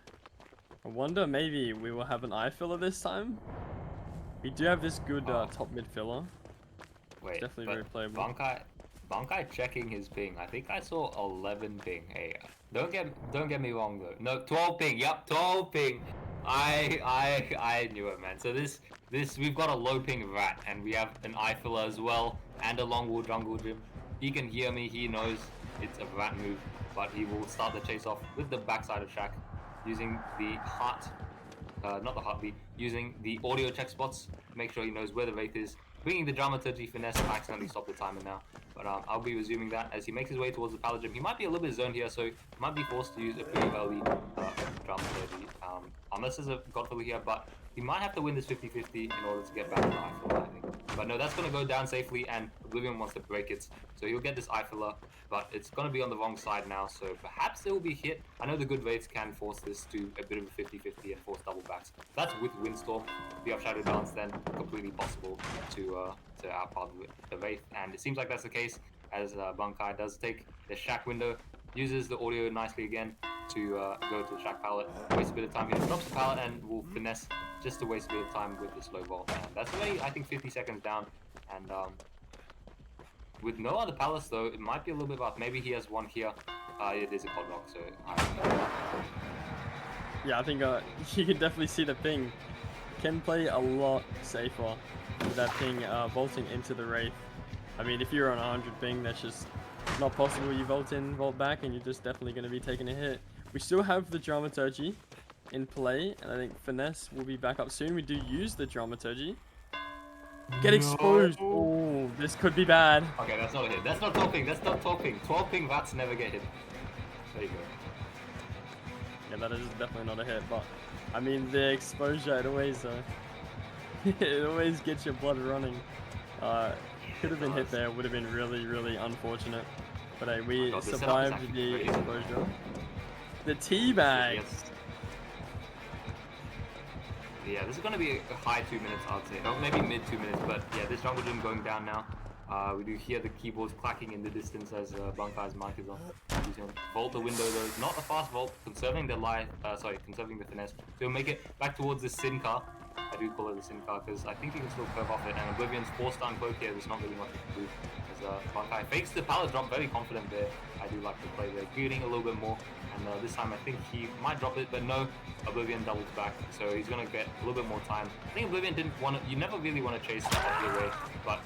I wonder maybe we will have an eye filler this time. We do have this good top mid filler. Wait, It's definitely very playable. Bankai checking his ping. I think I saw 11 ping. Hey, don't get me wrong though. No, 12 ping. Yep, 12 ping. I knew it, man. So this we've got a low ping rat, and we have an eye filler as well, and a long wall jungle gym. He can hear me. He knows it's a rat move, but he will start the chase off with the backside of Shack, using the heart, not the heartbeat, using the audio check spots to make sure he knows where the Wraith is. Bringing the dramaturgy finesse to accidentally stop the timer now. But I'll be resuming that as he makes his way towards the pallet gym. He might be a little bit zoned here, so he might be forced to use a pretty early dramaturgy. Unless there's a godfiller here, but he might have to win this 50-50 in order to get back to the eye filler, I think. But no, that's going to go down safely, and Oblivion wants to break it. So he'll get this eye filler, but it's going to be on the wrong side now, so perhaps it will be hit. I know the good Wraiths can force this to a bit of a 50-50 and force double backs. That's with Windstorm. If you have Shadow Dance, then completely possible to outpower the Wraith. And it seems like that's the case, as Bankai does take the Shack window, uses the audio nicely again to go to the Shack pallet, waste a bit of time here, stops the pallet, and will finesse just to waste a bit of time with this low vault. And that's already, I think, 50 seconds down. And with no other pallets, though, it might be a little bit off. Maybe he has one here. It is a quad rock, so Yeah, I think you can definitely see the ping. Can play a lot safer with that ping vaulting into the Wraith. I mean, if you're on 100 ping, that's just not possible. You vault in, vault back, and you're just definitely going to be taking a hit. We still have the dramaturgy in play, and I think finesse will be back up soon. We do use the dramaturgy. Get exposed. Oh, this could be bad. Okay, that's not a hit. That's not 12 ping. That's not 12 ping. 12 ping rats never get hit. There you go. Yeah, that is definitely not a hit, but I mean the exposure, it always it always gets your blood running. Could have been hit there, would have been really, really unfortunate. But hey, we survived the exposure. The teabag. Yeah, this is going to be a high 2 minutes, I'd say. Or maybe mid 2 minutes, but yeah, this jungle gym going down now. We do hear the keyboards clacking in the distance as Bankai's mic is on. He's going to vault the window though. Not a fast vault, conserving the conserving the finesse. So he'll make it back towards the Sin car. I do call it the Sin car because I think he can still curve off it. And Oblivion's forced down cloak here. There's not really much to do. As Bankai fakes the pallet drop, very confident there. I do like the play there, greeting a little bit more. And this time I think he might drop it, but no, Oblivion doubles back. So he's going to get a little bit more time. I think Oblivion didn't want to, you never really want to chase that the way. But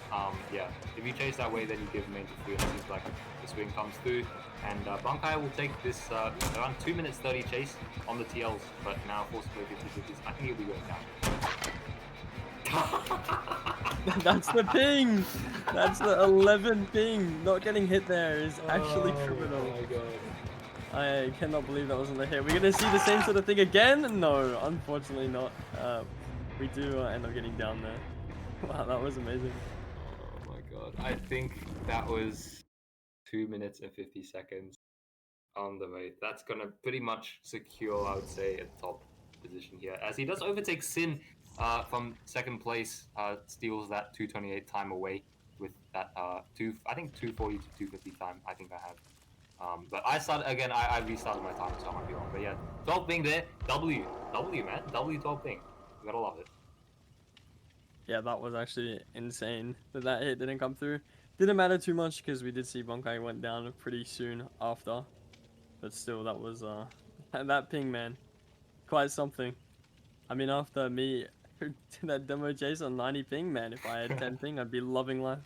yeah, if you chase that way, then you give main to free. And it seems like the swing comes through. And Bankai will take this around 2 minutes 30 chase on the TLs, but now forced to play 50-50s. I think he'll be going down. That's the ping! That's the 11 ping! Not getting hit there is actually criminal. Oh my god. I cannot believe that wasn't a hit. We're gonna see the same sort of thing again? No, unfortunately not. We do end up getting down there. Wow, that was amazing. Oh my god. I think that was 2 minutes and 50 seconds on the Wraith. That's gonna pretty much secure, I would say, a top position here. As he does overtake Sin from second place, steals that 2:28 time away with that I think 2:40 to 2:50 time. I think I have. But I started again. I restarted my time, so I might be wrong. But yeah, 12 ping there. W man. W 12 ping. You gotta love it. Yeah, that was actually insane that hit didn't come through. Didn't matter too much because we did see Bankai went down pretty soon after. But still, that was that ping, man, quite something. I mean, after me did that demo chase on 90 ping, man, if I had 10 ping, I'd be loving life.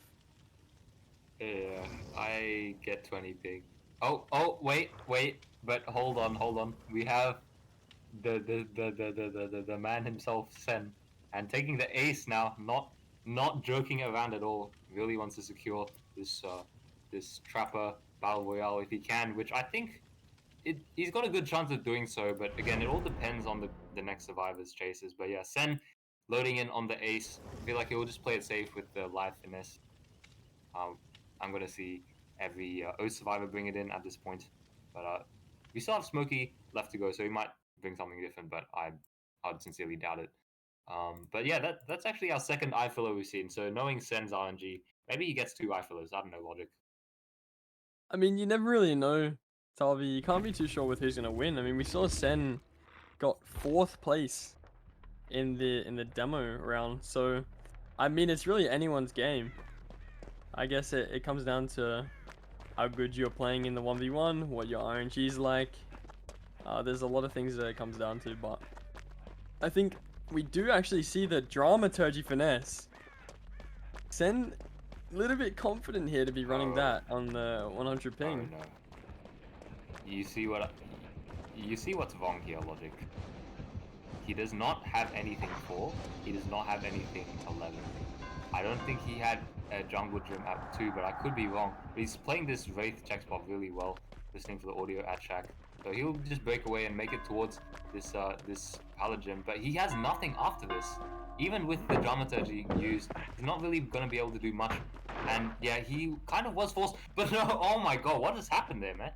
Yeah, I get 20 ping. Oh, wait. But hold on. We have the man himself, Sen, and taking the ace now. Not joking around at all. Really wants to secure this Trapper Battle Royale if he can, which I think he's got a good chance of doing so. But again, it all depends on the next survivor's chases. But yeah, Sen loading in on the ace. I feel like he will just play it safe with the live finesse. I'm gonna see every O survivor bring it in at this point, but we still have Smokie left to go, so he might bring something different. But I'd sincerely doubt it. But yeah, that's actually our second eye filler we've seen. So knowing Sen's RNG, maybe he gets 2 eye fillers. I don't know logic. I mean, you never really know, Tavi. You can't be too sure with who's gonna win. I mean, we saw Sen got 4th place in the demo round, so I mean, it's really anyone's game. I guess it comes down to how good you're playing in the 1v1, what your RNG's like. There's a lot of things that it comes down to, but I think we do actually see the dramaturgy finesse. Sen, a little bit confident here to be running that on the 100 ping. Oh no. You see what's wrong here, logic. He does not have anything 4. He does not have anything 11. I don't think he had a jungle gym at 2, but I could be wrong. But he's playing this Wraith check spot really well, listening to the audio at Shack. So he'll just break away and make it towards this pallet gym. But he has nothing after this. Even with the dramaturgy used, he's not really going to be able to do much. And yeah, he kind of was forced. But no, oh my god, what has happened there, man?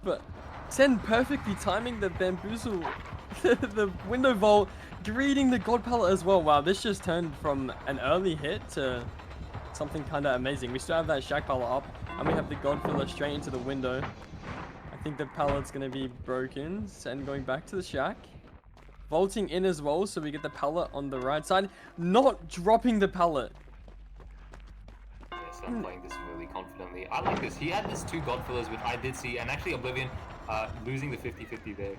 But Sen perfectly timing the bamboozle, the window vault, greeting the god pallet as well. Wow, this just turned from an early hit to something kind of amazing. We still have that shack pallet up, and we have the god filler straight into the window. I think the pallet's going to be broken. Sen going back to the shack. Vaulting in as well, so we get the pallet on the right side. Not dropping the pallet. Yes, I'm playing this really confidently. I like this. He had this 2 god fillers, which I did see, and actually Oblivion losing the 50-50 there,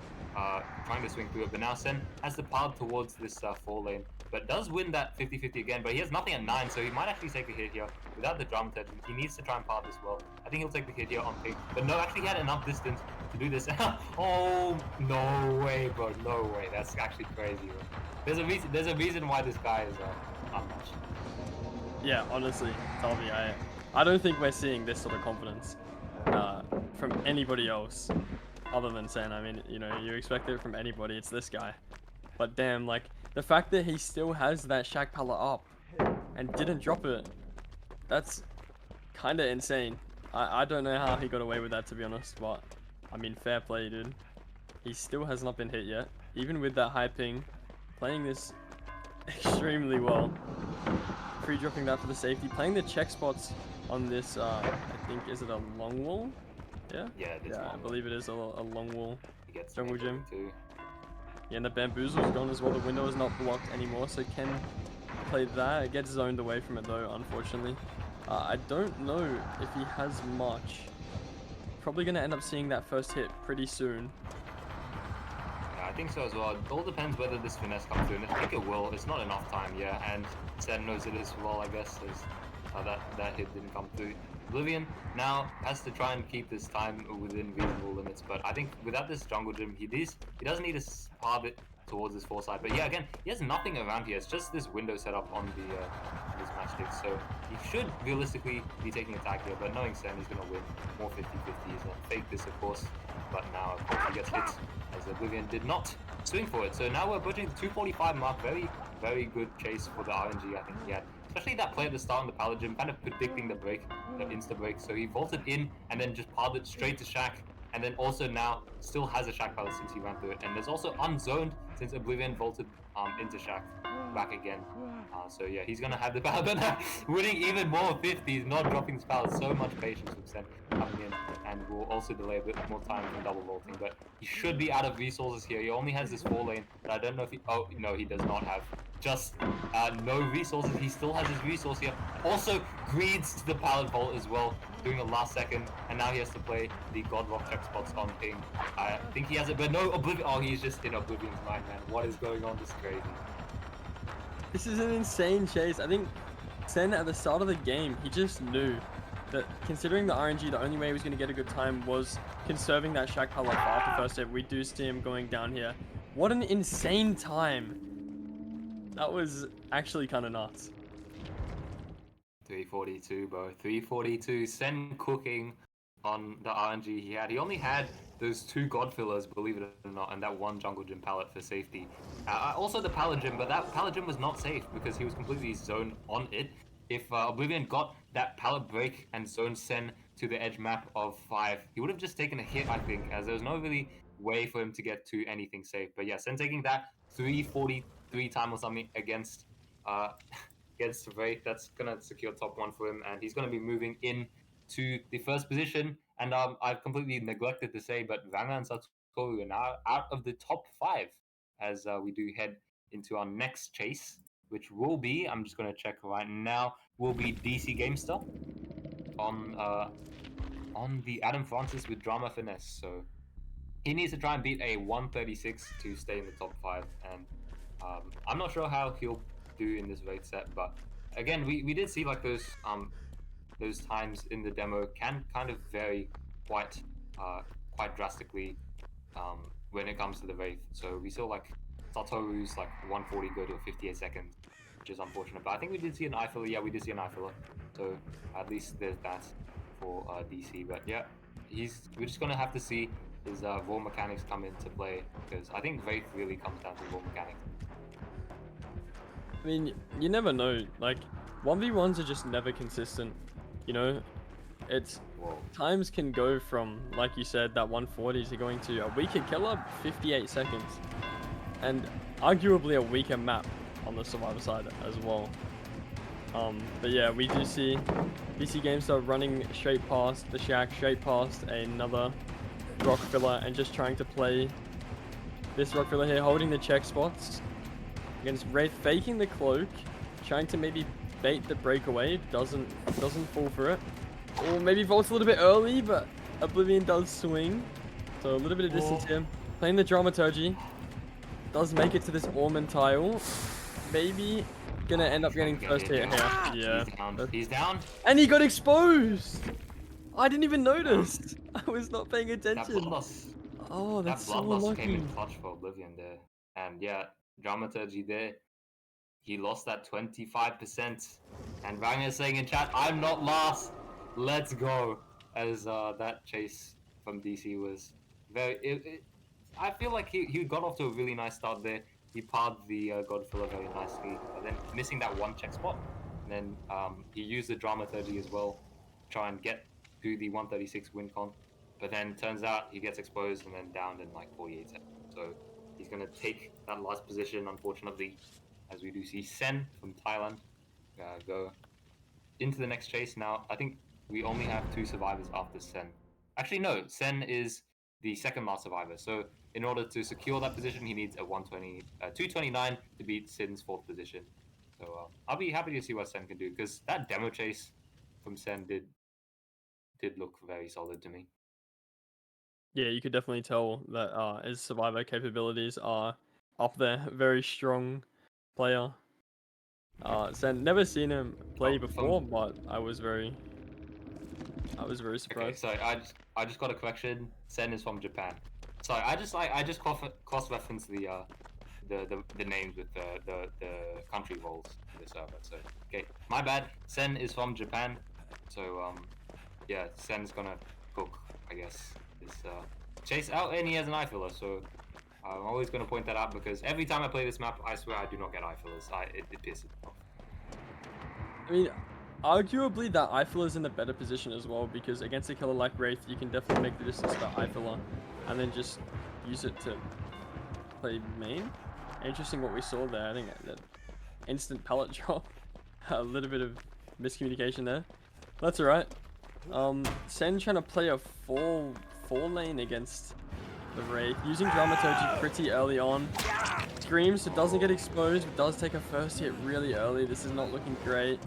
trying to swing through it. But now Sen has the path towards this 4 lane, but does win that 50-50 again. But he has nothing at 9, so he might actually take the hit here without the drum touch. He needs to try and path as well. I think he'll take the hit here on ping. But no, actually he had enough distance to do this. Oh, no way, bro. No way. That's actually crazy, bro. There's a reason why this guy is unmatched. Yeah, honestly, Tavi, I don't think we're seeing this sort of confidence from anybody else other than Sen. I mean, you know, you expect it from anybody. It's this guy. But damn, like, the fact that he still has that shack pallet up and didn't drop it, that's kind of insane. I don't know how he got away with that, to be honest, but I mean, fair play, dude. He still has not been hit yet, even with that high ping, playing this extremely well. Pre-dropping that for the safety, playing the check spots on this, I think, is it a long wall? Yeah? Yeah, it is Yeah, I long. believe it is a long wall. He gets jungle taken gym. too. Yeah, and the bamboozle's gone as well. The window is not blocked anymore, so can play that. It gets zoned away from it though, unfortunately. I don't know if he has much. Probably going to end up seeing that first hit pretty soon. Yeah, I think so as well. It all depends whether this finesse comes through, and I think it will. It's not enough time, yeah, and Sen knows it as well, I guess, as that hit didn't come through. Oblivion now has to try and keep this time within reasonable limits, but I think without this jungle gym, he does need to carve it towards his foresight. But yeah, again, he has nothing around here. It's just this window set up on this matchstick, so he should realistically be taking attack here. But knowing Sen, he's going to win more 50-50. He's going to fake this, of course, but now of course he gets hit as Oblivion did not swing for it. So now we're approaching the 245 mark. Very, very good chase for the RNG. I think he had. Especially that play at the start in the pallet gym, kind of predicting the break, the insta break. So he vaulted in and then just parted straight to Shack, and then also now still has a Shack pallet since he ran through it. And there's also unzoned since Oblivion vaulted into Shaq back again. So yeah, he's gonna have the power, but winning even more 50s, not dropping this power. So much patience from Sen coming in, and will also delay a bit more time from double vaulting. But he should be out of resources here. He only has this 4 lane, but I don't know if he. Oh no, he does not have. Just no resources. He still has his resource here. Also greeds to the pallet vault as well, doing a last second, and now he has to play the God Rock check spots on ping. I think he has it, but no Oblivion. Oh, he's just in Oblivion's mind, man. What is going on? This is crazy. This is an insane chase. I think Sen at the start of the game, he just knew that considering the RNG, the only way he was going to get a good time was conserving that Shaq pallet after first hit. We do see him going down here. What an insane time. That was actually kind of nuts. 342, bro. 342. Sen cooking on the RNG he had. He only had those 2 God fillers, believe it or not, and that 1 jungle gym pallet for safety. Also the pallet gym, but that pallet gym was not safe because he was completely zoned on it. If Oblivion got that pallet break and zoned Sen to the edge map of 5, he would have just taken a hit, I think, as there was no really way for him to get to anything safe. But yeah, Sen taking that 343 time or something against against Wraith, that's gonna secure top 1 for him, and he's gonna be moving in to the first position. And I've completely neglected to say, but Vanga and Satoru are now out of the top 5 as we do head into our next chase, which will be, I'm just gonna check right now, will be DC Gamester on the Adam Francis with Drama Finesse. So he needs to try and beat a 136 to stay in the top 5, and I'm not sure how he'll do in this Wraith set, but again, we did see like those times in the demo can kind of vary quite drastically when it comes to the Wraith. So we saw like Satoru's like 140 go to 58 seconds, which is unfortunate, but I think we did see an eye filler. Yeah, we did see an eye filler, so at least there's that for DC. But yeah, we're just gonna have to see his raw mechanics come into play, because I think Wraith really comes down to raw mechanics. I mean, you never know. Like, 1v1s are just never consistent. You know, it's times can go from, like you said, that 140 to going to a weaker killer, 58 seconds, and arguably a weaker map on the survivor side as well. But yeah, we do see DC Gamestar running straight past the Shack, straight past another rock filler, and just trying to play this rock filler here, holding the check spots against Wraith, faking the cloak, trying to maybe bait the breakaway, doesn't fall for it, or maybe vaults a little bit early, but Oblivion does swing, so a little bit of distance here. Playing the dramaturgy, does make it to this Ormond tile, maybe gonna end up getting first hit here. Yeah, He's down, and he got exposed. I didn't even notice. I was not paying That attention. blood loss, Oh, that's that so blood loss came lucky. in clutch for Oblivion there, and yeah, dramaturgy there. He lost that 25%, and Vanga is saying in chat, "I'm not last. Let's go." As that chase from DC was very. I feel like he got off to a really nice start there. He parred the Godfiller very nicely, but then missing that 1 check spot, and then he used the dramaturgy as well, to try and get to the 136 win con. But then turns out he gets exposed and then downed in like 48 seconds. So he's gonna take that last position, unfortunately, as we do see Sen from Thailand go into the next chase. Now, I think we only have 2 survivors after Sen. Actually, no, Sen is the second last survivor. So in order to secure that position, he needs a 229 to beat Sen's 4th position. So I'll be happy to see what Sen can do, because that demo chase from Sen did look very solid to me. Yeah, you could definitely tell that his survivor capabilities are up there. Very strong player. So never seen him play before, but I was very Okay, surprised. so I just got a correction. Sen is from Japan. Sorry, I just cross reference the names with the country roles for the server. So okay, my bad. Sen is from Japan. So yeah, Sen's gonna cook, I guess, this chase out, and he has an eye filler. So I'm always gonna point that out, because every time I play this map, I swear I do not get eye fillers. It pisses me off. I mean, arguably that eye filler is in the better position as well, because against a killer like Wraith, you can definitely make the distance to eye filler, and then just use it to play main. Interesting what we saw there. I think that instant pallet drop. A little bit of miscommunication there. That's alright. Sen trying to play a four lane against the Wraith, using Dramaturgy pretty early on. Screams, so doesn't get exposed, but does take a first hit really early. This is not looking great.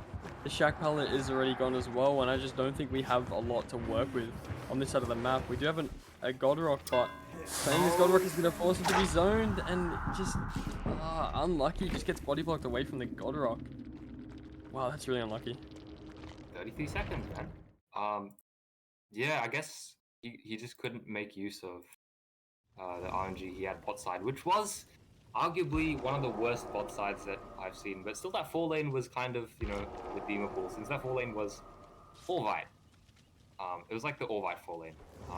The Shack pallet is already gone as well, and I just don't think we have a lot to work with on this side of the map. We do have a God Rock, but playing this God Rock is going to force him to be zoned, and just unlucky. Just gets body blocked away from the God Rock. Wow, that's really unlucky. 33 seconds, man. Yeah, I guess he just couldn't make use of the RNG he had bot side, which was arguably one of the worst bot sides that I've seen. But still, that 4 lane was kind of, redeemable, since that 4 lane was Orvite. It was like the Orvite 4 lane,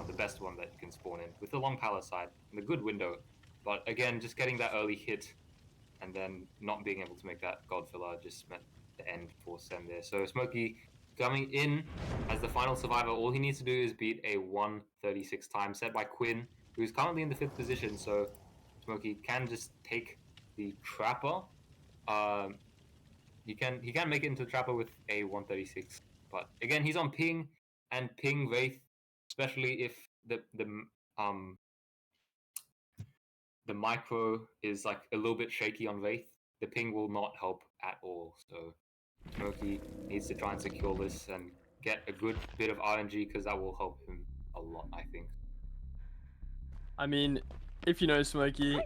the best one that you can spawn in, with the long pallet side and a good window. But again, just getting that early hit and then not being able to make that God Filler just meant the end for Sen there. So Smokie coming in as the final survivor. All he needs to do is beat a 1:36 time set by Quinn, who's currently in the 5th position. So Smokie can just take the Trapper. He can make it into the Trapper with a 1:36. But again, he's on ping, and ping Wraith, especially if the micro is like a little bit shaky on Wraith, the ping will not help at all. So Smokie needs to try and secure this and get a good bit of RNG, because that will help him a lot, I think. I mean, if you know Smokie,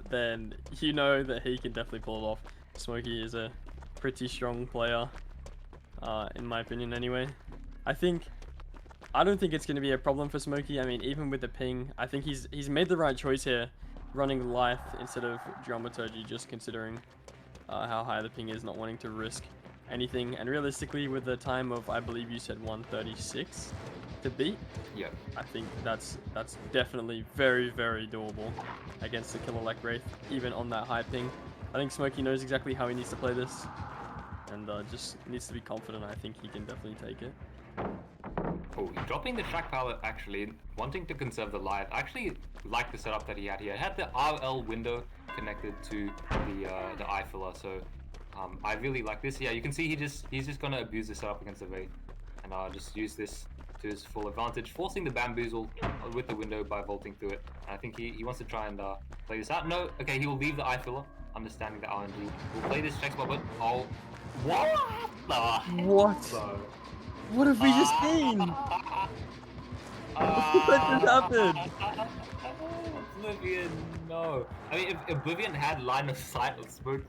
then you know that he can definitely pull it off. Smokie is a pretty strong player, in my opinion anyway. I don't think it's going to be a problem for Smokie. I mean, even with the ping, I think he's made the right choice here, running Lithe instead of Dramaturgy, just considering how high the ping is, not wanting to risk anything. And realistically, with the time of, I believe you said 1:36 to beat, Yeah. I think that's definitely very, very doable against the killer like Wraith, even on that high ping. I think Smokie knows exactly how he needs to play this, and just needs to be confident. I think he can definitely take it. Oh, dropping the track palette, actually, wanting to conserve the life. I actually like the setup that he had here. It had the RL window connected to the eye filler, so I really like this. Yeah, you can see he's just gonna abuse the setup against the Wraith, and just use this to his full advantage, forcing the bamboozle with the window by vaulting through it. And I think he wants to try and play this out. No, okay, he will leave the eye filler, understanding the RNG. We'll play this check spot, but oh, what the? What? So, What have we just seen? What just happened? Oblivion, no. I mean, if Oblivion had line of sight of Smoke.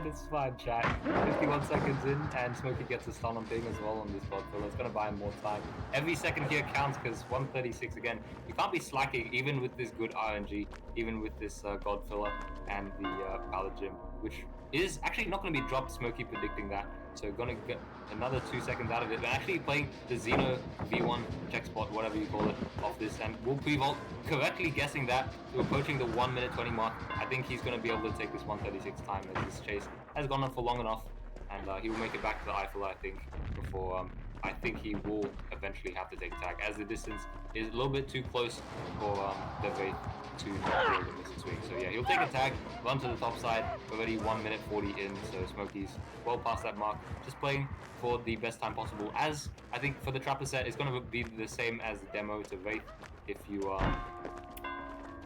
It's fine, chat. 51 seconds in, and Smokie gets a stun on ping as well on this God Filler. It's gonna buy him more time. Every second here counts, because 1:36 again. You can't be slacking, even with this good RNG, even with this God Filler and the Pallet Gym, which is actually not going to be dropped. Smokie predicting that, so gonna get another 2 seconds out of it. But actually playing the Xeno V1 check spot, whatever you call it, off this, and will pre-vault, correctly guessing that, approaching the 1:20 mark. I think he's going to be able to take this 1:36 time, as this chase has gone on for long enough, and he will make it back to the Eiffel, I think, before I think he will eventually have to take tag, as the distance is a little bit too close for the Wraith to not be able to miss a swing. So yeah, he'll take a tag, run to the top side, already 1:40 in, so Smokie's well past that mark, just playing for the best time possible, as I think for the Trapper set, it's going to be the same as the demo to Wraith.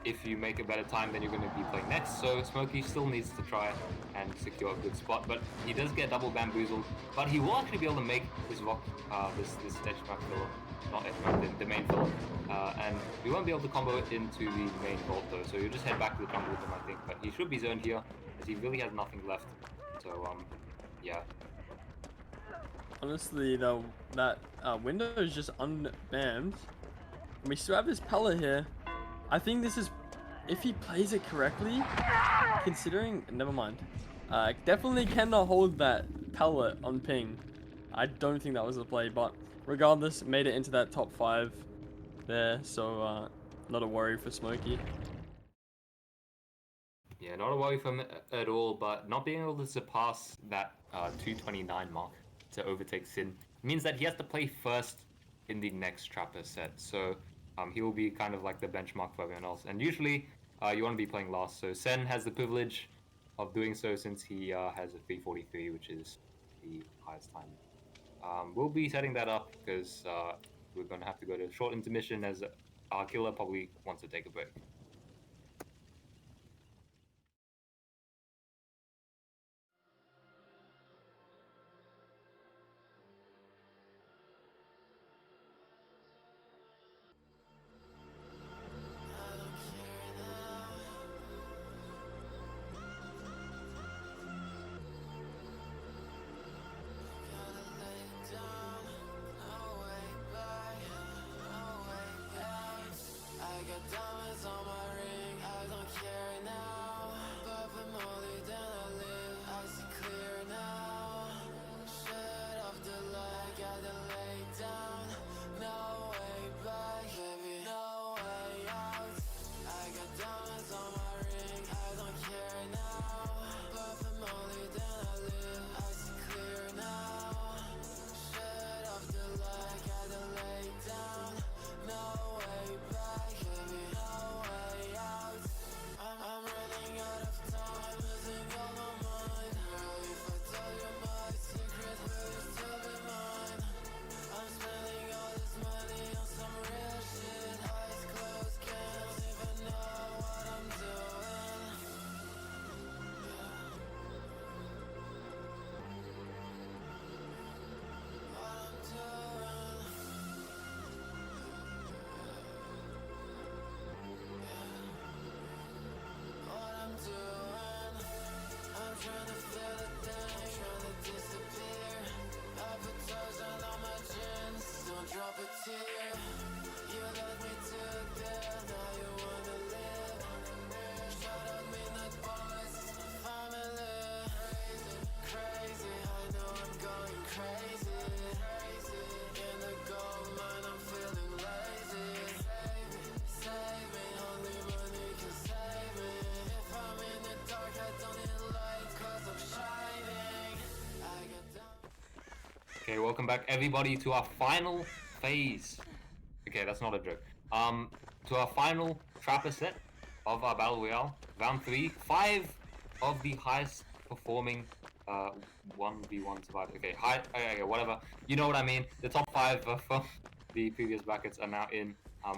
If you make a better time, then you're going to be playing next. So Smokie still needs to try and secure a good spot, but he does get double bamboozled. But he will actually be able to make his rock, this edge map filler, not edge map, the main filler, and he won't be able to combo it into the main vault though. So you'll just head back to the jungle with him, I think. But he should be zoned here, as he really has nothing left. So yeah. Honestly, though, that window is just unbammed. And we still have this pallet here. I think this is, if he plays it correctly, considering, never mind. Definitely cannot hold that pallet on ping. I don't think that was the play, but regardless, made it into that top 5 there, so not a worry for Smokie. Yeah, not a worry for him at all, but not being able to surpass that 229 mark to overtake Sin means that he has to play first in the next Trapper set. So He will be kind of like the benchmark for everyone else. And usually, you want to be playing last. So Sen has the privilege of doing so since he has a 343, which is the highest time. We'll be setting that up because we're going to have to go to a short intermission as our killer probably wants to take a break. Okay, welcome back everybody to our final phase. Okay, that's not a joke. To our final Trapper set of our Battle Royale, round 3. 5 of the highest performing 1v1 survivors. Okay, okay, whatever. You know what I mean. The top 5 from the previous brackets are now in.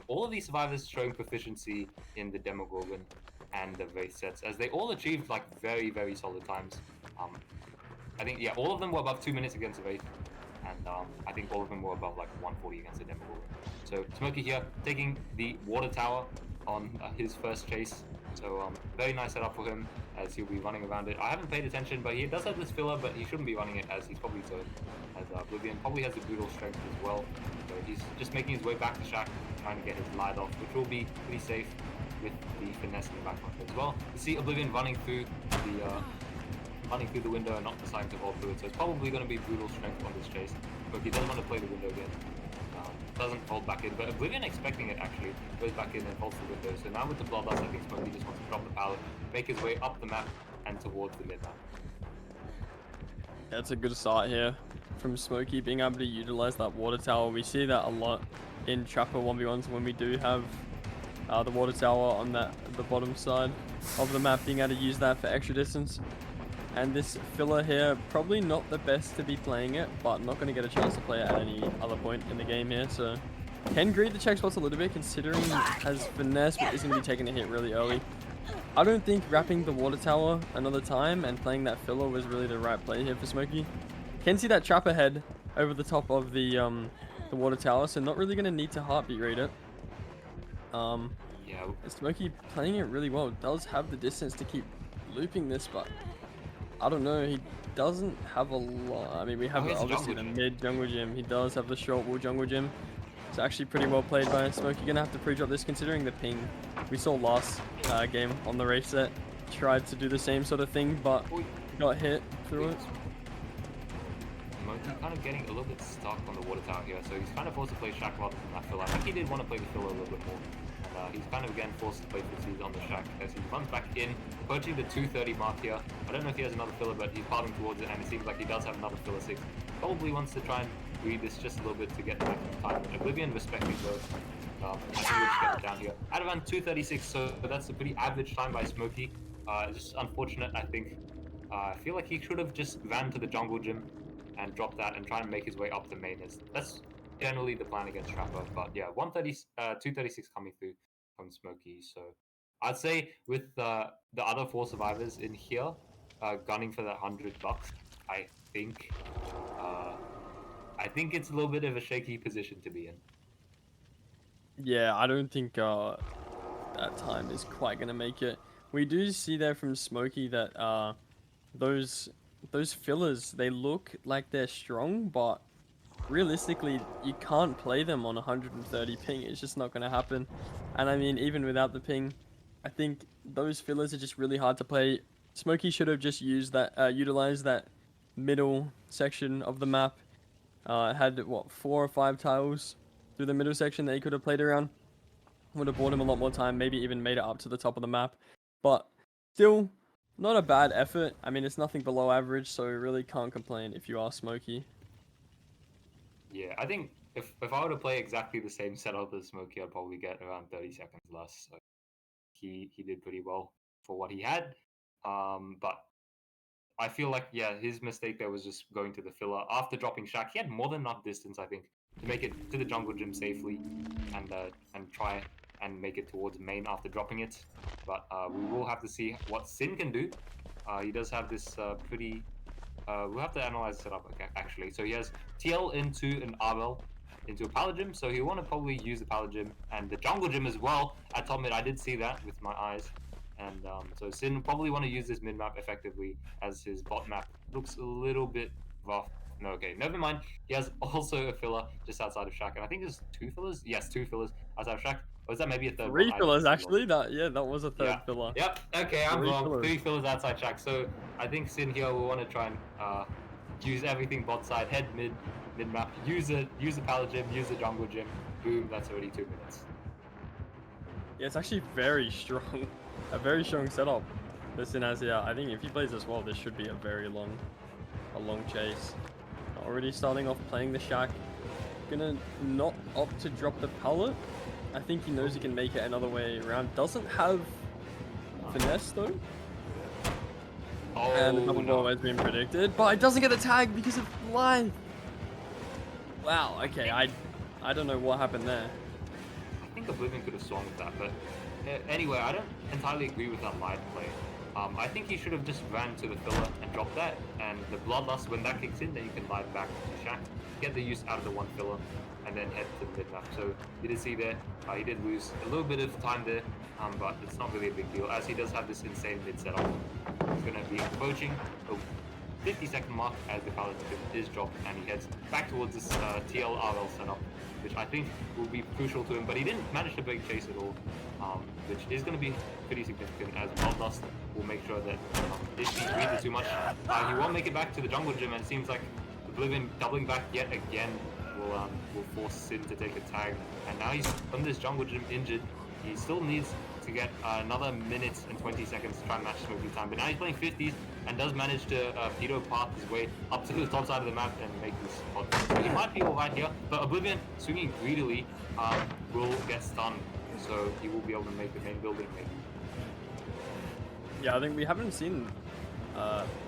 All of these survivors showing proficiency in the Demogorgon and the Wraith sets, as they all achieved like very, very solid times. I think, yeah, all of them were above 2 minutes against the Wraith. And I think all of them were above like 140 against the Demogorgon. So Smokie here, taking the water tower on his first chase. So very nice setup for him as he'll be running around it. I haven't paid attention, but he does have this filler, but he shouldn't be running it as he's probably zoned. As Oblivion probably has the brutal strength as well. So he's just making his way back to Shack, trying to get his light off, which will be pretty safe with the finesse in the background as well. You see Oblivion running through the window and not deciding to hold through it, so it's probably going to be brutal strength on this chase. But he doesn't want to play the window again. Doesn't hold back in, but Oblivion expecting it actually, goes back in and holds the window. So now with the Bloodlust, I think Smokie just wants to drop the pallet, make his way up the map and towards the mid map. That's a good start here from Smokie, being able to utilize that water tower. We see that a lot in Trapper 1v1s when we do have the water tower on the bottom side of the map, being able to use that for extra distance. And this filler here, probably not the best to be playing it, but not going to get a chance to play it at any other point in the game here. So can greed the check spots a little bit, considering he has finesse, but is going to be taking a hit really early. I don't think wrapping the water tower another time and playing that filler was really the right play here for Smokie. Can see that trap ahead over the top of the water tower, so not really going to need to heartbeat read it. Yeah. Smokie playing it really well. Does have the distance to keep looping this, but I don't know, he doesn't have a lot. I mean, we have obviously the mid jungle gym. He does have the short wall jungle gym. It's actually pretty well played by Smokie. Gonna have to pre-drop this considering the ping we saw last game on the race set. Tried to do the same sort of thing, but got hit through it. Smokie kind of getting a little bit stuck on the water tower here, so he's kind of forced to play Shack rather than that filler. I think he did want to play the filler a little bit more. He's kind of again forced to play Footsies on the Shack as he runs back in, approaching the 230 mark here. I don't know if he has another filler, but he's piling towards it, and it seems like he does have another filler 6. Probably wants to try and read this just a little bit to get the maximum time. Oblivion respecting both. I think we'll just get it down here at around 2:36. So that's a pretty average time by Smokie. Just unfortunate, I think. I feel like he should have just ran to the jungle gym and dropped that and try and make his way up the main. That's generally the plan against Trapper. But yeah, 236 coming through from Smokie. So I'd say with the other 4 survivors in here, gunning for that $100, I think uh, I think it's a little bit of a shaky position to be in. Yeah, I don't think that time is quite gonna make it. We do see there from Smokie that those those fillers, they look like they're strong, but realistically you can't play them on 130 ping. It's just not gonna happen. And I mean, even without the ping, I think those fillers are just really hard to play. Smokie should have just utilized that middle section of the map. Had what 4 or 5 tiles through the middle section that he could have played around. Would have bought him a lot more time, maybe even made it up to the top of the map. But still, not a bad effort. I mean, it's nothing below average, so we really can't complain if you are Smokie. Yeah, I think if I were to play exactly the same setup as Smokie, I'd probably get around 30 seconds less. So he did pretty well for what he had. But I feel like yeah, his mistake there was just going to the filler after dropping Shack. He had more than enough distance, I think, to make it to the jungle gym safely, and try and make it towards main after dropping it. But we will have to see what Sin can do. He does have this pretty. We'll have to analyze the setup actually. So he has TL into an RL into a Pala Gym. So he'll want to probably use the Pala Gym and the jungle gym as well at top mid. I did see that with my eyes. And so Sin will probably want to use this mid map effectively as his bot map looks a little bit rough. No, okay, never mind. He has also a filler just outside of Shack. And I think there's 2 fillers. Yes, 2 fillers outside of Shack. Or is that maybe a third one? 3 I didn't fillers see actually. That was a yeah. third filler. Yep. Okay, I'm 3 wrong. fillers. 3 fillers outside Shack. So I think Sin here will want to try and use everything bot side, head mid map, use the Pala Gym, use the jungle gym. Boom, that's already 2 minutes. Yeah, it's actually very strong. A very strong setup. Listen, as yeah, I think if he plays as well, this should be a long chase. Already starting off playing the Shack. Gonna not opt to drop the pallet. I think he knows he can make it another way around. Doesn't have finesse though. Oh, And the double bomb has been predicted, but it doesn't get the tag because of live. Wow, okay, I don't know what happened there. I think Oblivion could have swung with that, but anyway, I don't entirely agree with that live play. I think he should have just ran to the filler and dropped that, and the Bloodlust, when that kicks in, then you can live back to Shack, get the use out of the 1 filler, and then head to the mid map. So you did see there, he did lose a little bit of time there, but it's not really a big deal, as he does have this insane mid setup. He's going to be approaching the 50-second mark as the Paladin is dropped, and he heads back towards this TLRL setup, which I think will be crucial to him, but he didn't manage to break chase at all, which is going to be pretty significant, as Bloodlust will make sure that if he reads it too much, he won't make it back to the jungle gym, and it seems like Oblivion doubling back yet again will force Sin to take a tag, and now he's from this jungle gym injured. He still needs to get another minute and 20 seconds to try and match Smokie's time, but now he's playing 50s and does manage to pedo path his way up to the top side of the map and make this spot. So he might be alright here, but Oblivion, swinging greedily, will get stunned, so he will be able to make the main building maybe. Yeah, I think we haven't seen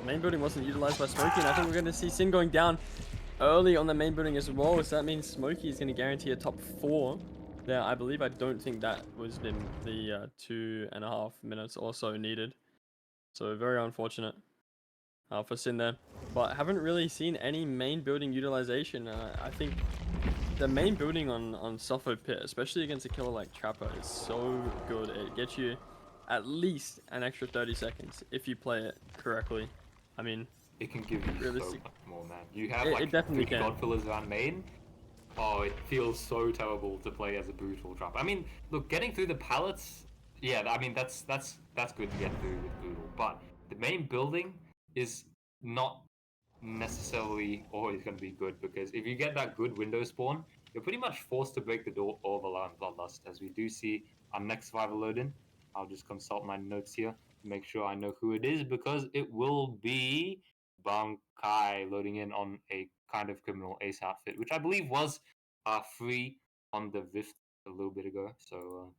main building wasn't utilized by Smokie, and I think we're going to see Sin going down early on the main building as well, so that means Smokie is going to guarantee a top 4 there. I believe, I don't think that was been the 2.5 minutes or so needed, so very unfortunate for Sin there, but haven't really seen any main building utilization. I think the main building on Sopho Pit, especially against a killer like Trapper, is so good. It gets you at least an extra 30 seconds if you play it correctly. I mean, it can give you so much more, man. You have it like definitely 3 can. Godfillers around main. Oh, it feels so terrible to play as a brutal trap. I mean, look, getting through the pallets, yeah, I mean that's good to get through with brutal, but the main building is not necessarily always going to be good, because if you get that good window spawn, you're pretty much forced to break the door of allowing Bloodlust, as we do see our next survivor load in. I'll just consult my notes here to make sure I know who it is, because it will be Bankai loading in on a kind of criminal ace outfit, which I believe was free on the Rift a little bit ago. So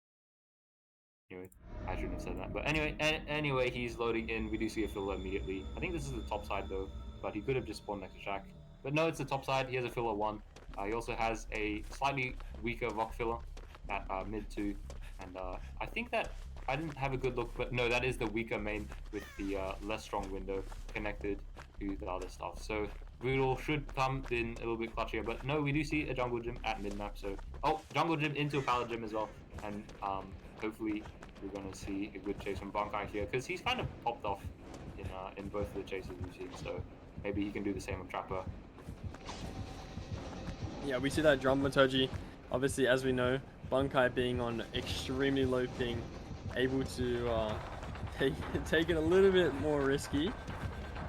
anyway, I shouldn't have said that. But anyway, he's loading in. We do see a filler immediately. I think this is the top side though, but he could have just spawned next to Shaq. But no, it's the top side. He has a filler 1. He also has a slightly weaker Voc filler at mid 2. And I think that I didn't have a good look, but no, that is the weaker main with the less strong window connected to the other stuff. So Brutal should come in a little bit clutchier, but no, we do see a jungle gym at mid map. So jungle gym into a pallet gym as well, and hopefully we're gonna see a good chase from Bankai here because he's kind of popped off in both of the chases we've seen. So maybe he can do the same with Trapper. Yeah, we see that dramaturgy. Obviously, as we know, Bankai being on extremely low ping, able to take it a little bit more risky.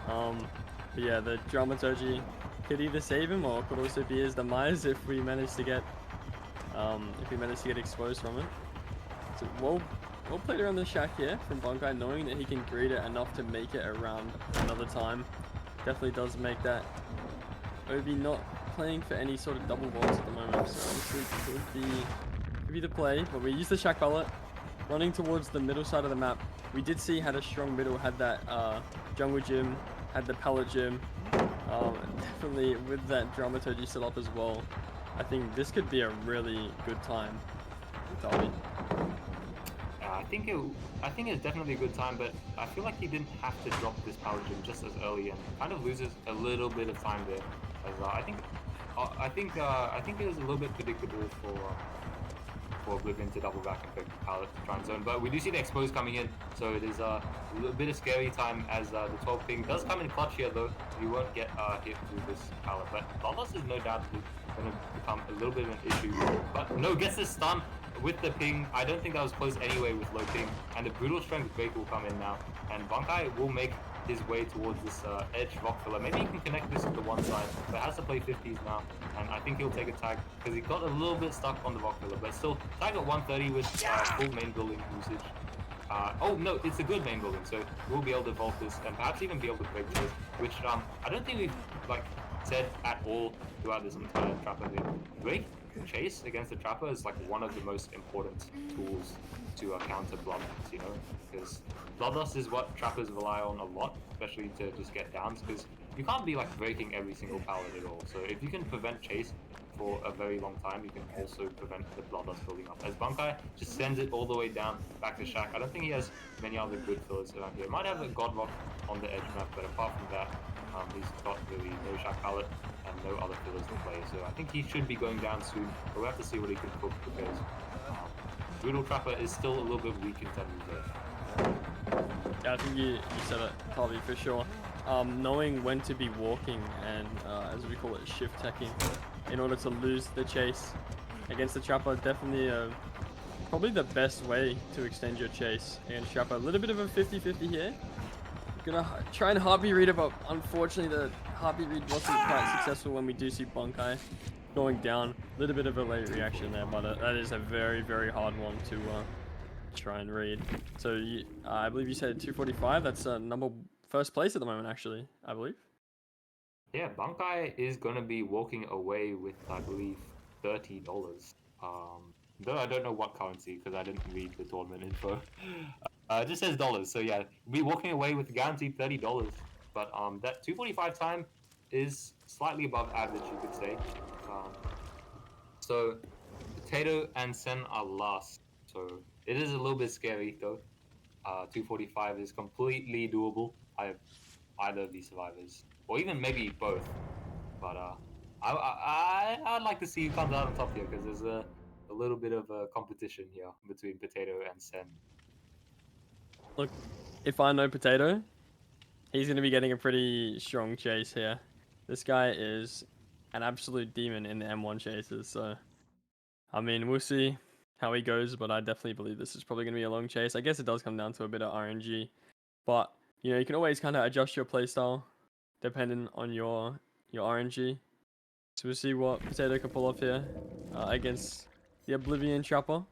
But yeah, the dramaturgy could either save him or could also be his demise if we manage to get exposed from it. So well played around the Shack here from Bankai, knowing that he can greed it enough to make it around another time. Definitely does make that OB not playing for any sort of double vaults at the moment, so obviously could be the play. But we use the Shack pallet, running towards the middle side of the map. We did see had a strong middle, had that jungle gym, had the pallet gym. Definitely with that dramaturgy set up as well. I think this could be a really good time with Tavi. I think it's definitely a good time, but I feel like he didn't have to drop this power gym just as early and kind of loses a little bit of time there. As I think it was a little bit predictable for Oblivion to double back and pick the pallet to try and zone, but we do see the expose coming in, so it is a little bit of scary time as the 12 ping does come in clutch here though. You won't get hit through this pallet, but Lolos is no doubt going to become a little bit of an issue. But no, gets the stun with the ping. I don't think that was close anyway with low ping, and the brutal strength break will come in now, and Bankai will make his way towards this edge Voc filler. Maybe he can connect this to the one side, but has to play 50s now, and I think he'll take a tag because he got a little bit stuck on the Voc filler, but still tag at 130 with full main building usage. Oh no, it's a good main building, so we'll be able to vault this and perhaps even be able to break this, which I don't think we've said at all throughout this entire Trapper thing. Break chase against the Trapper is like one of the most important tools to counter Bloodlust, you know, because Bloodlust is what Trappers rely on a lot, especially to just get downs, because you can't be like breaking every single pallet at all. So if you can prevent chase for a very long time, you can also prevent the Bloodlust building up. As Bankai just sends it all the way down back to Shack. I don't think he has many other good fillers around here. Might have a Godrock on the edge map, but apart from that, he's got really no Shack pallet and no other fillers to play. So I think he should be going down soon, but we'll have to see what he can cook because Brutal Trapper is still a little bit weak in terms of Yeah, I think you said it, Tavi, for sure. Knowing when to be walking and, as we call it, shift teching in order to lose the chase against the Trapper, definitely probably the best way to extend your chase against Trapper. A little bit of a 50-50 here. Gonna try and heartbeat read it, but unfortunately the heartbeat read wasn't quite successful when we do see Bankai going down. A little bit of a late reaction there, but that is a very, very hard one to try and read. So I believe you said 245. That's first place at the moment, actually, I believe. Yeah, Bankai is going to be walking away with, I believe, $30. Though I don't know what currency because I didn't read the tournament info. It just says dollars, so yeah, we'll be walking away with guaranteed $30. But that 245 time is slightly above average, you could say. So Potato and Sen are last, so it is a little bit scary though. 245 is completely doable. I have either of these survivors, or even maybe both. But I'd like to see who comes out on top here because there's a little bit of a competition here between Potato and Sen. Look, if I know Potato, he's going to be getting a pretty strong chase here. This guy is an absolute demon in the M1 chases, so I mean, we'll see how he goes, but I definitely believe this is probably going to be a long chase. I guess it does come down to a bit of RNG, but you know, you can always kind of adjust your playstyle depending on your RNG. So we'll see what Potato can pull off here against the Oblivion Trapper.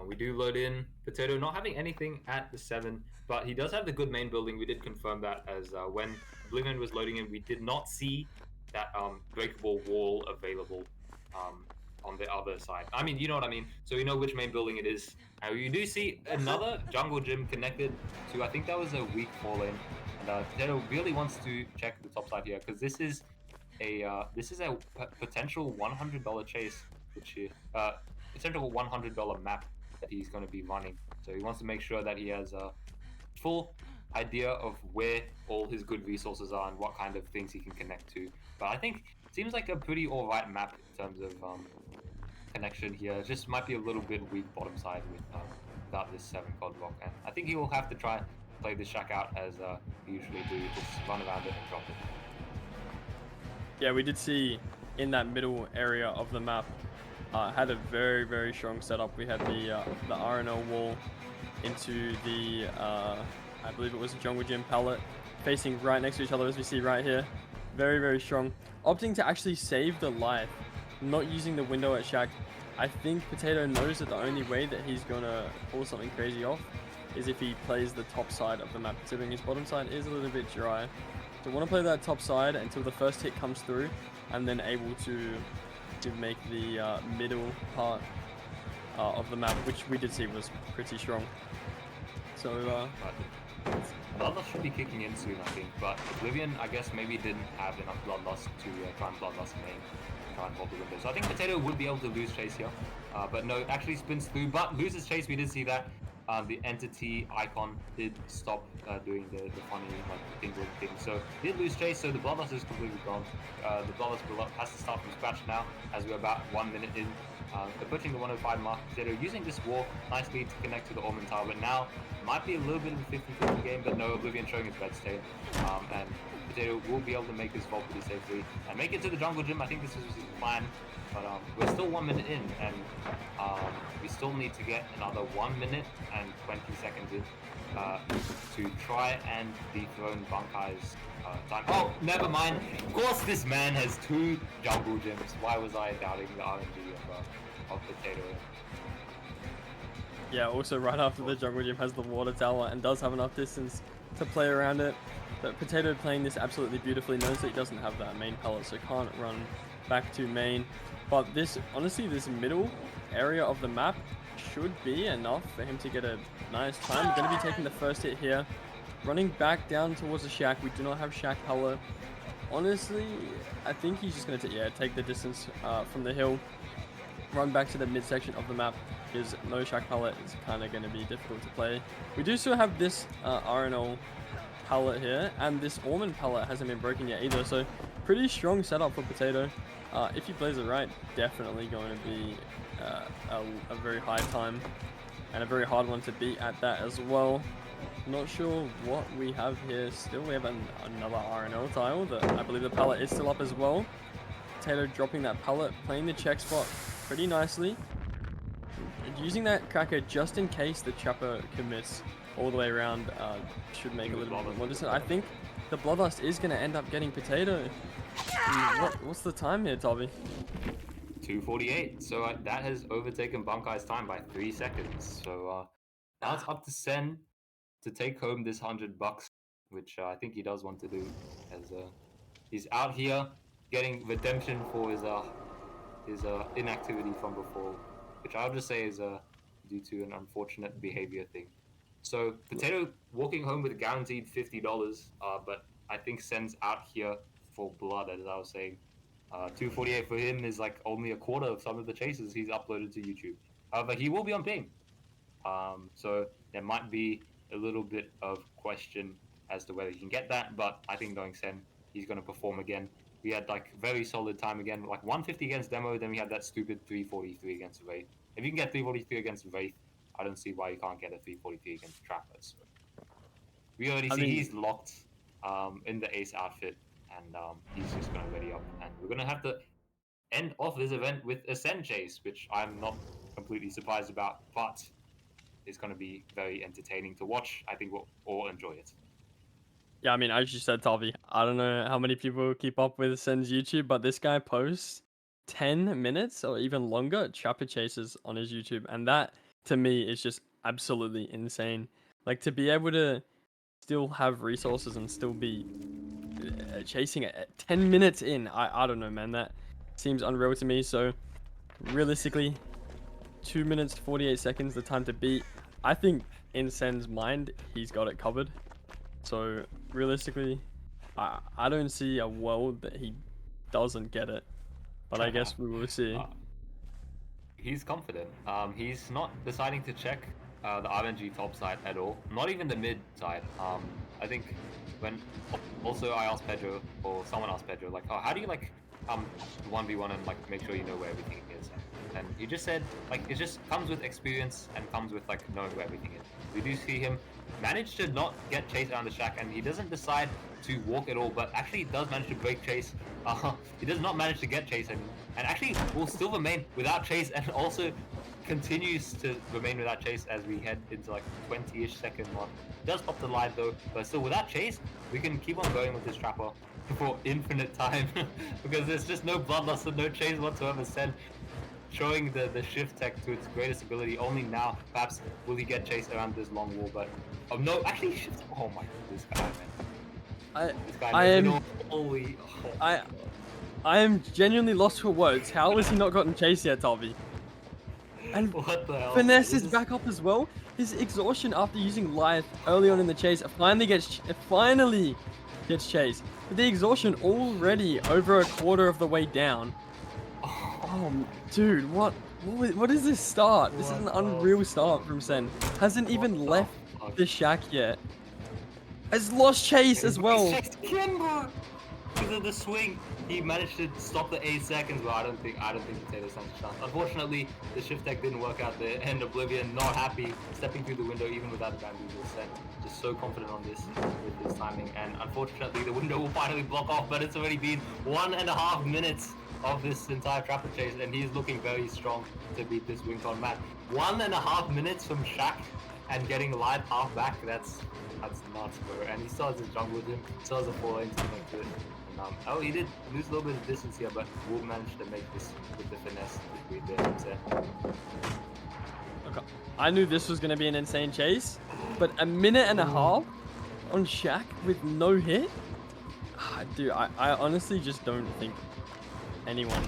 We do load in Potato, not having anything at the 7, but he does have the good main building. We did confirm that as when Oblivion was loading in, we did not see that breakable wall available. on the other side. I mean, you know what I mean. So you know which main building it is. You do see another jungle gym connected to, I think that was a weak 4 lane. And Potato really wants to check the top side here because this is a potential $100 chase, which potential $100 map that he's going to be running. So he wants to make sure that he has a full idea of where all his good resources are and what kind of things he can connect to. But I think it seems like a pretty alright map in terms of connection here. It just might be a little bit weak bottom side without this 7 cod block. And I think he will have to try play this shack out as he usually do, just run around it and drop it. Yeah, we did see in that middle area of the map, had a very, very strong setup. We had the RNL wall into the, I believe it was a jungle gym pallet, facing right next to each other as we see right here. Very, very strong. Opting to actually save the life, not using the window at shack. I think Potato knows that the only way that he's gonna pull something crazy off is if he plays the top side of the map, considering his bottom side is a little bit dry. So want to play that top side until the first hit comes through, and then able to make the middle part of the map, which we did see was pretty strong. So Bloodlust should be kicking in soon, I think, but Oblivion, I guess, maybe didn't have enough Bloodlust to try and Bloodlust main, try and hold the window. So I think Potato would be able to lose chase here, but no, actually spins through, but loses chase. We did see that. The entity icon did stop doing the funny tingling thing, so did lose chase. So the Bloodlust is completely gone. The Bloodlust build up has to start from scratch now, as we're about 1 minute in. Approaching the 105 mark. Potato using this wall nicely to connect to the Orman Tower, but now might be a little bit of a 50-50 game, but no, Oblivion showing his red state, and Potato will be able to make this vault pretty safely and make it to the jungle gym. I think this is his plan. But we're still 1 minute in, and we still need to get another 1 minute and 20 seconds in to try and dethrone Bankai's time. Oh, never mind. Of course, this man has 2 jungle gyms. Why was I doubting the RNG of Potato? yeah, also right after the jungle gym has the water tower and does have enough distance to play around it. But Potato playing this absolutely beautifully, knows that he doesn't have that main pallet, so can't run back to main. But this, honestly, this middle area of the map should be enough for him to get a nice time. Going to be taking the first hit here. Running back down towards the shack. We do not have shack pallet. Honestly, I think he's just going to take the distance from the hill. Run back to the midsection of the map, because no shack pallet is kind of going to be difficult to play. We do still have this RNL pallet here, and this Orman pallet hasn't been broken yet either, so pretty strong setup for Potato. If he plays it right, definitely going to be a very high time and a very hard one to beat at that as well. Not sure what we have here still. We have another RNL tile that I believe the pallet is still up as well. Potato dropping that pallet, playing the check spot pretty nicely. Using that cracker just in case the Trapper commits all the way around should make a little bit more distance. I think the Bloodlust is going to end up getting Potato. What's the time here, Tavi? 2:48. So that has overtaken Bankai's time by 3 seconds. So now it's up to Sen to take home this $100, which I think he does want to do, as he's out here getting redemption for his inactivity from before, which I'll just say is due to an unfortunate behavior thing. So Potato walking home with a guaranteed $50, but I think Sen's out here for blood, as I was saying. 2:48 for him is like only a quarter of some of the chases he's uploaded to YouTube. However, he will be on ping. So there might be a little bit of question as to whether he can get that, but I think knowing Sen, he's going to perform again. We had like very solid time again, like 150 against Demo, then we had that stupid 343 against Wraith. If you can get 343 against Wraith, I don't see why you can't get a 343 against Trappers. So we already see he's locked in the ace outfit, and he's just going to ready up. And we're going to have to end off this event with a Sen chase, which I'm not completely surprised about, but it's going to be very entertaining to watch. I think we'll all enjoy it. Yeah, I mean, as you said, Tavi, I don't know how many people keep up with Sen's YouTube, but this guy posts 10 minutes or even longer Trapper chases on his YouTube, and that, to me, is just absolutely insane. Like, to be able to still have resources and still be chasing it at 10 minutes in, I don't know, man, that seems unreal to me. So realistically, 2 minutes 48 seconds, the time to beat. I think in Sen's mind, he's got it covered. So realistically, I don't see a world that he doesn't get it. But I guess we will see. He's confident. He's not deciding to check the RNG top side at all. Not even the mid side. I think when also I asked Pedro, or someone asked Pedro, like, oh, how do you like 1v1 and like make sure you know where everything is? And he just said like it just comes with experience and comes with like knowing where everything is. We do see him manage to not get chased around the shack, and he doesn't decide to walk at all, but actually does manage to break chase. He does not manage to get chase, and actually will still remain without chase, and also continues to remain without chase as we head into like 20-ish second mark. Does pop the line though, but still without chase, we can keep on going with this trapper for infinite time because there's just no bloodlust and no chase whatsoever. Sen showing the shift tech to its greatest ability. Only now, perhaps, will he get chased around this long wall, but no, actually shift. Oh my god, this guy, man. This guy, I am. you know, holy. Oh, I am genuinely lost for words. How has he not gotten chased yet, Tavi? And what the hell? Finesse is back up as well. His exhaustion after using Lithe early on in the chase finally gets chased. But the exhaustion already over a quarter of the way down. Oh, dude, what is this start? This is an unreal start from Sen. Hasn't even left the shack yet. Has lost chase as well. Because of the swing, he managed to stop the 8 seconds, but I don't think Potato stands a chance. Unfortunately, the shift tech didn't work out there, and Oblivion not happy, stepping through the window even without the bamboozle set. Just so confident on this with his timing, and unfortunately the window will finally block off, but it's already been 1.5 minutes of this entire trapper chase, and he's looking very strong to beat this Wincon man. 1.5 minutes from Shack and getting live half back, that's nuts, bro. And he still has his jungle with him, still has a 4 lane to connect to it. Oh, he did lose a little bit of distance here, but will manage to make this with the finesse between there. Okay. I knew this was going to be an insane chase, but a minute and a half on Shack with no hit? Dude, I honestly just don't think anyone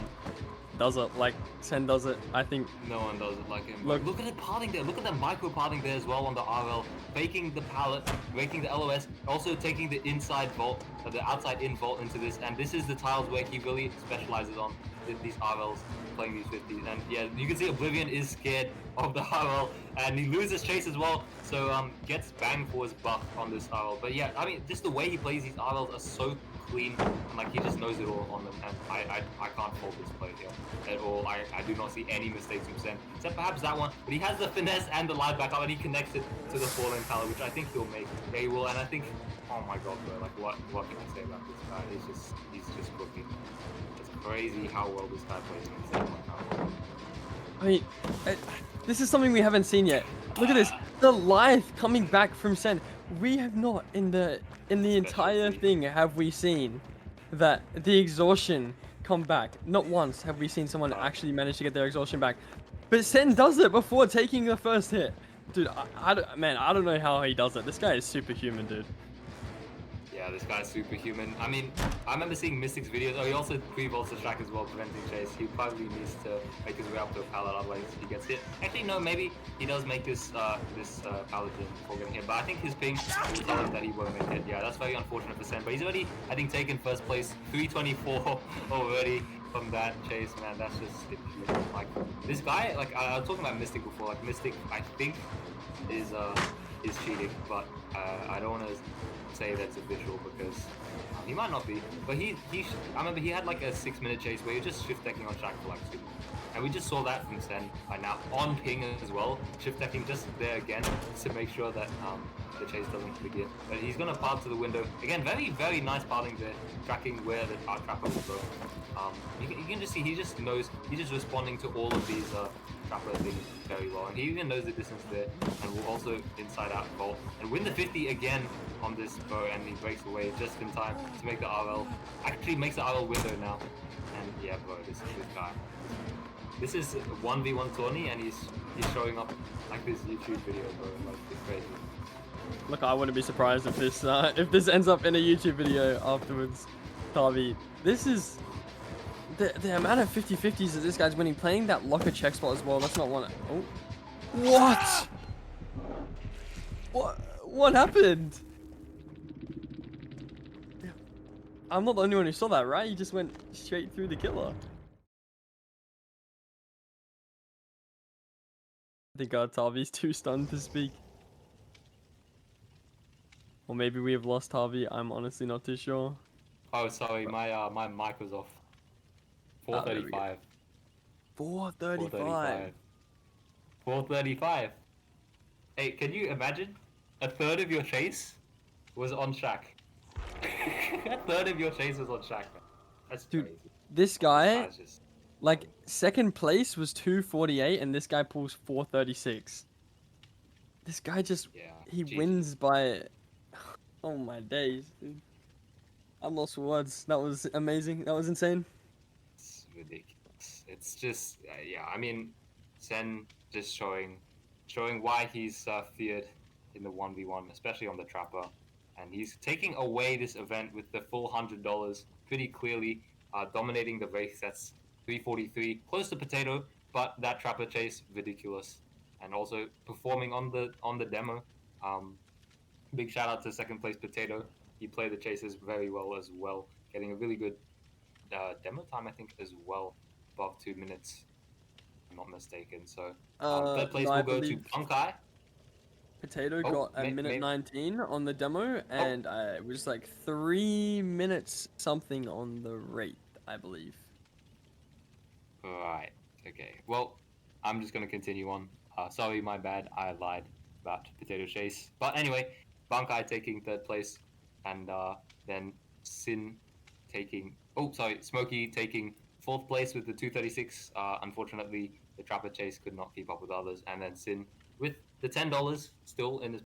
does it like Sen does it. I think no one does it like him. Look at the parting there. Look at the micro parting there as well on the RL. Faking the pallet, breaking the LOS, also taking the inside vault, the outside in vault into this. And this is the tiles where he really specializes on these RLs, playing these 50s. And yeah, you can see Oblivion is scared of the RL, and he loses chase as well. So gets banged for his buff on this RL. But yeah, I mean, just the way he plays these RLs are so clean, and like he just knows it all on them, and I can't fault this play here at all. I do not see any mistakes from Sen, except perhaps that one, but he has the finesse and the live back up, and he connects it to the 4-lane pallet, which I think he'll make. Yeah, he will, and I think, oh my god, bro, like what can I say about this guy? He's just cooking. It's crazy how well this guy plays in the right now. I mean, this is something we haven't seen yet. Look at this, the live coming back from Sen. We have not in the entire thing have we seen that the exhaustion come back. Not once have we seen someone actually manage to get their exhaustion back. But Sen does it before taking the first hit. Dude, I don't know how he does it. This guy is superhuman, dude. Yeah, this guy's superhuman. I mean, I remember seeing Mystic's videos. Oh, he also pre-vaults the track as well, preventing chase. He probably needs to make his way up to a pallet, otherwise he gets hit. Actually, no, maybe he does make this paladin before getting hit, but I think his ping will tell him that he won't make it. Yeah, that's very unfortunate for Sen, but he's already, I think, taken first place, 324 already from that chase, man. That's just like this guy. Like I was talking about Mystic before. Like Mystic, I think is cheating, but I don't want to say that's official because he might not be, but I remember he had like a 6-minute chase where he was just shift decking on Shack for like 2 minutes. And we just saw that from Sen right now on ping as well, shift decking just there again to make sure that the chase doesn't begin. But he's gonna part to the window again. Very, very nice parting there, tracking where the trapper will go. You can just see he just knows, he's just responding to all of these trapper things very well, and he even knows the distance there, and will also inside out vault and win the 50 again on this bow, and he breaks away just in time to make the RL. Actually makes the RL window now, and yeah, bro, this guy. This is 1v1 tourney, and he's showing up like this YouTube video, bro. Like it's crazy. Look, I wouldn't be surprised if this ends up in a YouTube video afterwards, Tavi. This is The amount of 50-50s that this guy's winning, playing that locker check spot as well, that's not one. Oh. What? What happened? I'm not the only one who saw that, right? He just went straight through the killer. I think Tavi's too stunned to speak. Or maybe we have lost Tavi, I'm honestly not too sure. Oh, sorry, my mic was off. Oh, there we go. 435. 435. 435. Hey, can you imagine? A third of your chase was on Shack. A third of your chase was on Shack. That's Dude, crazy. this guy, That's just... like, second place was 248 and this guy pulls 436. This guy just, Yeah, he GG. wins by, oh my days, dude. I'm lost for words. That was amazing. That was insane. It's ridiculous. It's just, yeah, I mean, Sen just showing why he's feared in the 1v1, especially on the Trapper. And he's taking away this event with the full $100 pretty clearly, dominating the race. That's 343, close to Potato, but that Trapper chase, ridiculous. And also performing on the demo. Big shout out to second place Potato. He played the chases very well as well, getting a really good demo time, I think, as well, above 2 minutes, if I'm not mistaken. So third place No, I will go to believe Bankai. Potato Oh, got a minute 19 on the demo, and it was like 3 minutes something on the rate, I believe. Right. Okay. Well, I'm just gonna continue on. Sorry, my bad. I lied about Potato Chase. But anyway, Bankai taking third place, and then Sin taking. Oh, sorry, Smokie taking fourth place with the 236. Unfortunately, the Trapper Chase could not keep up with others, and then Sin with the $10 still in his